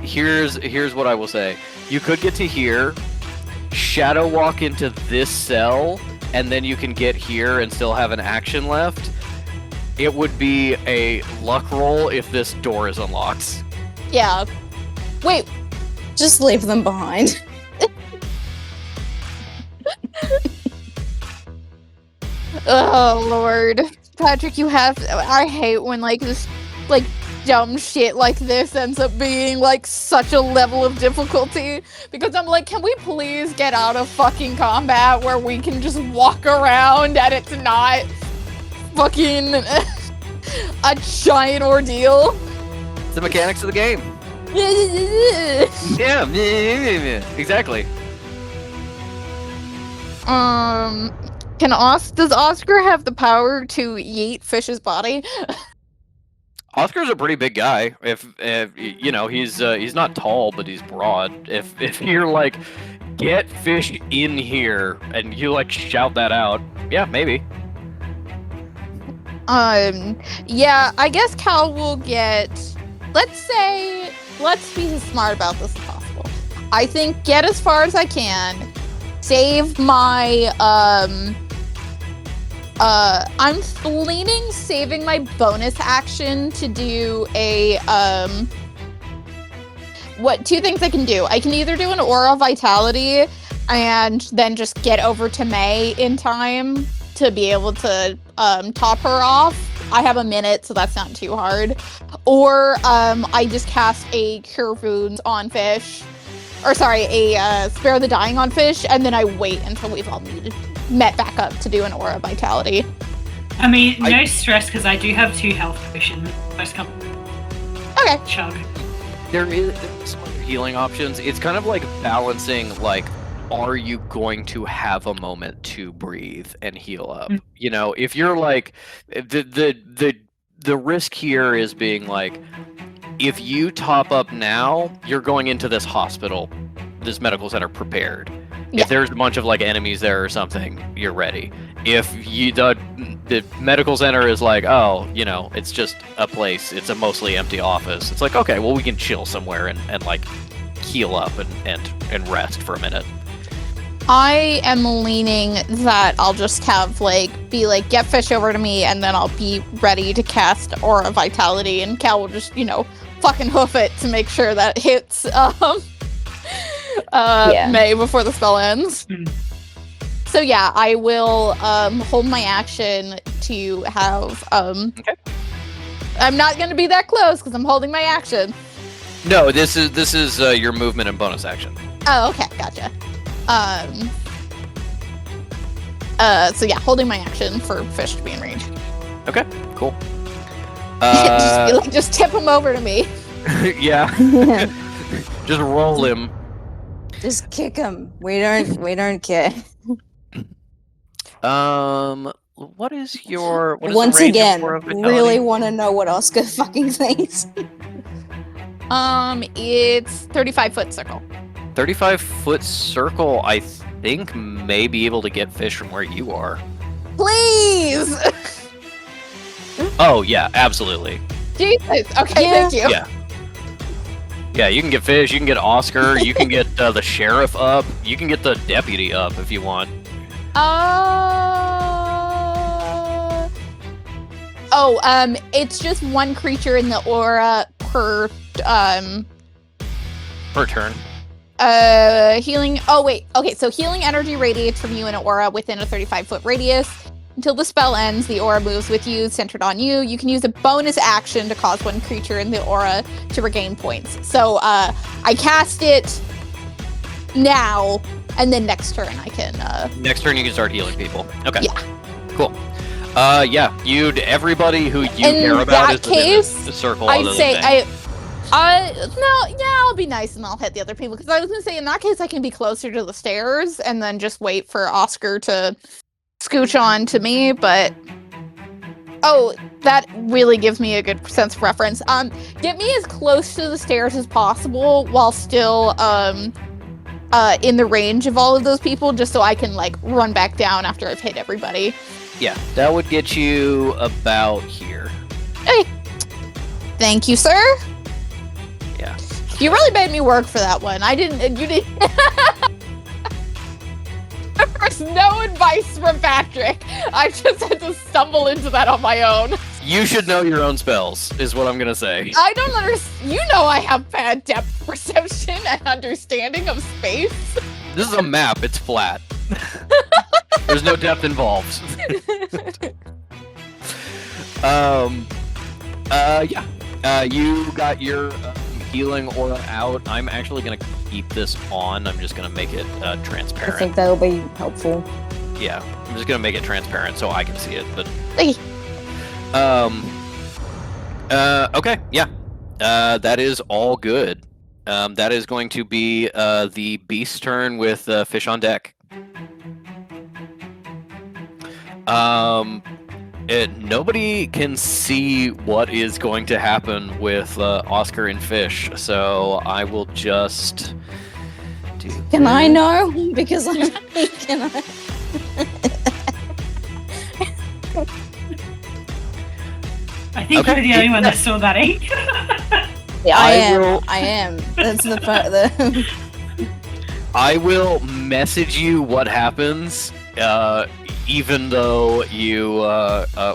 Speaker 1: here's what I will say. You could get to here, shadow walk into this cell, and then you can get here and still have an action left. It would be a luck roll if this door is unlocked.
Speaker 3: Yeah. Wait.
Speaker 4: Just leave them behind.
Speaker 3: Oh, Lord. Patrick, I hate when, like, this, like, dumb shit like this ends up being, like, such a level of difficulty. Because I'm like, can we please get out of fucking combat where we can just walk around and it's not fucking a giant ordeal?
Speaker 1: It's the mechanics of the game. Yeah, exactly.
Speaker 3: Does Oscar have the power to yeet Fish's body?
Speaker 1: Oscar's a pretty big guy. If you know, he's not tall, but he's broad. If you're like, get Fish in here, and you like shout that out, yeah, maybe.
Speaker 3: Yeah, I guess Cal will get, let's be as smart about this as possible. I think get as far as I can, save my, I'm leaning saving my bonus action to do a, two things I can do. I can either do an Aura Vitality and then just get over to May in time to be able to, top her off. I have a minute, so that's not too hard. Or, I just cast a Cure Wounds on Fish. Or sorry, a, Spare the Dying on Fish, and then I wait until we've all met back up to do an Aura Vitality.
Speaker 2: I mean, no stress, because I do have 2 health potions. First couple.
Speaker 3: Okay.
Speaker 2: Chug.
Speaker 1: There's some other healing options. It's kind of like balancing, like, are you going to have a moment to breathe and heal up?
Speaker 2: Mm.
Speaker 1: You know, if you're like, the risk here is being like, if you top up now, you're going into this hospital, this medical center prepared.
Speaker 3: Yeah.
Speaker 1: If there's a bunch of like enemies there or something, you're ready. If you the medical center is like, oh, you know, it's just a place, it's a mostly empty office. It's like, okay, well, we can chill somewhere and like heal up and rest for a minute.
Speaker 3: I am leaning that I'll just have, be like, get Fish over to me, and then I'll be ready to cast Aura Vitality, and Cal will just, fucking hoof it to make sure that it hits, May before the spell ends.
Speaker 2: Mm.
Speaker 3: So yeah, I will, hold my action to have,
Speaker 1: Okay.
Speaker 3: I'm not gonna be that close, because I'm holding my action.
Speaker 1: No, this is your movement and bonus action.
Speaker 3: Oh, okay, gotcha. So yeah, holding my action for Fish to be in range.
Speaker 1: Okay, cool.
Speaker 3: Just tip him over to me.
Speaker 1: Yeah. Just roll him.
Speaker 4: Just kick him. We don't care.
Speaker 1: What is your
Speaker 4: Once
Speaker 1: the range
Speaker 4: again,
Speaker 1: of Aura Vitality?
Speaker 4: really want to know what Oscar fucking thinks.
Speaker 3: It's 35-foot circle.
Speaker 1: 35-foot circle, I think, may be able to get Fish from where you are.
Speaker 3: Please!
Speaker 1: Oh, yeah, absolutely.
Speaker 3: Jesus. Okay,
Speaker 4: Yeah.
Speaker 3: thank you.
Speaker 1: Yeah. Yeah, you can get Fish, you can get Oscar, you can get the sheriff up, you can get the deputy up if you want.
Speaker 3: It's just one creature in the aura per,
Speaker 1: Per turn.
Speaker 3: healing. Oh, wait. Okay, so healing energy radiates from you in an aura within a 35-foot radius. Until the spell ends, the aura moves with you, centered on you. You can use a bonus action to cause one creature in the aura to regain points. So, I cast it now, and then next turn I can,
Speaker 1: Next turn you can start healing people. Okay.
Speaker 3: Yeah.
Speaker 1: Cool. Yeah, everybody who you
Speaker 3: In
Speaker 1: care about
Speaker 3: that
Speaker 1: is within
Speaker 3: case,
Speaker 1: the circle.
Speaker 3: I'd
Speaker 1: other than
Speaker 3: say
Speaker 1: May.
Speaker 3: I'll be nice and I'll hit the other people, because I was gonna say in that case I can be closer to the stairs and then just wait for Oscar to scooch on to me, but that really gives me a good sense of reference. Get me as close to the stairs as possible while still in the range of all of those people, just so I can run back down after I've hit everybody.
Speaker 1: Yeah, that would get you about here.
Speaker 3: Hey, thank you, sir.
Speaker 1: Yeah.
Speaker 3: You really made me work for that one. You didn't. There's no advice from Patrick. I just had to stumble into that on my own.
Speaker 1: You should know your own spells, is what I'm gonna say.
Speaker 3: I don't understand. You know I have bad depth perception and understanding of space.
Speaker 1: This is a map, it's flat. There's no depth involved. You got your healing aura out. I'm actually gonna keep this on. I'm just gonna make it
Speaker 4: I
Speaker 1: transparent.
Speaker 4: think that'll be helpful.
Speaker 1: Yeah, I'm just gonna make it transparent so I can see it. But
Speaker 3: Okay.
Speaker 1: okay, yeah. That is all good. That is going to be the beast's turn with Fish on deck. Nobody can see what is going to happen with Oscar and Fish, so I will just do.
Speaker 4: Can I know? Because can I?
Speaker 2: I think
Speaker 1: Okay.
Speaker 2: you're the only one that saw that ink.
Speaker 4: Yeah,
Speaker 1: I
Speaker 4: I am.
Speaker 1: will-
Speaker 4: I am. That's the
Speaker 1: I will message you what happens. even though you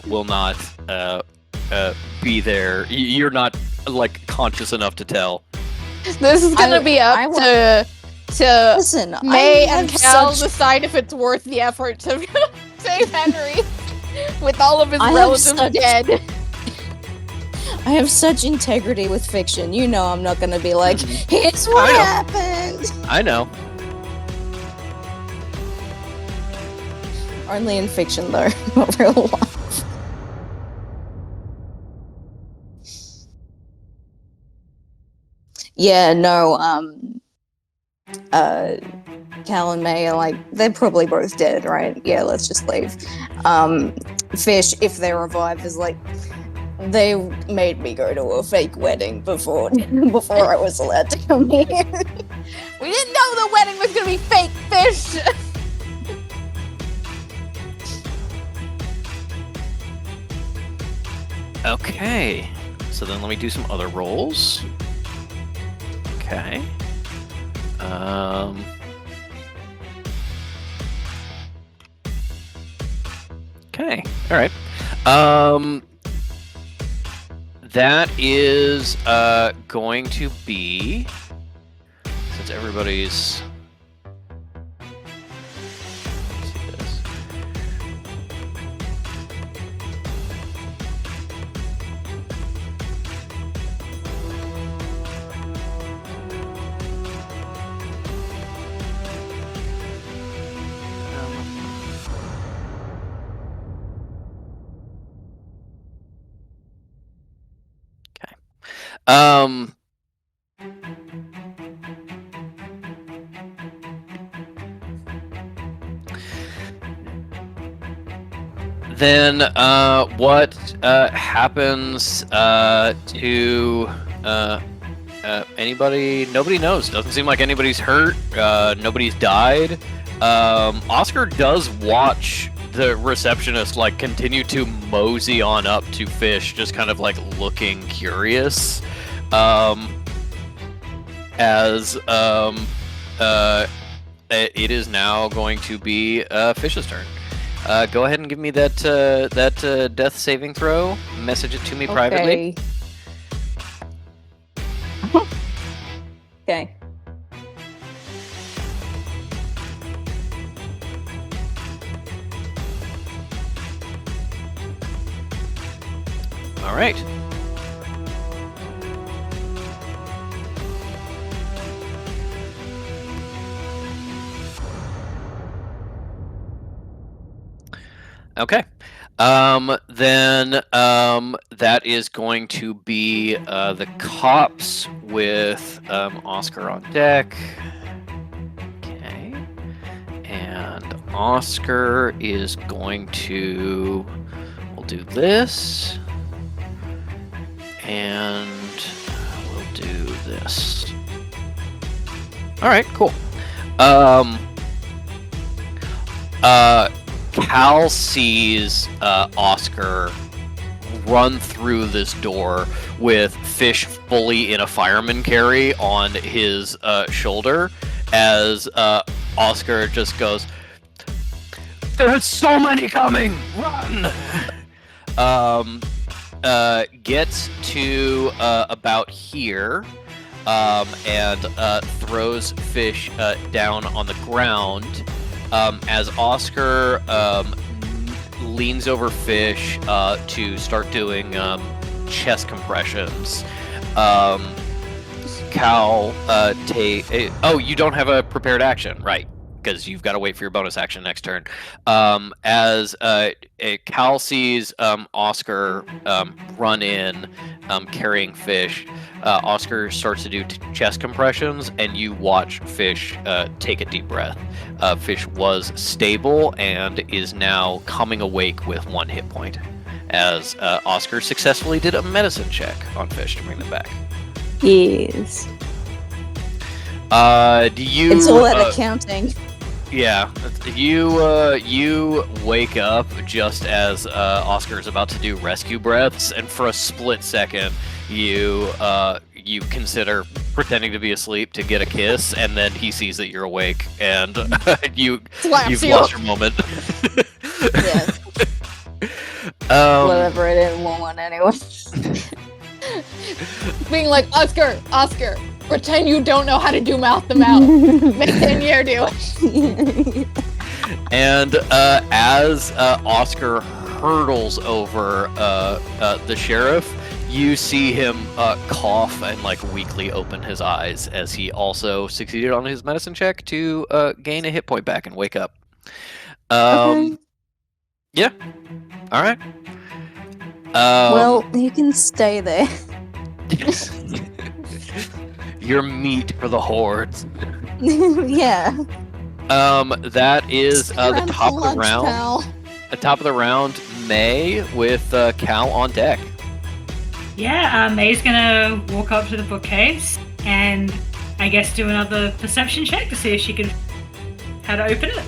Speaker 1: will not be there, you're not like conscious enough to tell.
Speaker 3: This is gonna be up to
Speaker 4: Listen,
Speaker 3: May
Speaker 4: I
Speaker 3: and
Speaker 4: have
Speaker 3: Cal
Speaker 4: such
Speaker 3: decide if it's worth the effort to save Henry with all of his
Speaker 4: I have
Speaker 3: relatives
Speaker 4: such-
Speaker 3: dead.
Speaker 4: I have such integrity with fiction. You know I'm not gonna be like, here's
Speaker 1: I
Speaker 4: what
Speaker 1: know.
Speaker 4: happened.
Speaker 1: I know.
Speaker 4: Only in fiction though, not real life. Yeah, no, Cal and May are like, they're probably both dead, right? Yeah, let's just leave. Fish, if they revive, is like, they made me go to a fake wedding before I was allowed to come here.
Speaker 3: We didn't know the wedding was gonna be fake, Fish.
Speaker 1: Okay. So then let me do some other rolls. Okay. Okay. All right. That is going to be, since everybody's. Let's see this. Um, then what happens to anybody? Nobody knows. Doesn't seem like anybody's hurt. Nobody's died. Oscar does watch the receptionist like continue to mosey on up to Fish, just kind of like looking curious. As it is now going to be Fish's turn. Go ahead and give me that death saving throw. Message it to me privately.
Speaker 4: Okay.
Speaker 1: All right. Okay. Then that is going to be the cops with Oscar on deck. Okay. And Oscar is going to. We'll do this. And we'll do this. All right, cool. Cal sees Oscar run through this door with Fish fully in a fireman carry on his shoulder as Oscar just goes, "There's so many coming! Run!" Gets to about here and throws Fish down on the ground. As Oscar leans over Fish to start doing chest compressions, Cal oh, you don't have a prepared action, right? Because you've got to wait for your bonus action next turn. As Cal sees Oscar run in, carrying Fish, Oscar starts to do chest compressions, and you watch Fish take a deep breath. Fish was stable and is now coming awake with 1 hit point, as Oscar successfully did a medicine check on Fish to bring them back.
Speaker 4: Yes.
Speaker 1: Do you?
Speaker 4: It's all that accounting.
Speaker 1: Yeah, you wake up just as Oscar is about to do rescue breaths, and for a split second, you consider pretending to be asleep to get a kiss, and then he sees that you're awake, and you've lost your moment.
Speaker 4: Yeah. Whatever it is, want anyway.
Speaker 3: Being like, Oscar, pretend you don't know how to do mouth to mouth. Make Daniere do it.
Speaker 1: And as Oscar hurdles over the sheriff, you see him cough and like weakly open his eyes as he also succeeded on his medicine check to gain a hit point back and wake up.
Speaker 4: Okay.
Speaker 1: Yeah. All right.
Speaker 4: Well, you can stay there.
Speaker 1: You're meat for the hordes.
Speaker 4: Yeah.
Speaker 1: That is the
Speaker 4: Around
Speaker 1: top of the
Speaker 4: lunch,
Speaker 1: round.
Speaker 4: pal.
Speaker 1: The top of the round, May with Cal on deck.
Speaker 2: Yeah, May's gonna walk up to the bookcase and I guess do another perception check to see if she can how to open it.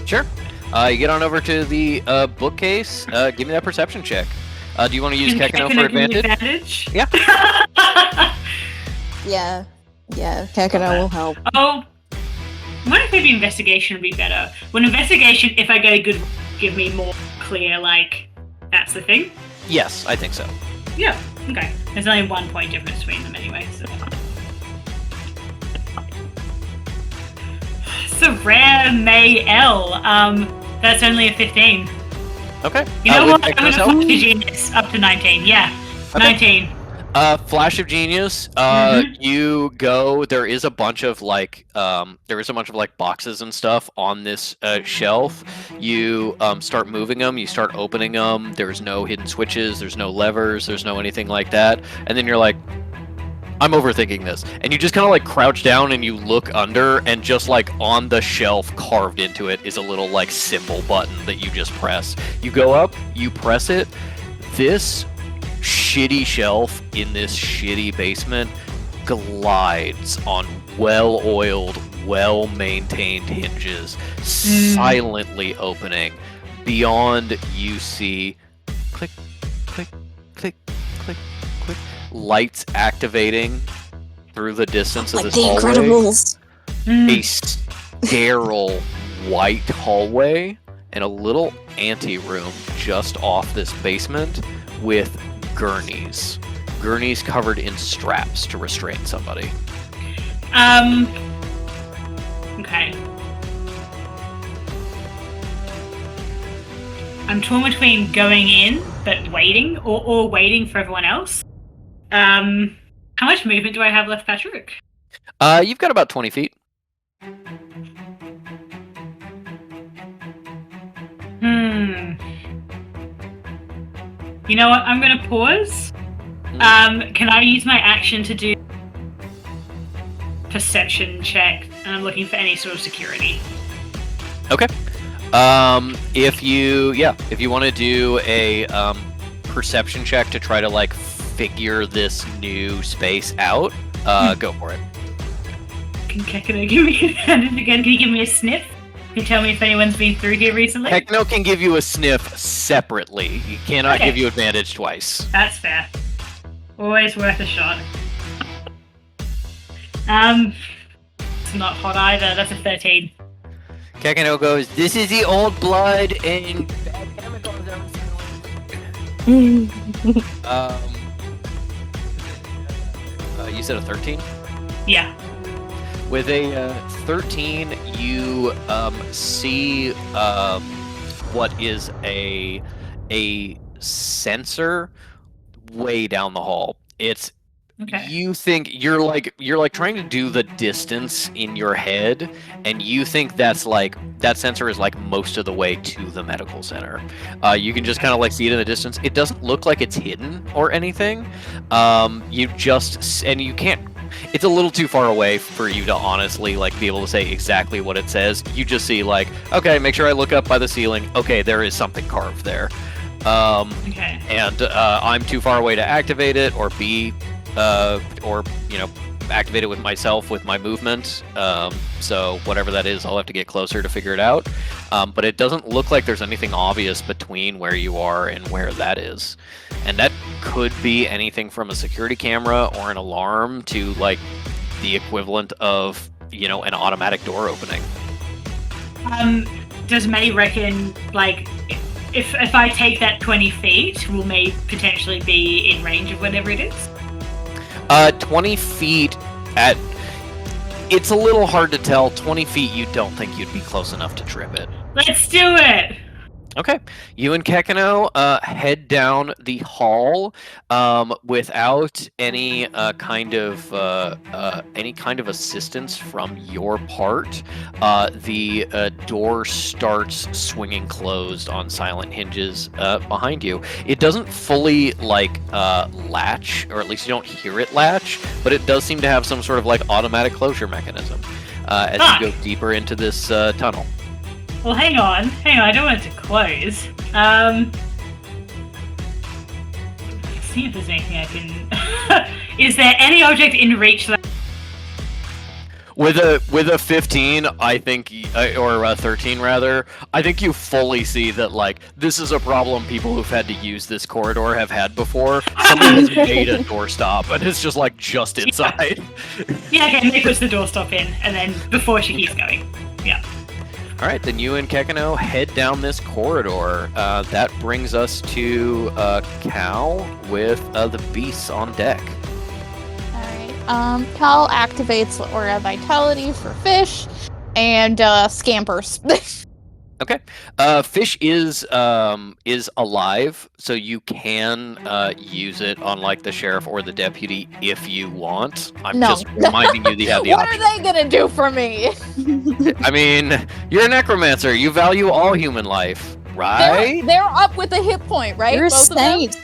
Speaker 1: Sure. You get on over to the bookcase. Give me that perception check. Do you want to use
Speaker 2: Can
Speaker 1: Kekano
Speaker 2: Kekano
Speaker 1: for
Speaker 2: give me
Speaker 1: advantage?
Speaker 2: advantage?
Speaker 1: Yeah.
Speaker 4: Yeah, Kekano will help.
Speaker 2: Oh, I wonder if maybe investigation would be better. When investigation, if I get a good, give me more clear, like, that's the thing?
Speaker 1: Yes, I think so.
Speaker 2: Yeah, okay. There's only 1 point difference between them anyway, so. It's a rare May L. That's only a 15.
Speaker 1: Okay.
Speaker 2: You know
Speaker 1: with
Speaker 2: what? I'm
Speaker 1: Kekano's
Speaker 2: gonna
Speaker 1: help?
Speaker 2: flash a genius up to 19. Yeah,
Speaker 1: Okay.
Speaker 2: 19.
Speaker 1: Flash of Genius. You go. There is a bunch of like, boxes and stuff on this shelf. You start moving them. You start opening them. There's no hidden switches. There's no levers. There's no anything like that. And then you're like, I'm overthinking this. And you just kind of like crouch down and you look under, and just like on the shelf carved into it is a little like symbol button that you just press. You go up. You press it. This shitty shelf in this shitty basement glides on well-oiled, well-maintained hinges, silently opening. Beyond, you see click, click, click, click, click, lights activating through the distance of
Speaker 4: Like
Speaker 1: this
Speaker 4: the
Speaker 1: hallway.
Speaker 4: Incredibles.
Speaker 1: A sterile white hallway and a little ante-room just off this basement with gurneys. Gurneys covered in straps to restrain somebody.
Speaker 2: Okay. I'm torn between going in, but waiting, or waiting for everyone else. How much movement do I have left, Patrick?
Speaker 1: You've got about 20 feet.
Speaker 2: You know what? I'm gonna pause. Can I use my action to do perception check? And I'm looking for any sort of security.
Speaker 1: Okay. If you want to do a perception check to try to like figure this new space out, go for it.
Speaker 2: Can Kekano give me advantage again? Can you give me a sniff? Can you tell me if anyone's been through here recently?
Speaker 1: Kekano can give you a sniff separately. He cannot give you advantage twice.
Speaker 2: That's fair. Always worth a shot. It's not hot either. That's a 13.
Speaker 5: Kekano goes, "This is the old blood and bad chemicals."
Speaker 1: You said a 13?
Speaker 2: Yeah.
Speaker 1: With a 13, you see what is a sensor way down the hall. It's
Speaker 2: Okay.
Speaker 1: you think you're like trying to do the distance in your head, and you think that's like that sensor is like most of the way to the medical center. You can just kind of like see it in the distance. It doesn't look like it's hidden or anything. You can't. It's a little too far away for you to honestly like be able to say exactly what it says. You just see like, okay, make sure I look up by the ceiling. Okay, there is something carved there.
Speaker 2: Okay.
Speaker 1: And I'm too far away to activate it or activate it with myself with my movement. So whatever that is, I'll have to get closer to figure it out. But it doesn't look like there's anything obvious between where you are and where that is. And that could be anything from a security camera or an alarm to like the equivalent of, an automatic door opening.
Speaker 2: does May reckon, like, if I take that 20 feet, will May potentially be in range of whatever it is?
Speaker 1: 20 feet at... It's a little hard to tell. 20 feet, you don't think you'd be close enough to trip it.
Speaker 2: Let's do it!
Speaker 1: Okay, you and Kekano head down the hall without any kind of assistance from your part. The door starts swinging closed on silent hinges behind you. It doesn't fully latch, or at least you don't hear it latch, but it does seem to have some sort of like automatic closure mechanism as you go deeper into this tunnel.
Speaker 2: Well, hang on, I don't want it to close. See if there's anything I can... Is there any object in reach that...
Speaker 1: With a 15, I think, or 13 rather, I think you fully see that, like, this is a problem people who've had to use this corridor have had before. Someone has made a doorstop, and it's just, like, just inside.
Speaker 2: Yeah, okay, May puts the doorstop in, and then before she keeps going. Yeah.
Speaker 1: Alright, then you and Kekano head down this corridor. That brings us to Cal with the beasts on deck.
Speaker 3: Alright, Cal activates Aura Vitality for Fish and scampers.
Speaker 1: Okay. Fish is alive, so you can use it on like the sheriff or the deputy if you want. I'm just reminding you that you have the
Speaker 3: what
Speaker 1: option.
Speaker 3: What are they gonna do for me?
Speaker 1: I mean, you're a necromancer. You value all human life, right?
Speaker 3: They're up with a hit point, right?
Speaker 4: You're a
Speaker 3: Both of them?
Speaker 4: saint.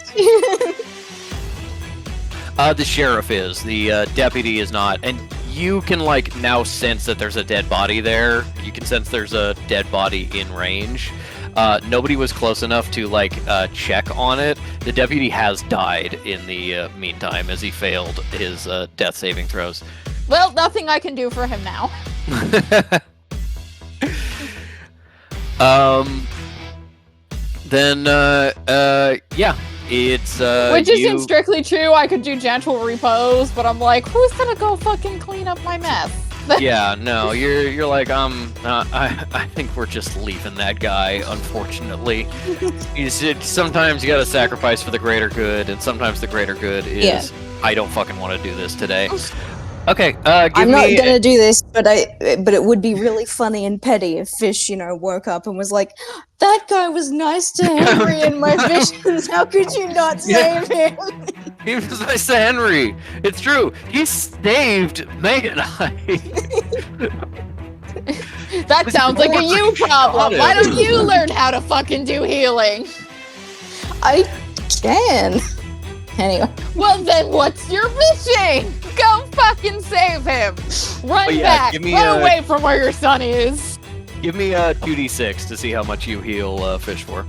Speaker 1: The sheriff is. The deputy is not. And you can like now sense that there's a dead body there. You can sense there's a dead body in range. Nobody was close enough to like check on it. The deputy has died in the meantime as he failed his death saving throws.
Speaker 3: Well, nothing I can do for him now.
Speaker 1: Then yeah, it's
Speaker 3: which isn't strictly true. I could do gentle repose, but I'm like, who's gonna go fucking clean up my mess?
Speaker 1: Yeah, no, you're like I think we're just leaving that guy. Unfortunately, sometimes you gotta sacrifice for the greater good, and sometimes the greater good is I don't fucking want to do this today. Okay,
Speaker 4: I'm not gonna do this, but it would be really funny and petty if Fish, woke up and was like, "That guy was nice to Henry in my visions. How could you not save him?"
Speaker 1: He was nice to Henry. It's true. He saved Meg and I.
Speaker 3: That sounds like a you problem. Why don't you learn how to fucking do healing?
Speaker 4: I can. Anyway.
Speaker 3: Well, then what's your mission? Go fucking save him. Run back. Run away from where your son is.
Speaker 1: Give me a 2d6 to see how much you heal Fish for.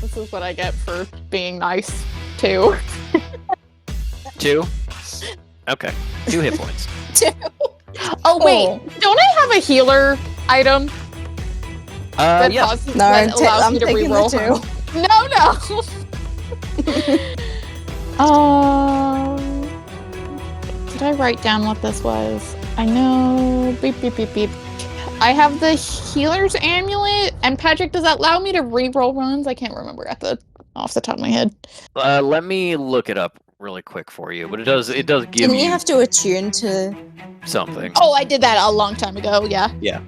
Speaker 3: This is what I get for being nice, too.
Speaker 1: 2? Okay. 2 hit points.
Speaker 4: 2.
Speaker 3: Oh, wait. Don't I have a healer item?
Speaker 1: Yeah.
Speaker 3: That allows
Speaker 4: I'm
Speaker 3: me to
Speaker 4: taking
Speaker 3: reroll.
Speaker 4: the
Speaker 3: 2. No. Did I write down what this was? I know. Beep, beep, beep, beep. I have the healer's amulet. And Patrick, does that allow me to reroll runs? I can't remember off the top of my head.
Speaker 1: Let me look it up really quick for you, but it does give
Speaker 4: Didn't you have to attune to
Speaker 1: something.
Speaker 3: Oh, I did that a long time ago, yeah.
Speaker 1: Yeah.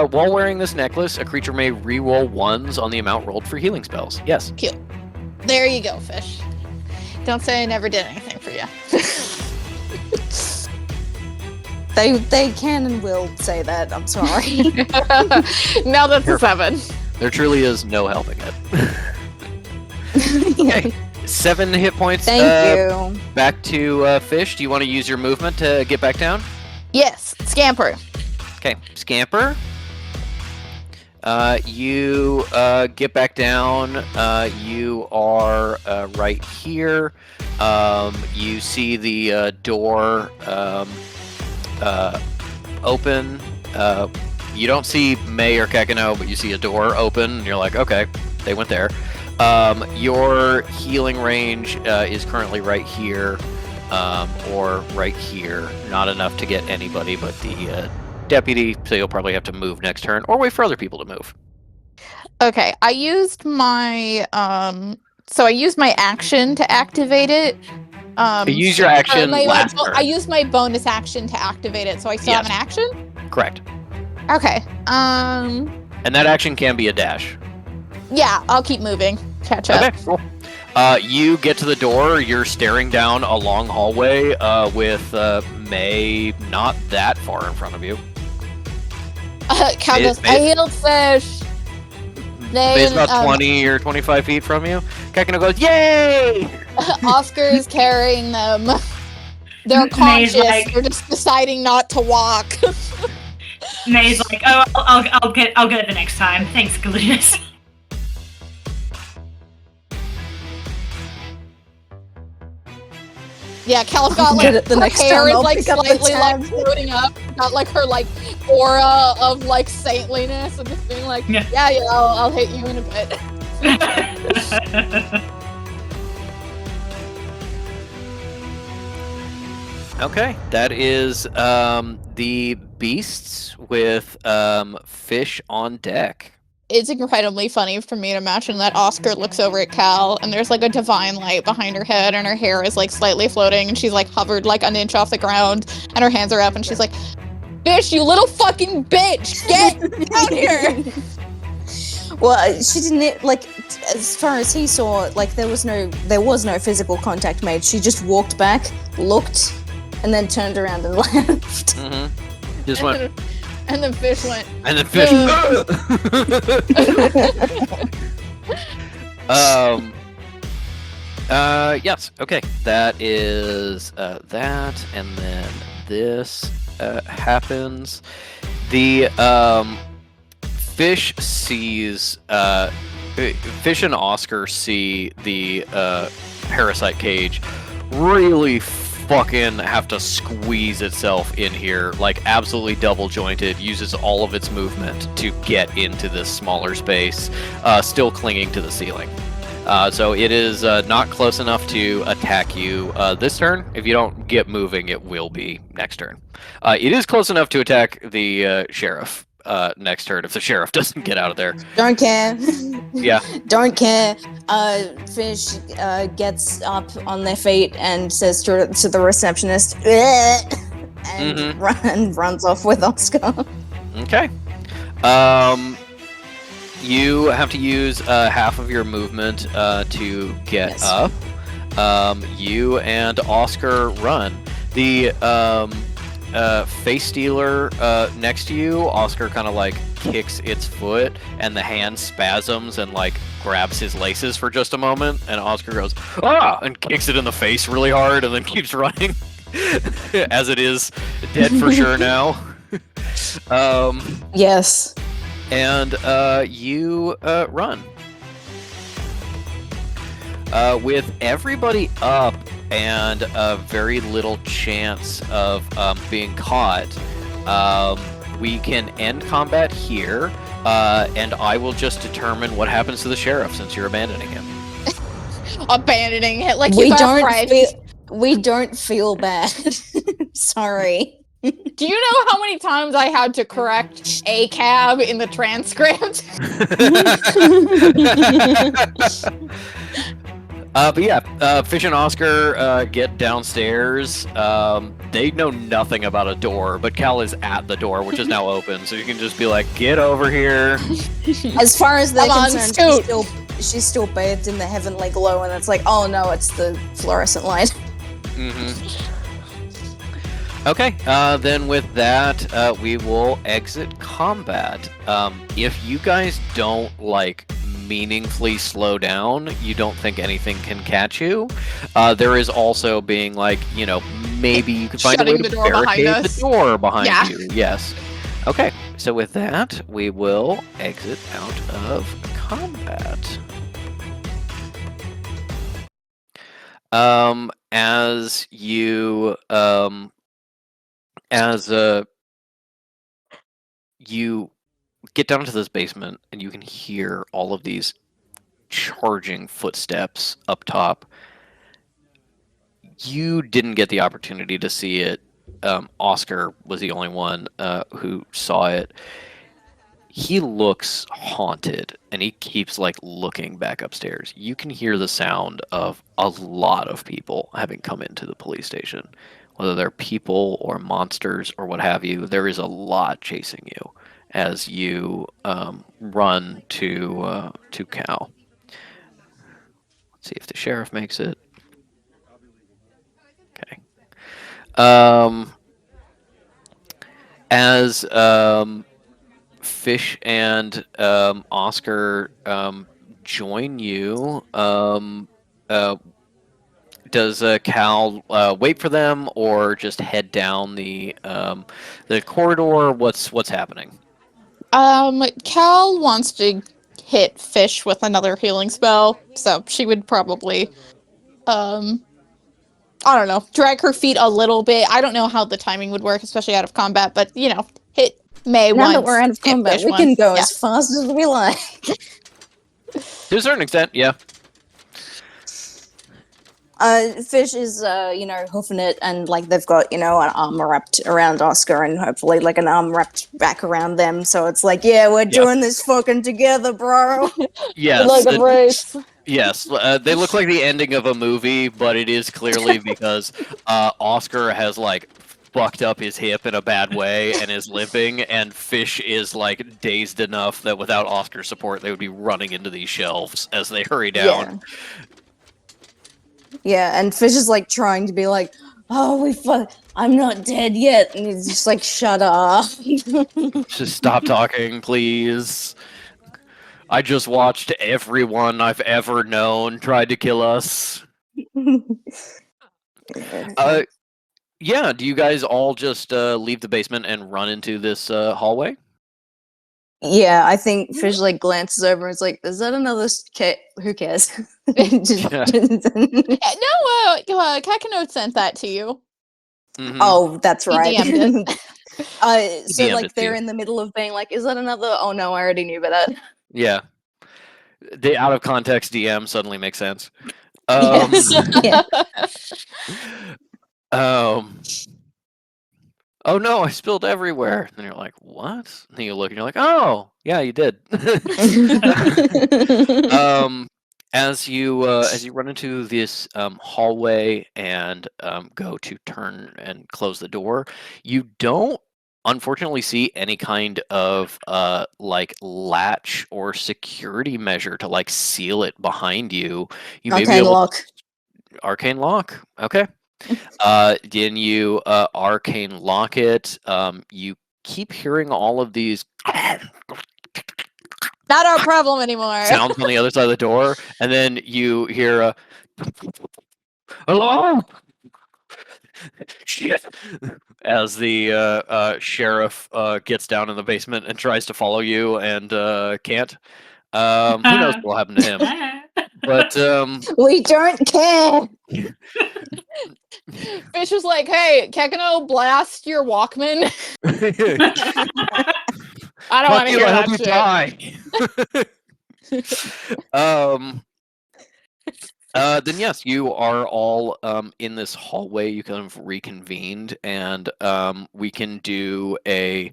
Speaker 1: While wearing this necklace, a creature may re-roll 1s on the amount rolled for healing spells. Yes.
Speaker 3: Cute. There you go, Fish. Don't say I never did anything for you.
Speaker 4: They can and will say that. I'm sorry.
Speaker 3: Now that's a 7.
Speaker 1: There truly is no helping it. Okay. 7 hit points.
Speaker 4: Thank you.
Speaker 1: Back to Fish. Do you want to use your movement to get back down?
Speaker 3: Yes, scamper.
Speaker 1: Okay, scamper. You get back down. You are right here. You see the door open. You don't see May or Kekano, but you see a door open, and you're like, okay, they went there. Your healing range is currently right here, or right here. Not enough to get anybody but the deputy, so you'll probably have to move next turn, or wait for other people to move.
Speaker 3: Okay, I used my action to activate it.
Speaker 1: Use your action last turn.
Speaker 3: I used my bonus action to activate it, so I still have an action?
Speaker 1: Correct.
Speaker 3: Okay.
Speaker 1: And that action can be a dash.
Speaker 3: Yeah, I'll keep moving. Catch up.
Speaker 1: Okay, cool. You get to the door. You're staring down a long hallway with May not that far in front of you.
Speaker 3: Cal goes, I healed fish.
Speaker 1: May's about 20 or 25 feet from you. Kakino goes, yay!
Speaker 3: Oscar is carrying them. They're conscious. They're just deciding not to walk.
Speaker 2: May's like, oh, I'll get it the next time. Thanks, Galinas.
Speaker 3: Yeah, Cal's got like
Speaker 4: the
Speaker 3: her
Speaker 4: next
Speaker 3: hair
Speaker 4: time
Speaker 3: is
Speaker 4: I'll
Speaker 3: like
Speaker 4: pick up the
Speaker 3: slightly like
Speaker 4: tab.
Speaker 3: floating up, got like her like aura of like saintliness, and just being like,
Speaker 2: Yeah.
Speaker 3: I'll hit you in a bit.
Speaker 1: Okay, that is the beasts with fish on deck.
Speaker 3: It's incredibly funny for me to imagine that Oscar looks over at Cal and there's like a divine light behind her head and her hair is like slightly floating and she's like hovered like an inch off the ground and her hands are up and she's like, Fish, you little fucking bitch! Get out here!
Speaker 4: Well, she didn't like. As far as he saw, like there was no physical contact made. She just walked back, looked, and then turned around and left.
Speaker 1: Mm-hmm. Just went.
Speaker 3: And the fish went.
Speaker 1: And the fish. Yes. Okay. That is that, and then this happens. The fish sees. Fish and Oscar see the parasite cage really fucking have to squeeze itself in here, like absolutely double jointed, uses all of its movement to get into this smaller space, still clinging to the ceiling. So it is not close enough to attack you this turn. If you don't get moving, it will be next turn. It is close enough to attack the sheriff next turn if the sheriff doesn't get out of there.
Speaker 4: Don't care.
Speaker 1: Yeah.
Speaker 4: Don't care. Fish gets up on their feet and says to the receptionist, and runs off with Oscar.
Speaker 1: Okay. You have to use half of your movement to get up. You and Oscar run. The face stealer next to you, Oscar kind of like kicks its foot and the hand spasms and like grabs his laces for just a moment, and Oscar goes ah and kicks it in the face really hard and then keeps running as it is dead for sure now.
Speaker 4: Yes.
Speaker 1: And you run with everybody up and very little chance of being caught. We can end combat here, and I will just determine what happens to the sheriff since you're abandoning him.
Speaker 3: Abandoning it like
Speaker 4: we don't feel bad. Sorry.
Speaker 3: Do you know how many times I had to correct a cab in the transcript?
Speaker 1: But yeah, Fish and Oscar get downstairs. They know nothing about a door, but Cal is at the door, which is now open, so you can just be like, get over here.
Speaker 4: As far as they're
Speaker 3: Come on,
Speaker 4: concerned, she's still bathed in the heavenly glow, and it's like, oh no, it's the fluorescent light.
Speaker 1: Mm-hmm. Okay, then with that, we will exit combat. If you guys don't, like, meaningfully slow down, you don't think anything can catch you, there is also being, like, you know, maybe you could find a way to barricade the door behind you. Yes. Okay, so with that, we will exit out of combat. As you, you get down into this basement and you can hear all of these charging footsteps up top. You didn't get the opportunity to see it. Oscar was the only one who saw it. He looks haunted, and he keeps like looking back upstairs. You can hear the sound of a lot of people having come into the police station, whether they're people or monsters or what have you. There is a lot chasing you as you run to Cal. Let's see if the sheriff makes it. Okay. As Fish and Oscar join you, does Cal wait for them or just head down the corridor? What's happening?
Speaker 3: Cal wants to hit Fish with another healing spell, so she would probably, I don't know, drag her feet a little bit. I don't know how the timing would work, especially out of combat, but, you know, hit May
Speaker 4: Now
Speaker 3: once.
Speaker 4: that we're out of
Speaker 3: hit
Speaker 4: combat,
Speaker 3: Fish
Speaker 4: we
Speaker 3: once.
Speaker 4: can go
Speaker 3: Yeah.
Speaker 4: as fast as we like.
Speaker 1: To a certain extent, yeah.
Speaker 4: Fish is, hoofing it, and like they've got, an arm wrapped around Oscar, and hopefully like an arm wrapped back around them. So it's like, yeah, we're doing this fucking together, bro.
Speaker 1: Yes.
Speaker 3: Like a race.
Speaker 1: Yes, they look like the ending of a movie, but it is clearly because Oscar has like fucked up his hip in a bad way and is limping, and Fish is like dazed enough that without Oscar's support, they would be running into these shelves as they hurry down.
Speaker 4: Yeah, and Fish is like trying to be like, oh, I'm not dead yet, and he's just like, shut up.
Speaker 1: Just stop talking, please. I just watched everyone I've ever known try to kill us. Yeah, do you guys all just leave the basement and run into this hallway?
Speaker 4: Yeah, I think Fish like glances over and is like, is that another who cares?
Speaker 1: Yeah.
Speaker 3: No, Kakano sent that to you.
Speaker 1: Mhm.
Speaker 4: Oh, that's
Speaker 3: He
Speaker 4: right.
Speaker 3: DM'd it.
Speaker 4: So
Speaker 1: DM'd
Speaker 4: like
Speaker 1: it to
Speaker 4: they're
Speaker 1: you.
Speaker 4: in the middle of being like, is that another? Oh no, I already knew about that.
Speaker 1: Yeah. The out of context DM suddenly makes sense.
Speaker 4: Yes. Yeah.
Speaker 1: Oh no, I spilled everywhere. And you're like, what? And then you look and you're like, oh, yeah, you did. As you run into this hallway and go to turn and close the door, you don't unfortunately see any kind of like latch or security measure to like seal it behind you. You may be
Speaker 4: Arcane
Speaker 1: able
Speaker 4: lock.
Speaker 1: arcane lock. Okay. Then you arcane lock it. You keep hearing all of these
Speaker 3: Not our problem anymore.
Speaker 1: sounds on the other side of the door, and then you hear a hello. Shit. As the sheriff gets down in the basement and tries to follow you and can't. Who knows what will happen to him? But
Speaker 4: We don't care.
Speaker 3: Fish was like, hey, Kakano, blast your Walkman. I don't want to hear
Speaker 1: I
Speaker 3: that
Speaker 1: hope you
Speaker 3: shit.
Speaker 1: die. Then yes, you are all in this hallway. You kind of reconvened, and we can do a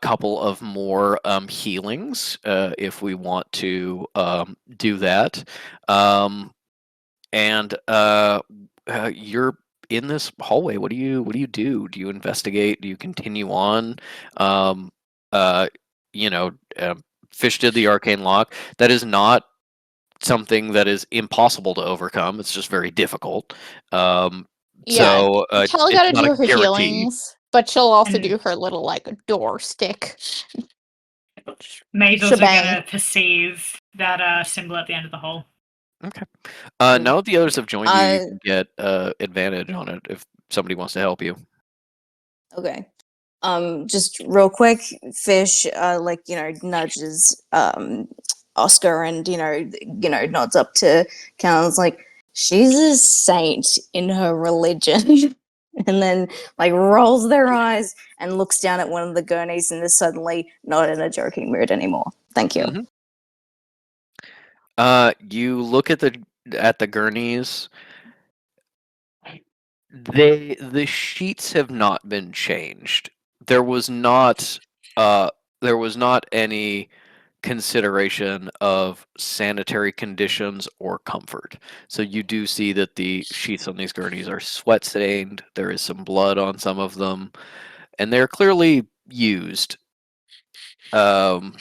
Speaker 1: couple of more healings if we want to do that. And you're in this hallway. What do you do? Do you investigate? Do you continue on? Fish did the arcane lock. That is not something that is impossible to overcome. It's just very difficult.
Speaker 3: Yeah,
Speaker 1: So
Speaker 3: Kelly
Speaker 1: it's
Speaker 3: got to
Speaker 1: not
Speaker 3: do
Speaker 1: a
Speaker 3: her
Speaker 1: guarantee.
Speaker 3: healings, but she'll also
Speaker 2: And-
Speaker 3: do her little like door stick.
Speaker 2: May's also
Speaker 3: Shebang.
Speaker 2: gonna perceive that symbol at the end of the hole.
Speaker 1: Okay. Now that the others have joined you, you
Speaker 4: Uh,
Speaker 1: can get advantage on it if somebody wants to help you.
Speaker 4: Okay. Just real quick, Fish, nudges Oscar and nods up to Callan's like, she's a saint in her religion. And then like rolls their eyes and looks down at one of the gurneys and is suddenly not in a joking mood anymore. Thank you.
Speaker 1: Mhm. You look at the gurneys. The sheets have not been changed. There was not there was not any consideration of sanitary conditions or comfort. So you do see that the sheets on these gurneys are sweat stained. There is some blood on some of them, and they're clearly used. Not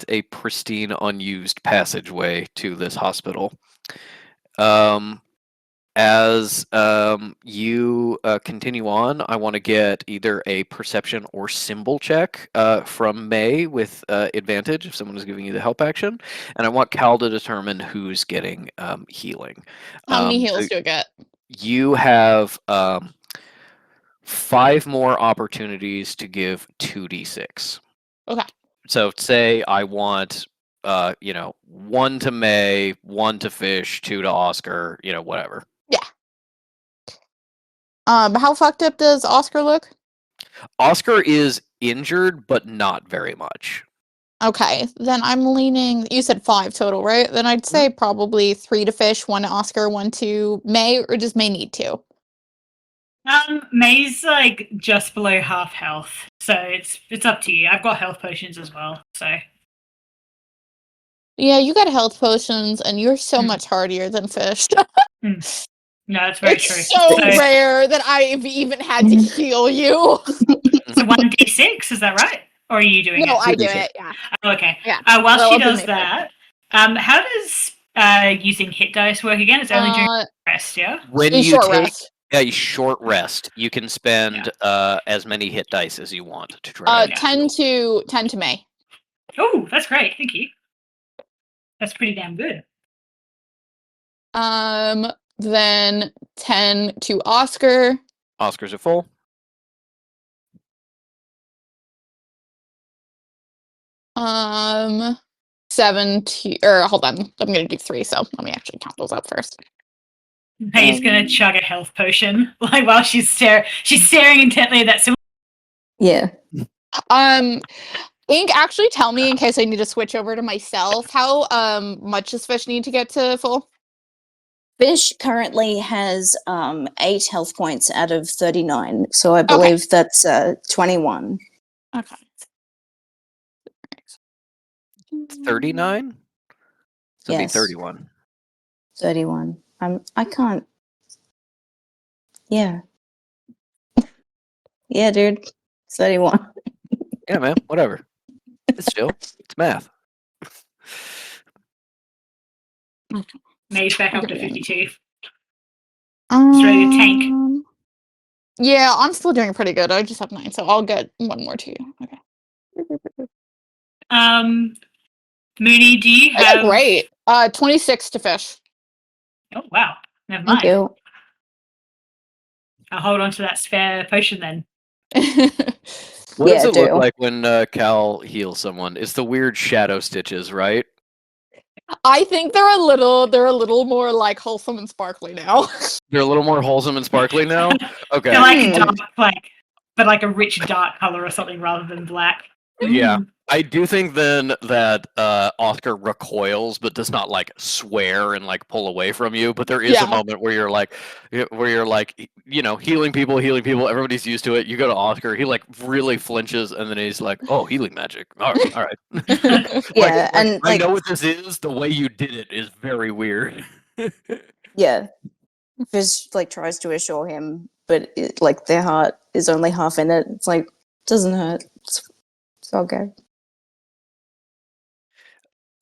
Speaker 1: a pristine, unused passageway to this hospital. Um, as you continue on, I want to get either a perception or symbol check from May with advantage if someone is giving you the help action, and I want Cal to determine who's getting healing.
Speaker 3: How many
Speaker 1: So
Speaker 3: heals do I get?
Speaker 1: you have 5 more opportunities to give 2d6.
Speaker 3: Okay.
Speaker 1: So say I want, 1 to May, 1 to Fish, 2 to Oscar, whatever.
Speaker 3: How fucked up does Oscar look?
Speaker 1: Oscar is injured, but not very much.
Speaker 3: Okay, then I'm leaning. You said 5 total, right? Then I'd say probably 3 to Fish, 1 to Oscar, 1 to May, or does May need 2?
Speaker 2: May's like just below half health, so it's up to you. I've got health potions as well, so.
Speaker 3: Yeah, you got health potions, and you're so much hardier than Fish.
Speaker 2: No, that's very
Speaker 3: It's
Speaker 2: true.
Speaker 3: so rare that I've even had to heal you.
Speaker 2: So 1d6, is that right? Or are you doing it?
Speaker 3: No, I do it. Yeah.
Speaker 2: Oh, okay.
Speaker 3: Yeah.
Speaker 2: While she
Speaker 3: Relatively
Speaker 2: does that, how does using hit dice work again? It's only during rest, yeah?
Speaker 1: When
Speaker 3: In
Speaker 1: you
Speaker 3: short
Speaker 1: take
Speaker 3: rest.
Speaker 1: a short rest, you can spend as many hit dice as you want to try.
Speaker 3: 10 to May.
Speaker 2: Oh, that's great. Thank you. That's pretty damn good.
Speaker 3: Then 10 to Oscar.
Speaker 1: Oscars are full.
Speaker 3: Hold on. I'm gonna do 3, so let me actually count those up first.
Speaker 2: May's gonna chug a health potion while she's staring intently at that symbol.
Speaker 4: Yeah.
Speaker 3: Ink, actually tell me in case I need to switch over to myself. How much does Fish need to get to full?
Speaker 4: Fish currently has 8 health points out of 39, so I believe that's 21.
Speaker 3: Okay.
Speaker 1: 39? So it'd be
Speaker 4: Yes.
Speaker 1: 31.
Speaker 4: 31. I can't. Yeah. Yeah, dude. 31.
Speaker 1: Yeah, man. Whatever. It's chill. It's math.
Speaker 2: May's back up to 52. Ready to tank.
Speaker 3: Yeah, I'm still doing pretty good. I just have 9, so I'll get 1 more to you. Okay.
Speaker 2: Mooney, do you have...
Speaker 3: Great. 26 to Fish.
Speaker 2: Oh, wow. Never mind.
Speaker 4: Thank you.
Speaker 2: I'll hold on to that spare potion then.
Speaker 1: What does
Speaker 4: Yeah,
Speaker 1: it look
Speaker 4: do.
Speaker 1: like when Cal heals someone? It's the weird shadow stitches, right?
Speaker 3: I think they're a little more like wholesome and sparkly now.
Speaker 1: They're a little more wholesome and sparkly now? Okay.
Speaker 2: They're like dark, but like a rich dark color or something rather than black.
Speaker 1: Yeah. I do think then that Oscar recoils but does not like swear and like pull away from you, but there is a moment where you're like healing people, everybody's used to it. You go to Oscar, he like really flinches and then he's like, "Oh, healing magic. All right."
Speaker 4: Yeah, and
Speaker 1: I know what this is. The way you did it is very weird.
Speaker 4: Yeah. Fish tries to assure him, but their heart is only half in it. It's like, doesn't hurt. It's okay.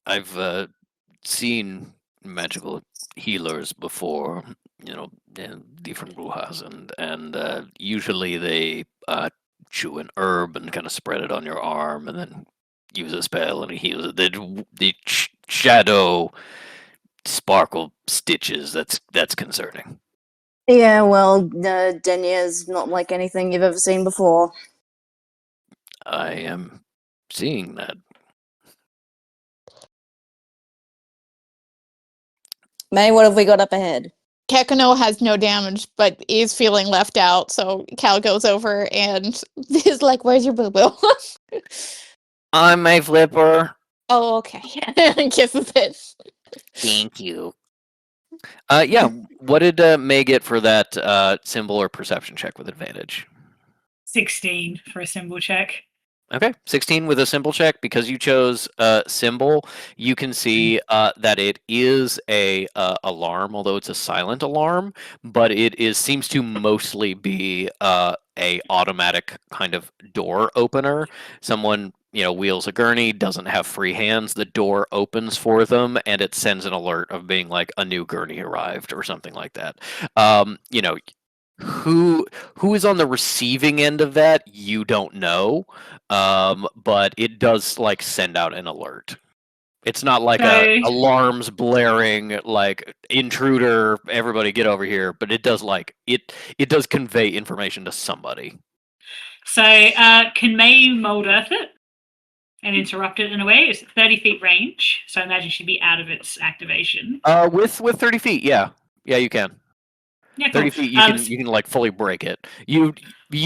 Speaker 1: I've seen magical healers before, in different brujas, and usually they chew an herb and kind of spread it on your arm, and then use a spell and it heals it. The shadow sparkle stitches. That's concerning.
Speaker 4: Yeah, well, Denya's not like anything you've ever seen before.
Speaker 1: I am seeing that.
Speaker 4: May, what have we got up ahead?
Speaker 3: Kekano has no damage, but is feeling left out, so Cal goes over and is like, "Where's your boo-boo?"
Speaker 5: On my flipper.
Speaker 3: Oh, okay. Kisses it.
Speaker 5: Thank you.
Speaker 1: Yeah. What did May get for that symbol or perception check with advantage?
Speaker 2: 16 for a symbol check.
Speaker 1: Okay, 16 with a symbol check. Because you chose symbol, you can see that it is a alarm, although it's a silent alarm. But it seems to mostly be a automatic kind of door opener. Someone wheels a gurney, doesn't have free hands. The door opens for them, and it sends an alert of being like a new gurney arrived or something like that. You know, who is on the receiving end of that, you don't know, but it does like send out an alert. It's not like a
Speaker 2: So,
Speaker 1: alarms blaring like intruder, everybody get over here, but it does like it does convey information to somebody.
Speaker 2: can May mold earth it and interrupt it in a way? It's 30 feet range, so I imagine she'd be out of its activation.
Speaker 1: With 30 feet, yeah, you can.
Speaker 2: Yeah, cool.
Speaker 1: 30 feet, you can like fully break it. You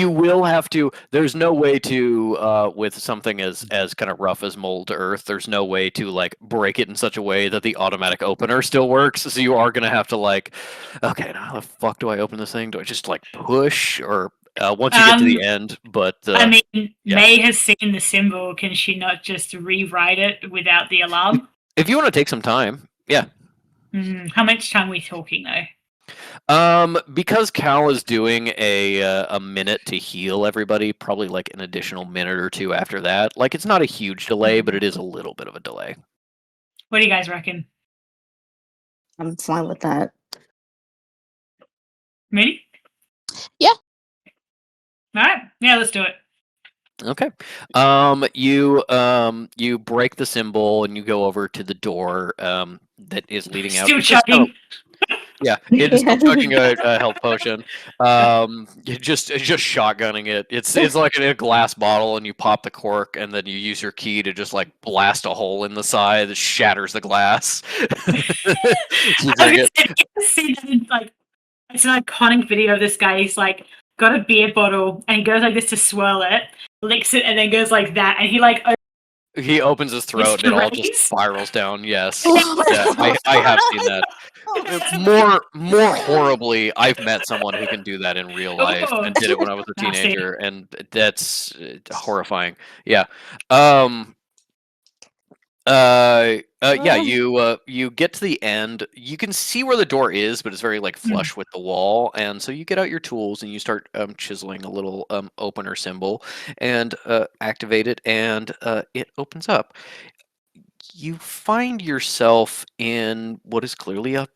Speaker 1: will have to. There's no way to with something as kind of rough as mold earth. There's no way to like break it in such a way that the automatic opener still works. So you are gonna have to like, okay, now how the fuck do I open this thing? Do I just like push or once you get to the end? But
Speaker 2: I mean,
Speaker 1: yeah.
Speaker 2: May has seen the symbol. Can she not just rewrite it without the alarm?
Speaker 1: If you want to take some time, yeah.
Speaker 2: How much time are we talking though?
Speaker 1: Because Cal is doing a minute to heal everybody, probably like an additional minute or two after that. Like it's not a huge delay, but it is a little bit of a delay.
Speaker 2: What do you guys reckon?
Speaker 4: I'm fine with that.
Speaker 2: Ready?
Speaker 3: Yeah.
Speaker 2: All right. Yeah, let's do it.
Speaker 1: Okay. You break the symbol and you go over to the door that is leading out.
Speaker 2: Still
Speaker 1: It's just
Speaker 2: chugging.
Speaker 1: yeah, it is still chugging a health potion. Just shotgunning it. It's like in a glass bottle, and you pop the cork, and then you use your key to just like blast a hole in the side that shatters the glass. You drink it.
Speaker 2: It's an iconic video of this guy. He's like got a beer bottle and he goes like this to swirl it, licks it, and then goes like that, and he like
Speaker 1: He opens his throat, and it all just
Speaker 2: raise.
Speaker 1: spirals down. Yes, yeah, I have seen that. More horribly, I've met someone who can do that in real life and did it when I was a
Speaker 2: Nasty.
Speaker 1: teenager, and that's horrifying. Yeah. Yeah, you get to the end. You can see where the door is, but it's very like flush with the wall. And so you get out your tools and you start chiseling a little opener symbol and activate it, and it opens up. You find yourself in what is clearly a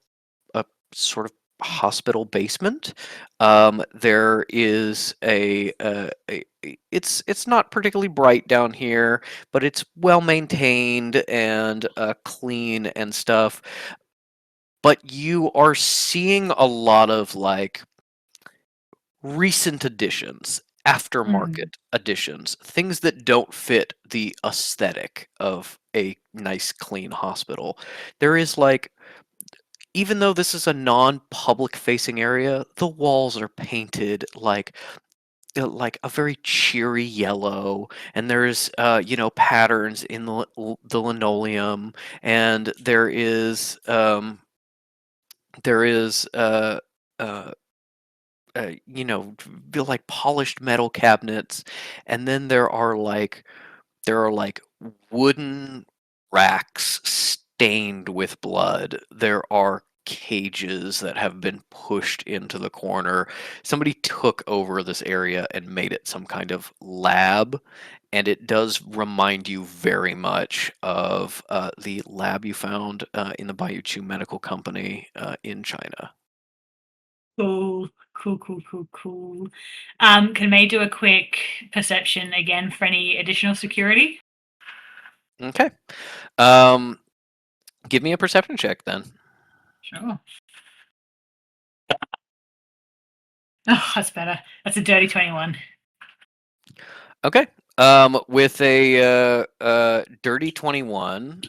Speaker 1: sort of hospital basement. There is it's not particularly bright down here, but it's well maintained and clean and stuff. But you are seeing a lot of like recent additions, aftermarket additions, things that don't fit the aesthetic of a nice, clean hospital. There is like even though this is a non-public facing area, the walls are painted like a very cheery yellow, and there's patterns in the linoleum, and there is uh, like polished metal cabinets, and then there are like wooden racks stained with blood. There are cages that have been pushed into the corner. Somebody took over this area and made it some kind of lab, and it does remind you very much of the lab you found in the Bayou Chu Medical Company in China.
Speaker 2: Cool. Can May do a quick perception again for any additional security?
Speaker 1: Okay. Give me a perception check then.
Speaker 2: Sure. Oh, that's better. That's a dirty 21.
Speaker 1: Okay. With a dirty 21,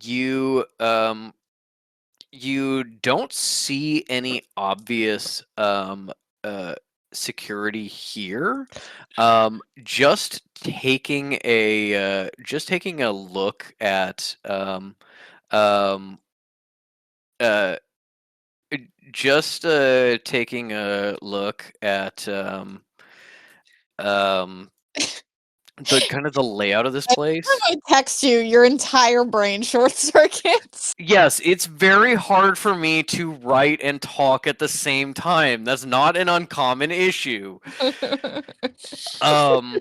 Speaker 1: you don't see any obvious security here. Just taking a look at um, uh, just taking a look at um, the kind of the layout of this
Speaker 3: Every
Speaker 1: place.
Speaker 3: time I text you, your entire brain short circuits.
Speaker 1: Yes, it's very hard for me to write and talk at the same time. That's not an uncommon issue. Um,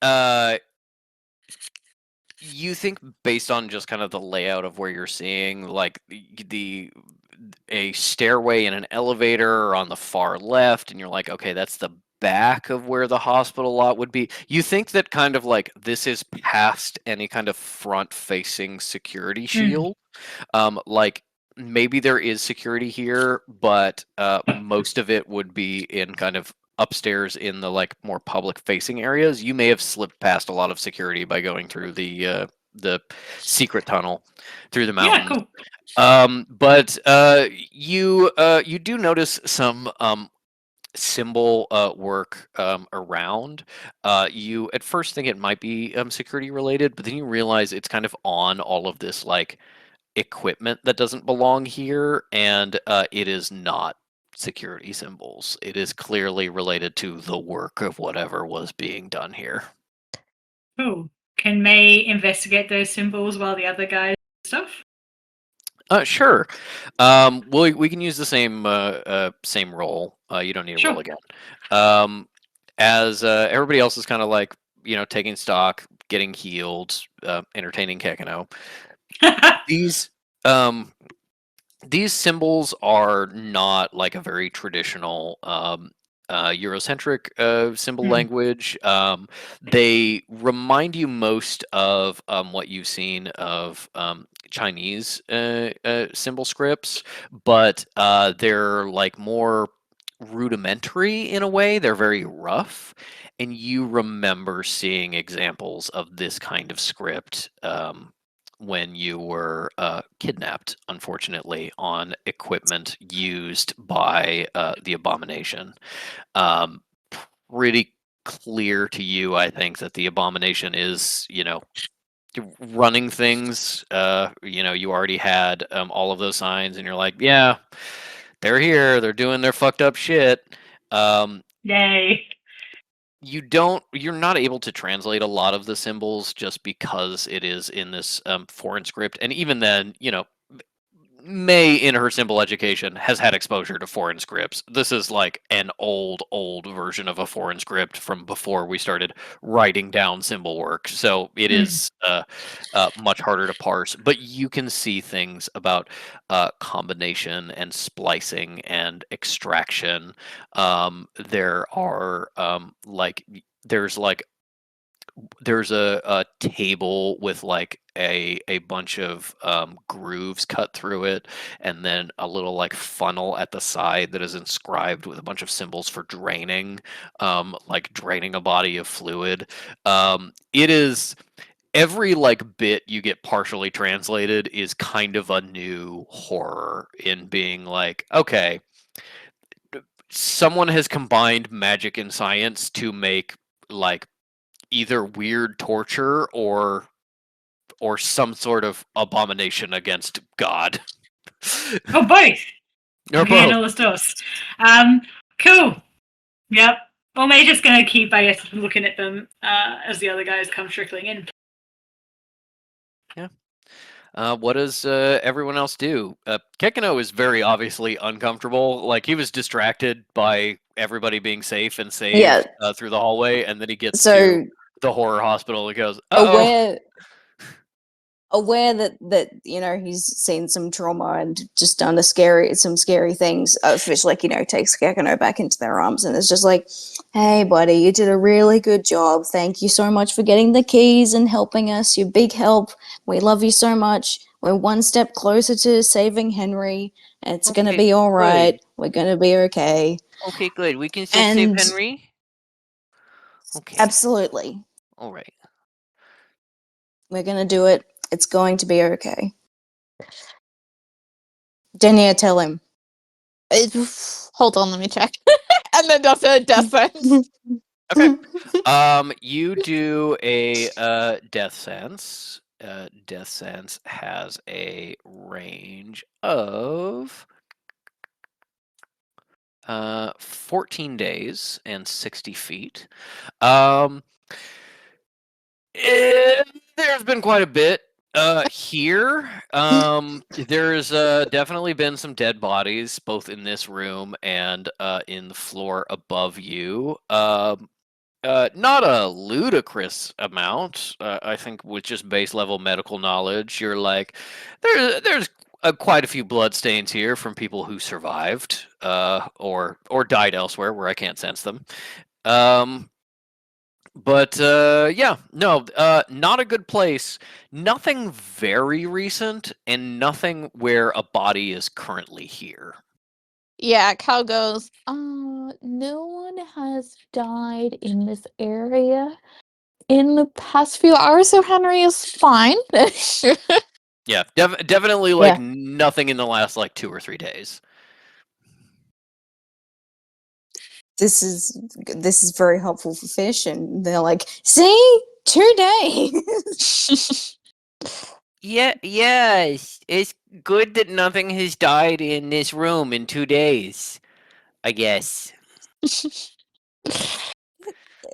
Speaker 1: uh, you think based on just kind of the layout of where you're seeing, like the a stairway and an elevator are on the far left, and you're like, okay, that's the back of where the hospital lot would be. You think that kind of like this is past any kind of front-facing security shield. Like maybe there is security here, but most of it would be in kind of upstairs in the like more public facing areas. You may have slipped past a lot of security by going through the secret tunnel through the
Speaker 2: Yeah,
Speaker 1: mountains.
Speaker 2: cool.
Speaker 1: But you do notice some symbol work around. You at first think it might be security related, but then you realize it's kind of on all of this like equipment that doesn't belong here, and it is not security symbols. It is clearly related to the work of whatever was being done here.
Speaker 2: Cool. Can May investigate those symbols while the other guys do stuff?
Speaker 1: Sure. We can use the same roll. You don't need to roll
Speaker 2: Sure.
Speaker 1: again. As everybody else is kind of like taking stock, getting healed, entertaining Kekano. These um these symbols are not like a very traditional Eurocentric symbol
Speaker 2: Mm.
Speaker 1: language. They remind you most of what you've seen of Chinese symbol scripts, but they're like more rudimentary in a way. They're very rough, and you remember seeing examples of this kind of script when you were kidnapped, unfortunately, on equipment used by the Abomination. Um, Pretty clear to you, I think, that the Abomination is, running things. You already had all of those signs, and you're like, yeah, they're here. They're doing their fucked up shit. Um,
Speaker 2: Yay.
Speaker 1: you're not able to translate a lot of the symbols just because it is in this foreign script, and even then, May in her symbol education has had exposure to foreign scripts. This is like an old version of a foreign script from before we started writing down symbol work, so it is much harder to parse, but you can see things about combination and splicing and extraction. There are there's a table with like a bunch of grooves cut through it, and then a little like funnel at the side that is inscribed with a bunch of symbols for draining, like draining a body of fluid. It is every like bit you get partially translated is kind of a new horror in being like, okay, someone has combined magic and science to make like either weird torture or some sort of abomination against God.
Speaker 2: Oh, both.
Speaker 1: Or
Speaker 2: Okay,
Speaker 1: both.
Speaker 2: no los dos. Cool. Yep. Well, May's just gonna keep, I guess, looking at them as the other guys come trickling in.
Speaker 1: What does everyone else do? Kekino is very obviously uncomfortable. Like he was distracted by everybody being safe and saved
Speaker 4: Yeah.
Speaker 1: through the hallway, and then he gets to
Speaker 4: So
Speaker 1: the horror hospital and goes, "Uh-oh."
Speaker 4: aware that he's seen some trauma and just done some scary things, Fish takes Gekino back into their arms and is just like, hey buddy, you did a really good job, thank you so much for getting the keys and helping us, you're big help, we love you so much, we're one step closer to saving Henry, and it's gonna be all right, we're gonna be okay.
Speaker 5: Okay, good. We can still save
Speaker 4: And
Speaker 5: Henry. Okay.
Speaker 4: absolutely,
Speaker 5: All right.
Speaker 4: we're gonna do it, it's going to be okay. Denia, tell him.
Speaker 3: Hold on, let me check. and then does a death sense.
Speaker 1: Okay. You do a death sense. Death sense has a range of 14 days and 60 feet. Um, there's been quite a bit here. There's definitely been some dead bodies both in this room and in the floor above you. Not a ludicrous amount. I think with just base level medical knowledge, you're like, there's quite a few bloodstains here from people who survived or died elsewhere where I can't sense them. But yeah, no, not a good place. Nothing very recent, and nothing where a body is currently here.
Speaker 3: Yeah, Cal goes, no one has died in this area in the past few hours, so Henry is fine.
Speaker 1: Yeah, definitely like nothing in the last like 2 or 3 days.
Speaker 4: This is very helpful for fish, and they're like, see, 2 days.
Speaker 5: Yeah, yes. It's good that nothing has died in this room in 2 days. I guess.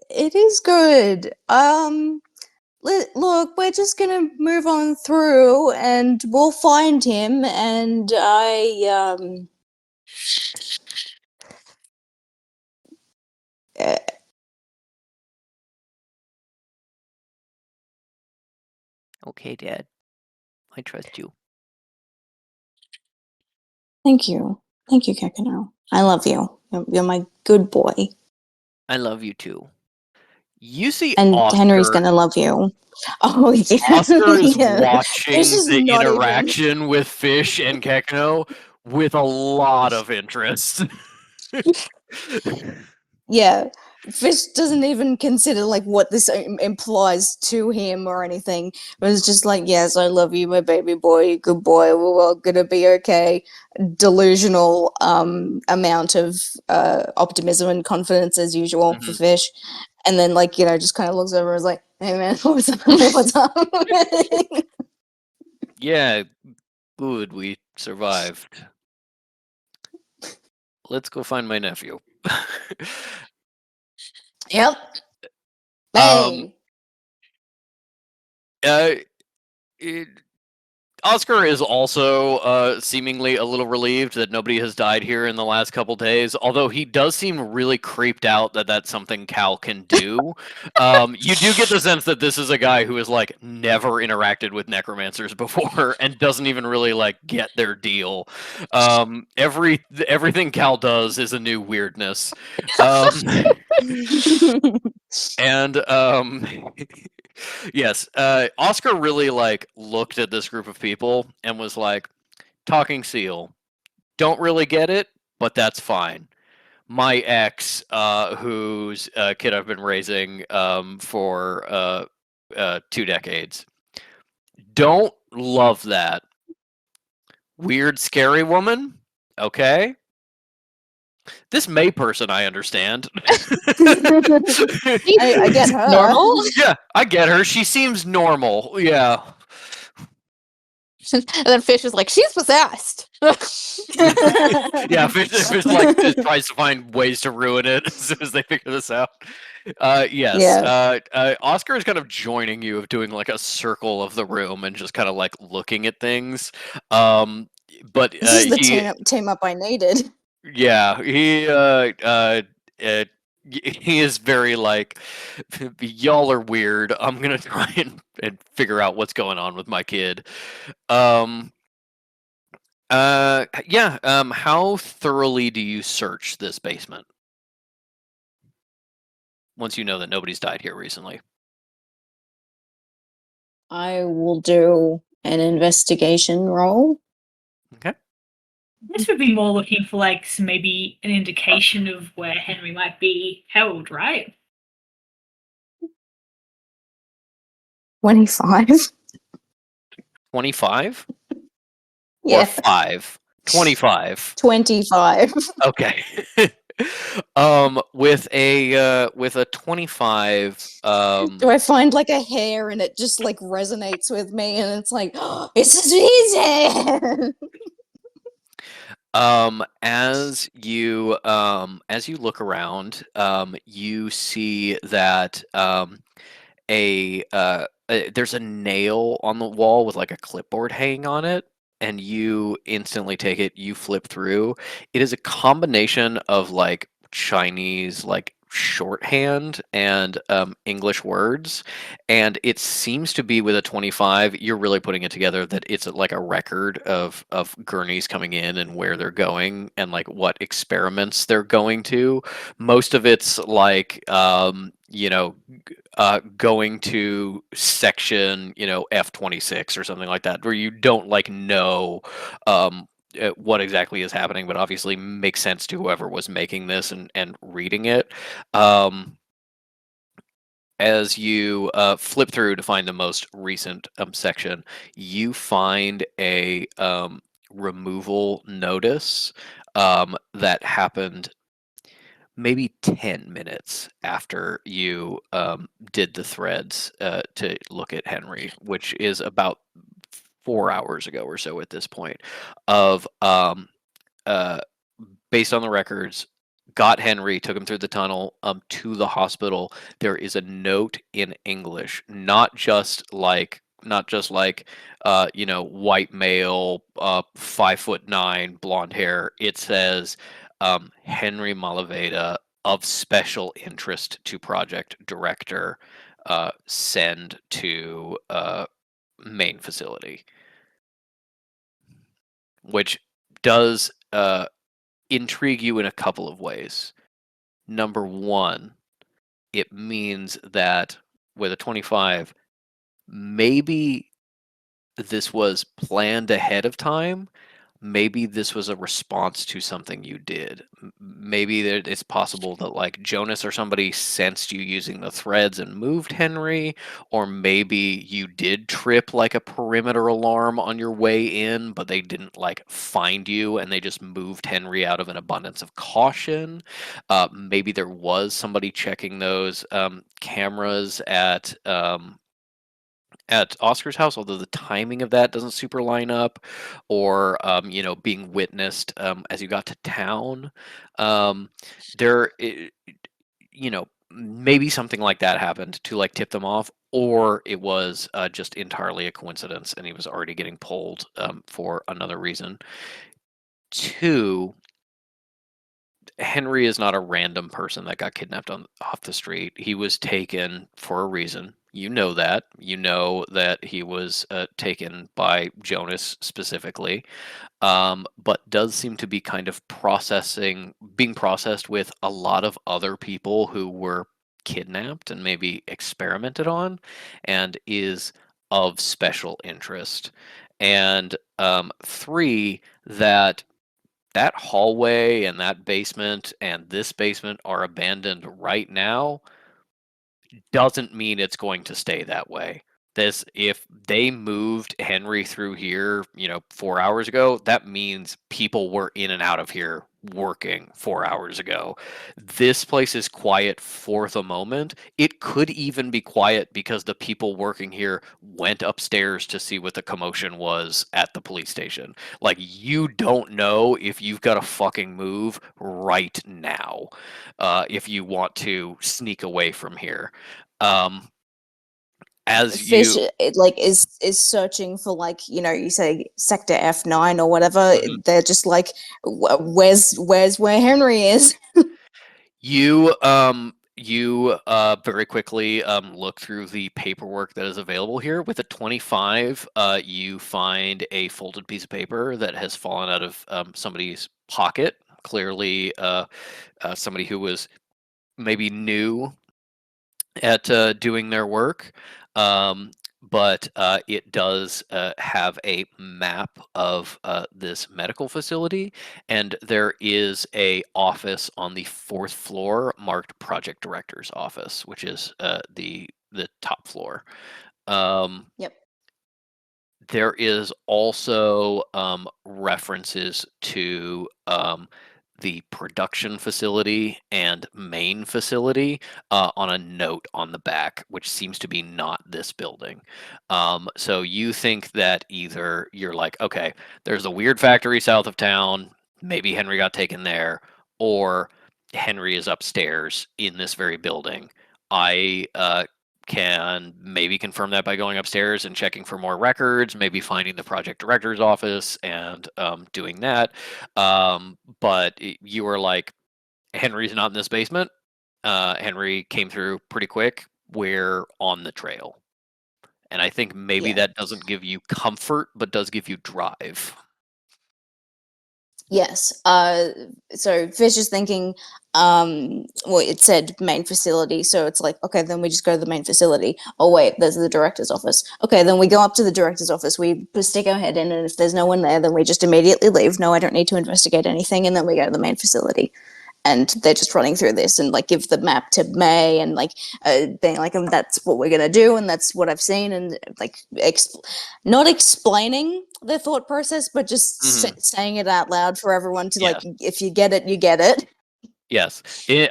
Speaker 4: It is good. Look, we're just gonna move on through, and we'll find him. And uh,
Speaker 5: Okay, Dad. I trust you.
Speaker 4: thank you, Kekano. I love you. You're my good boy,
Speaker 5: I love you too.
Speaker 1: You see
Speaker 4: and Henry's
Speaker 1: Oscar.
Speaker 4: gonna love you. Oh yeah,
Speaker 1: Oscar is
Speaker 4: yeah.
Speaker 1: watching
Speaker 4: Fish is
Speaker 1: the
Speaker 4: not even.
Speaker 1: interaction with Fish and Kekno with a lot of interest.
Speaker 4: Yeah, Fish doesn't even consider like what this implies to him or anything. But it's just like, yes, I love you, my baby boy, good boy. We're all gonna be okay. Delusional amount of optimism and confidence as usual for Fish, and then like just kind of looks over and is like, hey man, what's up? What's up?
Speaker 1: Yeah, good, we survived. Let's go find my nephew.
Speaker 4: Yep.
Speaker 1: Um,
Speaker 4: Hey.
Speaker 1: Oscar is also seemingly a little relieved that nobody has died here in the last couple days, although he does seem really creeped out that that's something Cal can do. You do get the sense that this is a guy who has like never interacted with necromancers before and doesn't even really like get their deal. Everything Cal does is a new weirdness. And yes, Oscar really like looked at this group of people and was like, "Talking seal, don't really get it, but that's fine." My ex, whose kid I've been raising for 2 decades, don't love that. Weird, scary woman. Okay. This May person, I understand.
Speaker 4: I get her.
Speaker 3: Normal?
Speaker 1: Yeah, I get her. She seems normal. Yeah.
Speaker 3: And then Fish is like, she's possessed.
Speaker 1: Yeah, Fish like tries to find ways to ruin it as soon as they figure this out. Yes.
Speaker 4: Yeah.
Speaker 1: Oscar is kind of joining you of doing like a circle of the room and just kind of like looking at things. But
Speaker 4: This is the team up I needed.
Speaker 1: yeah, he is very like, y'all are weird. I'm gonna try and figure out what's going on with my kid. Yeah. How thoroughly do you search this basement once you know that nobody's died here recently?
Speaker 4: I will do an investigation roll.
Speaker 1: Okay.
Speaker 2: This would be more looking for like maybe an indication of where Henry might be held, right?
Speaker 4: 25.
Speaker 1: 25?
Speaker 4: Yeah.
Speaker 1: Or 5? 25.
Speaker 4: 25.
Speaker 1: Okay. With a 25,
Speaker 4: Do I find like a hair and it just like resonates with me and it's like, oh, it's his hair.
Speaker 1: as you look around, you see that there's a nail on the wall with like a clipboard hanging on it, and you instantly take it. You flip through. It is a combination of like Chinese like shorthand and English words, and it seems to be with a 25. You're really putting it together that it's like a record of gurneys coming in and where they're going and like what experiments they're going to. Most of it's like going to section, F-26 or something like that, where you don't like know what exactly is happening, but obviously makes sense to whoever was making this and reading it. Um, as you flip through to find the most recent section, you find a removal notice that happened maybe 10 minutes after you did the threads to look at Henry, which is about 4 hours ago or so at this point, of uh, based on the records, got Henry, took him through the tunnel to the hospital. There is a note in English, not just like white male, 5'9", blonde hair. It says Henry Malaveda, of special interest to project director, send to main facility, which does intrigue you in a couple of ways. Number one, it means that with a 25, maybe this was planned ahead of time. Maybe this was a response to something you did. Maybe it's possible that like Jonas or somebody sensed you using the threads and moved Henry, or maybe you did trip like a perimeter alarm on your way in, but they didn't like find you and they just moved Henry out of an abundance of caution. Maybe there was somebody checking those cameras at Oscar's house, although the timing of that doesn't super line up, or being witnessed as you got to town. Um, there, maybe something like that happened to like tip them off, or it was just entirely a coincidence, and he was already getting pulled for another reason. Two, Henry is not a random person that got kidnapped off the street. He was taken for a reason. You know that. You know that he was taken by Jonas specifically, but does seem to be kind of being processed with a lot of other people who were kidnapped and maybe experimented on, and is of special interest. And three, that hallway and that basement and this basement are abandoned right now doesn't mean it's going to stay that way. If they moved Henry through here, 4 hours ago, that means people were in and out of here working 4 hours ago. This place is quiet for the moment. It could even be quiet because the people working here went upstairs to see what the commotion was at the police station. Like, you don't know if you've got to fucking move right now, if you want to sneak away from here. Um, as
Speaker 4: Fish
Speaker 1: you
Speaker 4: like is searching for like you say sector F9 or whatever.
Speaker 1: Mhm.
Speaker 4: They're just like, where's where Henry is?
Speaker 1: You very quickly look through the paperwork that is available here. With a 25, you find a folded piece of paper that has fallen out of somebody's pocket. Clearly, somebody who was maybe new at doing their work. But it does have a map of this medical facility, and there is a office on the fourth floor marked Project Director's office, which is the top floor. Um,
Speaker 4: Yep.
Speaker 1: there is also references to the production facility and main facility on a note on the back, which seems to be not this building. So you think that either you're like, okay, there's a weird factory south of town, maybe Henry got taken there, or Henry is upstairs in this very building. I can maybe confirm that by going upstairs and checking for more records, maybe finding the project director's office and doing that. But you were like, Henry's not in this basement. Henry came through pretty quick. We're on the trail. And I think maybe
Speaker 4: Yeah.
Speaker 1: that doesn't give you comfort, but does give you drive.
Speaker 4: Yes. So Fish is thinking, well, it said main facility, so it's like, okay, then we just go to the main facility. Oh wait, there's the director's office. Okay, then we go up to the director's office. We stick our head in, and if there's no one there, then we just immediately leave. No, I don't need to investigate anything, and then we go to the main facility. And they're just running through this and like give the map to May and like being like, that's what we're gonna do and that's what I've seen, and like not explaining their thought process, but just saying it out loud for everyone to like, if you get it, you get it.
Speaker 1: Yes,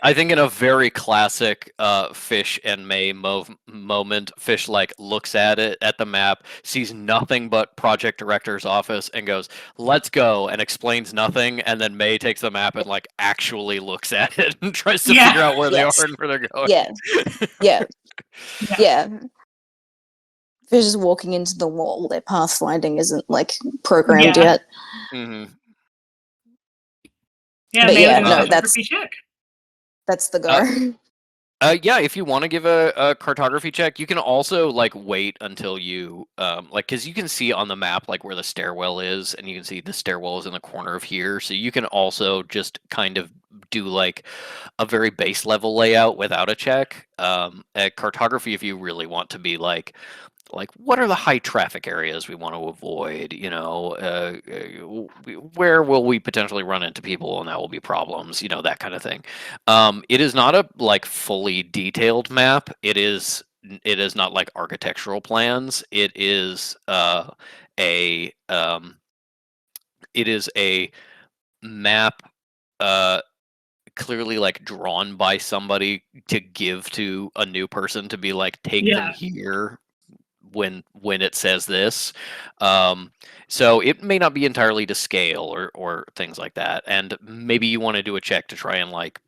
Speaker 1: I think in a very classic Fish and May moment, Fish like looks at it at the map, sees nothing but project director's office, and goes, "Let's go," and explains nothing, and then May takes the map and like actually looks at it and tries to figure out where they are and where they're going.
Speaker 4: Yeah. Fish is walking into the wall. Their pathfinding isn't like programmed yet.
Speaker 1: Mm-hmm.
Speaker 2: Yeah,
Speaker 4: but
Speaker 2: maybe
Speaker 4: yeah,
Speaker 2: no,
Speaker 4: that's the go.
Speaker 1: Yeah, if you want to give a cartography check, you can also like wait until you like, because you can see on the map like where the stairwell is, and you can see the stairwell is in the corner of here. So you can also just kind of do like a very base level layout without a check. At cartography, if you really want to be like what are the high traffic areas we want to avoid, where will we potentially run into people and that will be problems, that kind of thing. It is not a like fully detailed map. It is not like architectural plans. A it is a map clearly like drawn by somebody to give to a new person to be like, take them here when it says this. So it may not be entirely to scale or things like that, and maybe you want to do a check to try and like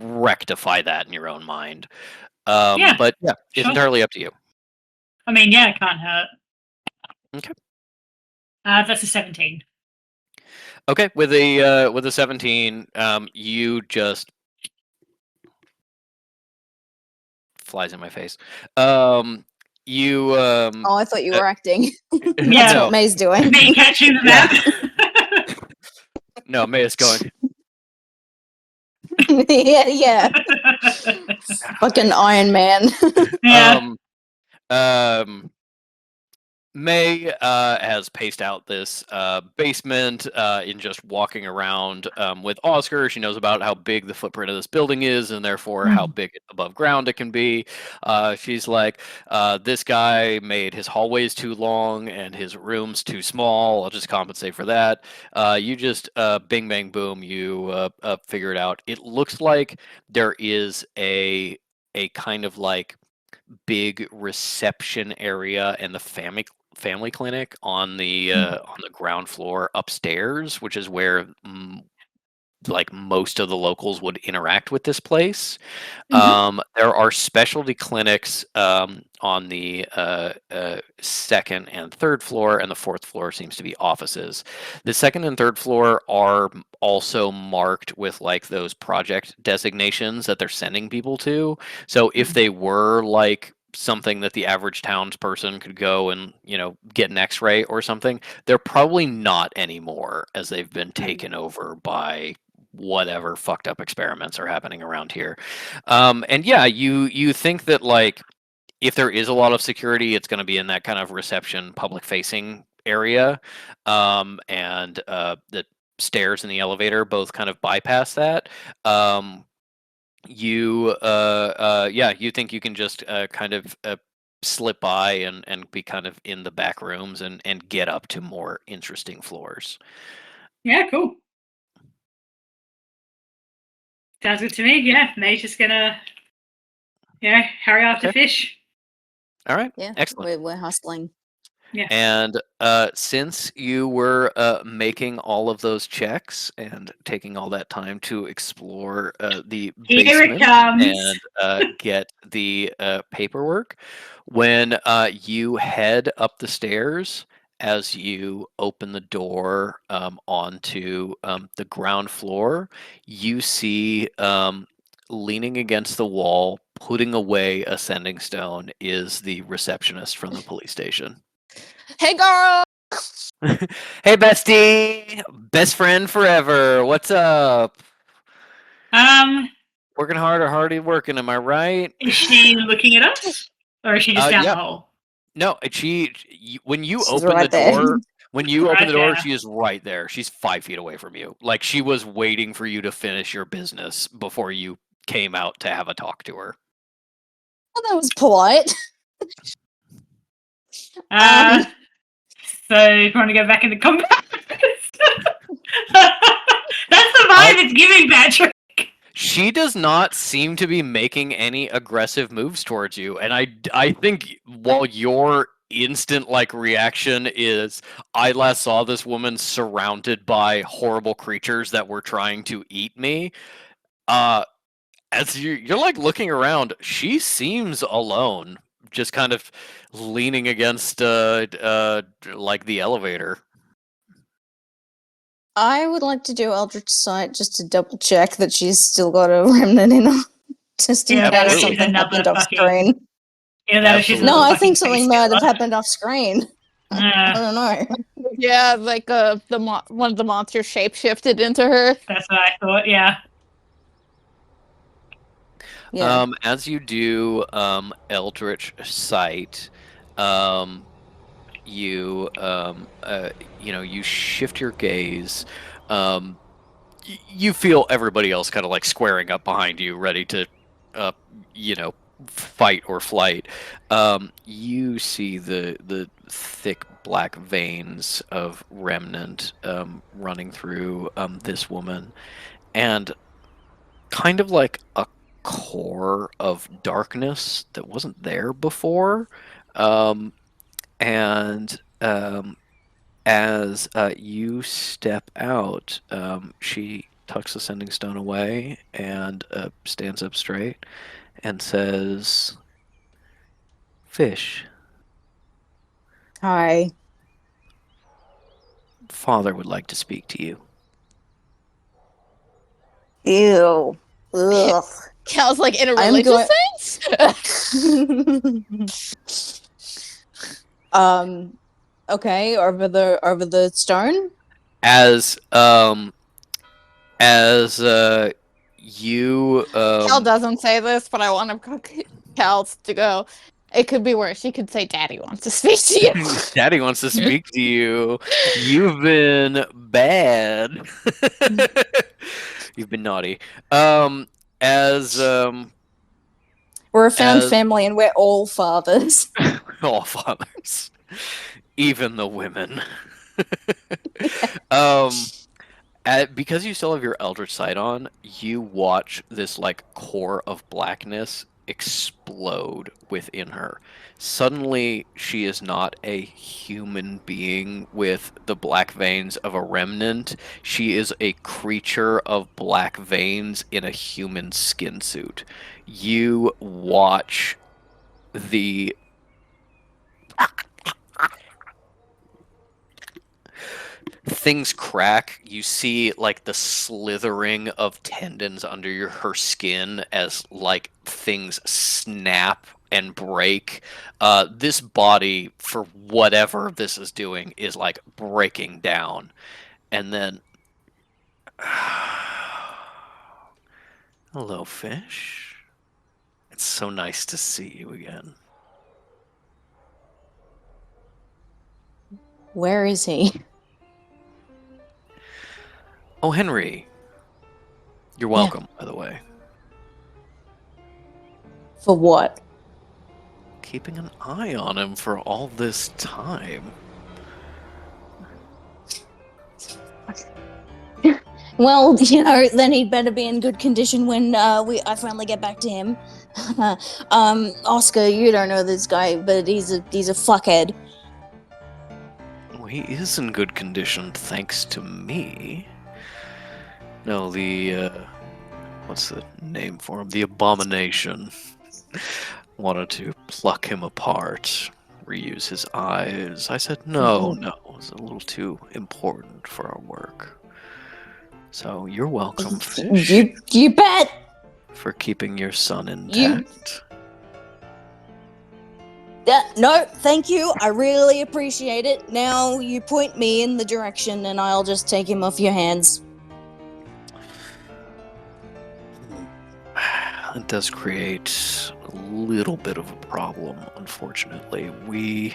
Speaker 1: rectify that in your own mind. But yeah, it's entirely up to you.
Speaker 2: I mean, it can't hurt.
Speaker 1: Okay.
Speaker 2: That's a 17.
Speaker 1: Okay, with a 17, you just flies in my face. You
Speaker 4: Oh, I thought you were acting. That's
Speaker 1: No.
Speaker 4: what May's doing.
Speaker 2: May catching the map.
Speaker 1: No, May is going.
Speaker 4: yeah. Fucking Iron Man.
Speaker 1: May has paced out this basement in just walking around with Oscar. She knows about how big the footprint of this building is and therefore how big above ground it can be. She's like, this guy made his hallways too long and his rooms too small. I'll just compensate for that. You just bing, bang, boom, you figure it out. It looks like there is a kind of like big reception area and the family clinic on the ground floor upstairs, which is where like most of the locals would interact with this place. There are specialty clinics on the second and third floor, and the fourth floor seems to be offices. The second and third floor are also marked with like those project designations that they're sending people to. So if they were like something that the average townsperson could go and get an x-ray or something, they're probably not anymore, as they've been taken over by whatever fucked up experiments are happening around here. And yeah, you think that like if there is a lot of security, it's going to be in that kind of reception public facing area, and the stairs and the elevator both kind of bypass that. You think you can just kind of slip by and be kind of in the back rooms and get up to more interesting floors.
Speaker 2: Yeah, cool. Sounds good to me. Yeah, Mae's just gonna, hurry after
Speaker 1: Okay.
Speaker 2: Fish.
Speaker 1: All right.
Speaker 4: Yeah,
Speaker 1: Excellent.
Speaker 4: we're hustling.
Speaker 1: And since you were making all of those checks and taking all that time to explore the
Speaker 2: Here it
Speaker 1: basement
Speaker 2: comes.
Speaker 1: and get the paperwork, when you head up the stairs, as you open the door onto the ground floor, you see leaning against the wall, putting away a sending stone, is the receptionist from the police station.
Speaker 3: Hey, girl.
Speaker 1: Hey, bestie, best friend forever. What's up?
Speaker 2: Um,
Speaker 1: Working hard or hardly working? Am I right?
Speaker 2: is she looking at us, or is she just down
Speaker 1: Yeah.
Speaker 2: the hole?
Speaker 1: No, when you
Speaker 4: She's
Speaker 1: open the
Speaker 4: right there.
Speaker 1: door, when you open the door,
Speaker 2: Right there.
Speaker 1: she is right there. She's 5 feet away from you. Like she was waiting for you to finish your business before you came out to have a talk to her.
Speaker 4: Well, that was polite.
Speaker 2: So you want to go back in the combat? That's the vibe it's giving, Patrick.
Speaker 1: She does not seem to be making any aggressive moves towards you, and I think while your instant reaction is I last saw this woman surrounded by horrible creatures that were trying to eat me, as you're looking around, she seems alone, just kind of leaning against the elevator.
Speaker 4: I would like to do Eldritch Sight just to double check that she's still got a remnant in her, just in
Speaker 2: Yeah,
Speaker 1: that
Speaker 4: case
Speaker 1: she's
Speaker 4: something
Speaker 2: another
Speaker 4: happened off
Speaker 2: fucking-
Speaker 4: screen.
Speaker 2: Either that or she's
Speaker 1: Absolutely.
Speaker 4: No,
Speaker 2: another
Speaker 4: I think
Speaker 2: fucking
Speaker 4: something
Speaker 2: face
Speaker 4: might have
Speaker 2: killer.
Speaker 4: happened off screen. I don't know.
Speaker 3: Yeah, one of the monsters shape-shifted into her.
Speaker 2: That's what I thought. Yeah.
Speaker 4: Yeah.
Speaker 1: As you do Eldritch Sight, you you shift your gaze. You feel everybody else kind of squaring up behind you, ready to, fight or flight. You see the thick black veins of remnant running through this woman, and kind of like a core of darkness that wasn't there before. And as you step out, she tucks the sending stone away and stands up straight and says, "Fish,
Speaker 4: Hi.
Speaker 1: Father would like to speak to you."
Speaker 4: Ew. Ugh.
Speaker 3: Cal's like in a
Speaker 4: I'm
Speaker 3: religious sense.
Speaker 4: Okay, over the stone.
Speaker 1: As you
Speaker 3: Cal doesn't say this, but I want Cal to go. It could be worse. She could say, "Daddy wants to speak to you."
Speaker 1: Daddy wants to speak to you. You've been bad. You've been naughty. As
Speaker 4: We're a found
Speaker 1: As-
Speaker 4: family, and we're all fathers.
Speaker 1: all fathers, even the women. um, because you still have your Eldritch Sight on, you watch this core of blackness explode within her. Suddenly, she is not a human being with the black veins of a remnant. She is a creature of black veins in a human skin suit. You watch the things crack. You see the slithering of tendons under her skin as things snap and break. This body, for whatever this is doing, is breaking down. And then hello, Fish. It's so nice to see you again.
Speaker 4: Where is he?
Speaker 1: Oh, Henry. You're welcome, by the way.
Speaker 4: For what?
Speaker 1: Keeping an eye on him for all this time.
Speaker 4: Well, then he'd better be in good condition when I finally get back to him. Oscar, you don't know this guy, but he's a fuckhead.
Speaker 1: Well, he is in good condition thanks to me. No, what's the name for him? The Abomination wanted to pluck him apart, reuse his eyes. I said, no, it's a little too important for our work. So you're welcome, Fish.
Speaker 4: You bet!
Speaker 1: For keeping your son intact.
Speaker 4: No, thank you. I really appreciate it. Now you point me in the direction and I'll just take him off your hands.
Speaker 1: It does create a little bit of a problem, unfortunately. We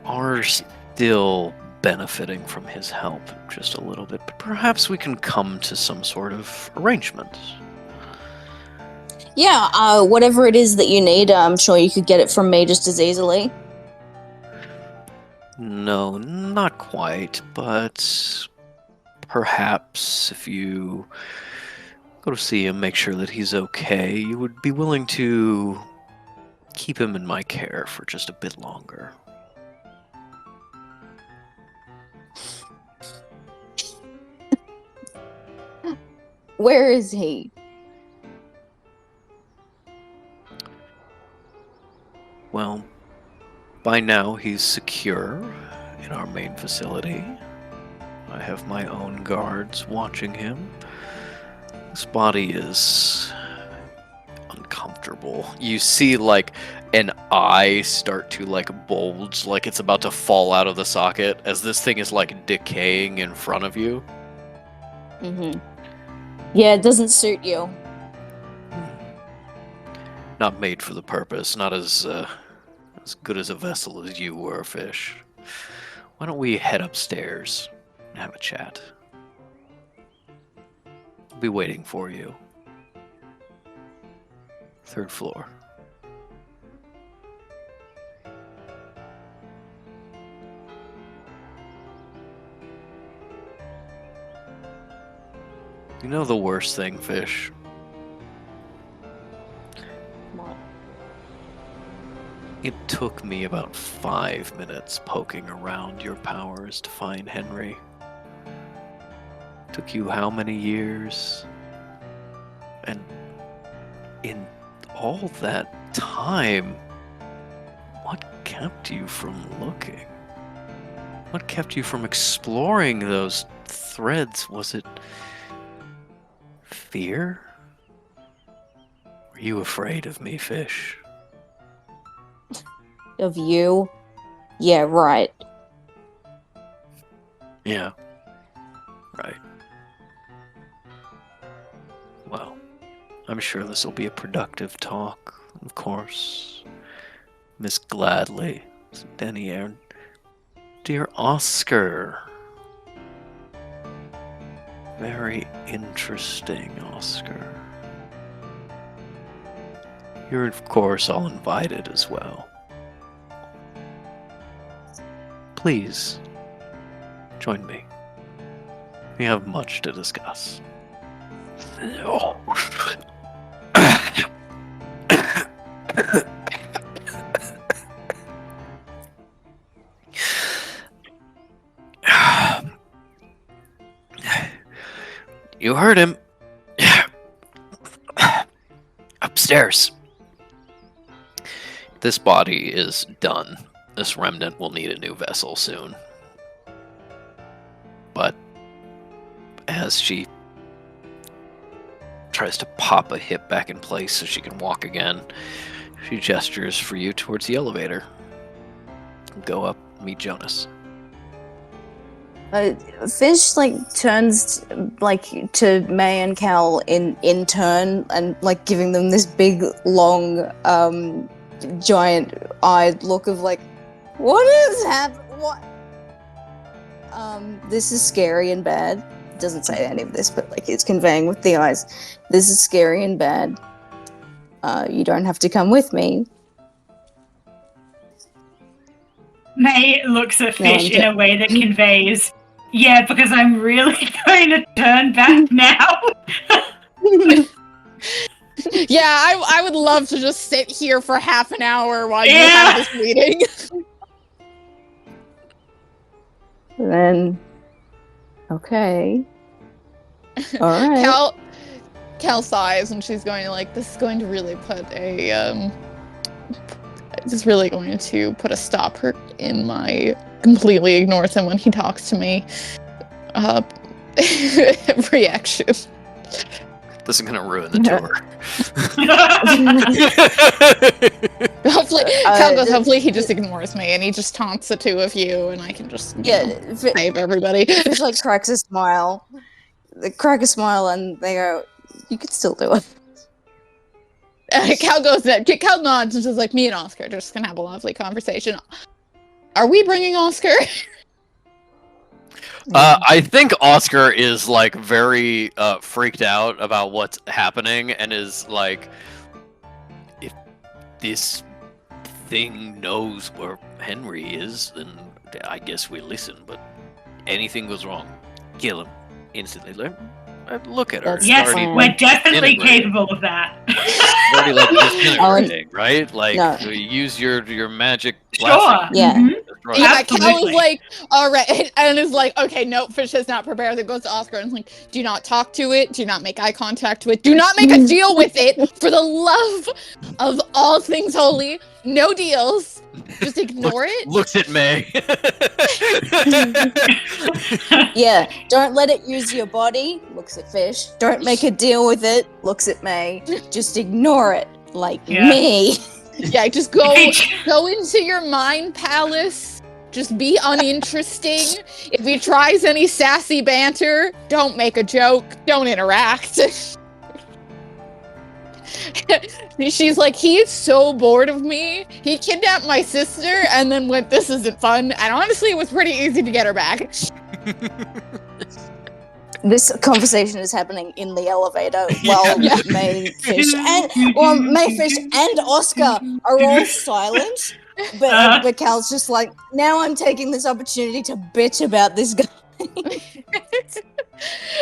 Speaker 1: are still benefiting from his help just a little bit, but perhaps we can come to some sort of arrangement.
Speaker 4: Yeah, whatever it is that you need, I'm sure you could get it from me just as easily.
Speaker 1: No, not quite, but perhaps if you go to see him, make sure that he's okay, you would be willing to keep him in my care for just a bit longer.
Speaker 4: Where is he?
Speaker 1: Well, by now he's secure in our main facility. I have my own guards watching him. His body is uncomfortable. You see, like, an eye start to, like, bulge, like it's about to fall out of the socket as this thing is, like, decaying in front of you.
Speaker 4: Mm-hmm. Yeah, it doesn't suit you.
Speaker 1: Not made for the purpose, not as good as a vessel as you were, Fish. Why don't we head upstairs and have a chat? I'll be waiting for you. 3rd floor. You know the worst thing, Fish?
Speaker 4: What?
Speaker 1: It took me about 5 minutes poking around your powers to find Henry. Took you how many years? And in all that time, what kept you from looking? What kept you from exploring those threads? Was it fear? Were you afraid of me, Fish?
Speaker 4: Of you? Yeah, right.
Speaker 1: Yeah. Right. Well, I'm sure this will be a productive talk, of course. Miss Gladly, Denny Aaron. Dear Oscar. Very interesting, Oscar. You're, of course, all invited as well. Please, join me. We have much to discuss. You heard him. Upstairs. This body is done. This remnant will need a new vessel soon. But as she tries to pop a hip back in place so she can walk again, she gestures for you towards the elevator. Go up, meet Jonas.
Speaker 4: Fish turns to May and Cal in turn and giving them this big long giant eyed look of what is happening? What? This is scary and bad. It doesn't say any of this, but it's conveying with the eyes. This is scary and bad. You don't have to come with me.
Speaker 2: May looks at Fish in a way that conveys Yeah, because I'm really going to turn back now.
Speaker 3: Yeah, I would love to just sit here for half an hour while you have this meeting.
Speaker 4: Then, okay. All right.
Speaker 3: Cal sighs and she's going to this is going to really put a this is really going to put a stopper in my completely ignores him when he talks to me reaction.
Speaker 1: This is gonna ruin the tour.
Speaker 3: Hopefully, Cal goes, hopefully he just ignores me and he just taunts the two of you and I can just save everybody.
Speaker 4: Fish cracks a smile. They crack a smile and they go, "You could still do it."
Speaker 3: Cal nods and just me and Oscar are just gonna have a lovely conversation. Are we bringing Oscar?
Speaker 1: I think Oscar is very freaked out about what's happening and is like, if this thing knows where Henry is, then I guess we listen. But anything goes wrong, kill him instantly. Look at her.
Speaker 4: Yes,
Speaker 2: we're definitely capable of that.
Speaker 1: Already disintegrating, right?
Speaker 4: No.
Speaker 1: Use your magic.
Speaker 2: Sure.
Speaker 4: Yeah.
Speaker 2: Mhm.
Speaker 3: Yeah, Cal is all right, and is okay, no, Fish is not prepared. Then goes to Oscar and is do not talk to it, do not make eye contact with, do not make a deal with it, for the love of all things holy, no deals. Just ignore it.
Speaker 1: Looks at May.
Speaker 4: Yeah, don't let it use your body, looks at Fish. Don't make a deal with it, looks at May. Just ignore it, me.
Speaker 3: Yeah, just go into your mind palace. Just be uninteresting. If he tries any sassy banter, don't make a joke. Don't interact. She's he is so bored of me. He kidnapped my sister and then went, this isn't fun. And honestly, it was pretty easy to get her back.
Speaker 4: This conversation is happening in the elevator while Mayfish and Oscar are all silent. But Cal's just now I'm taking this opportunity to bitch about this guy.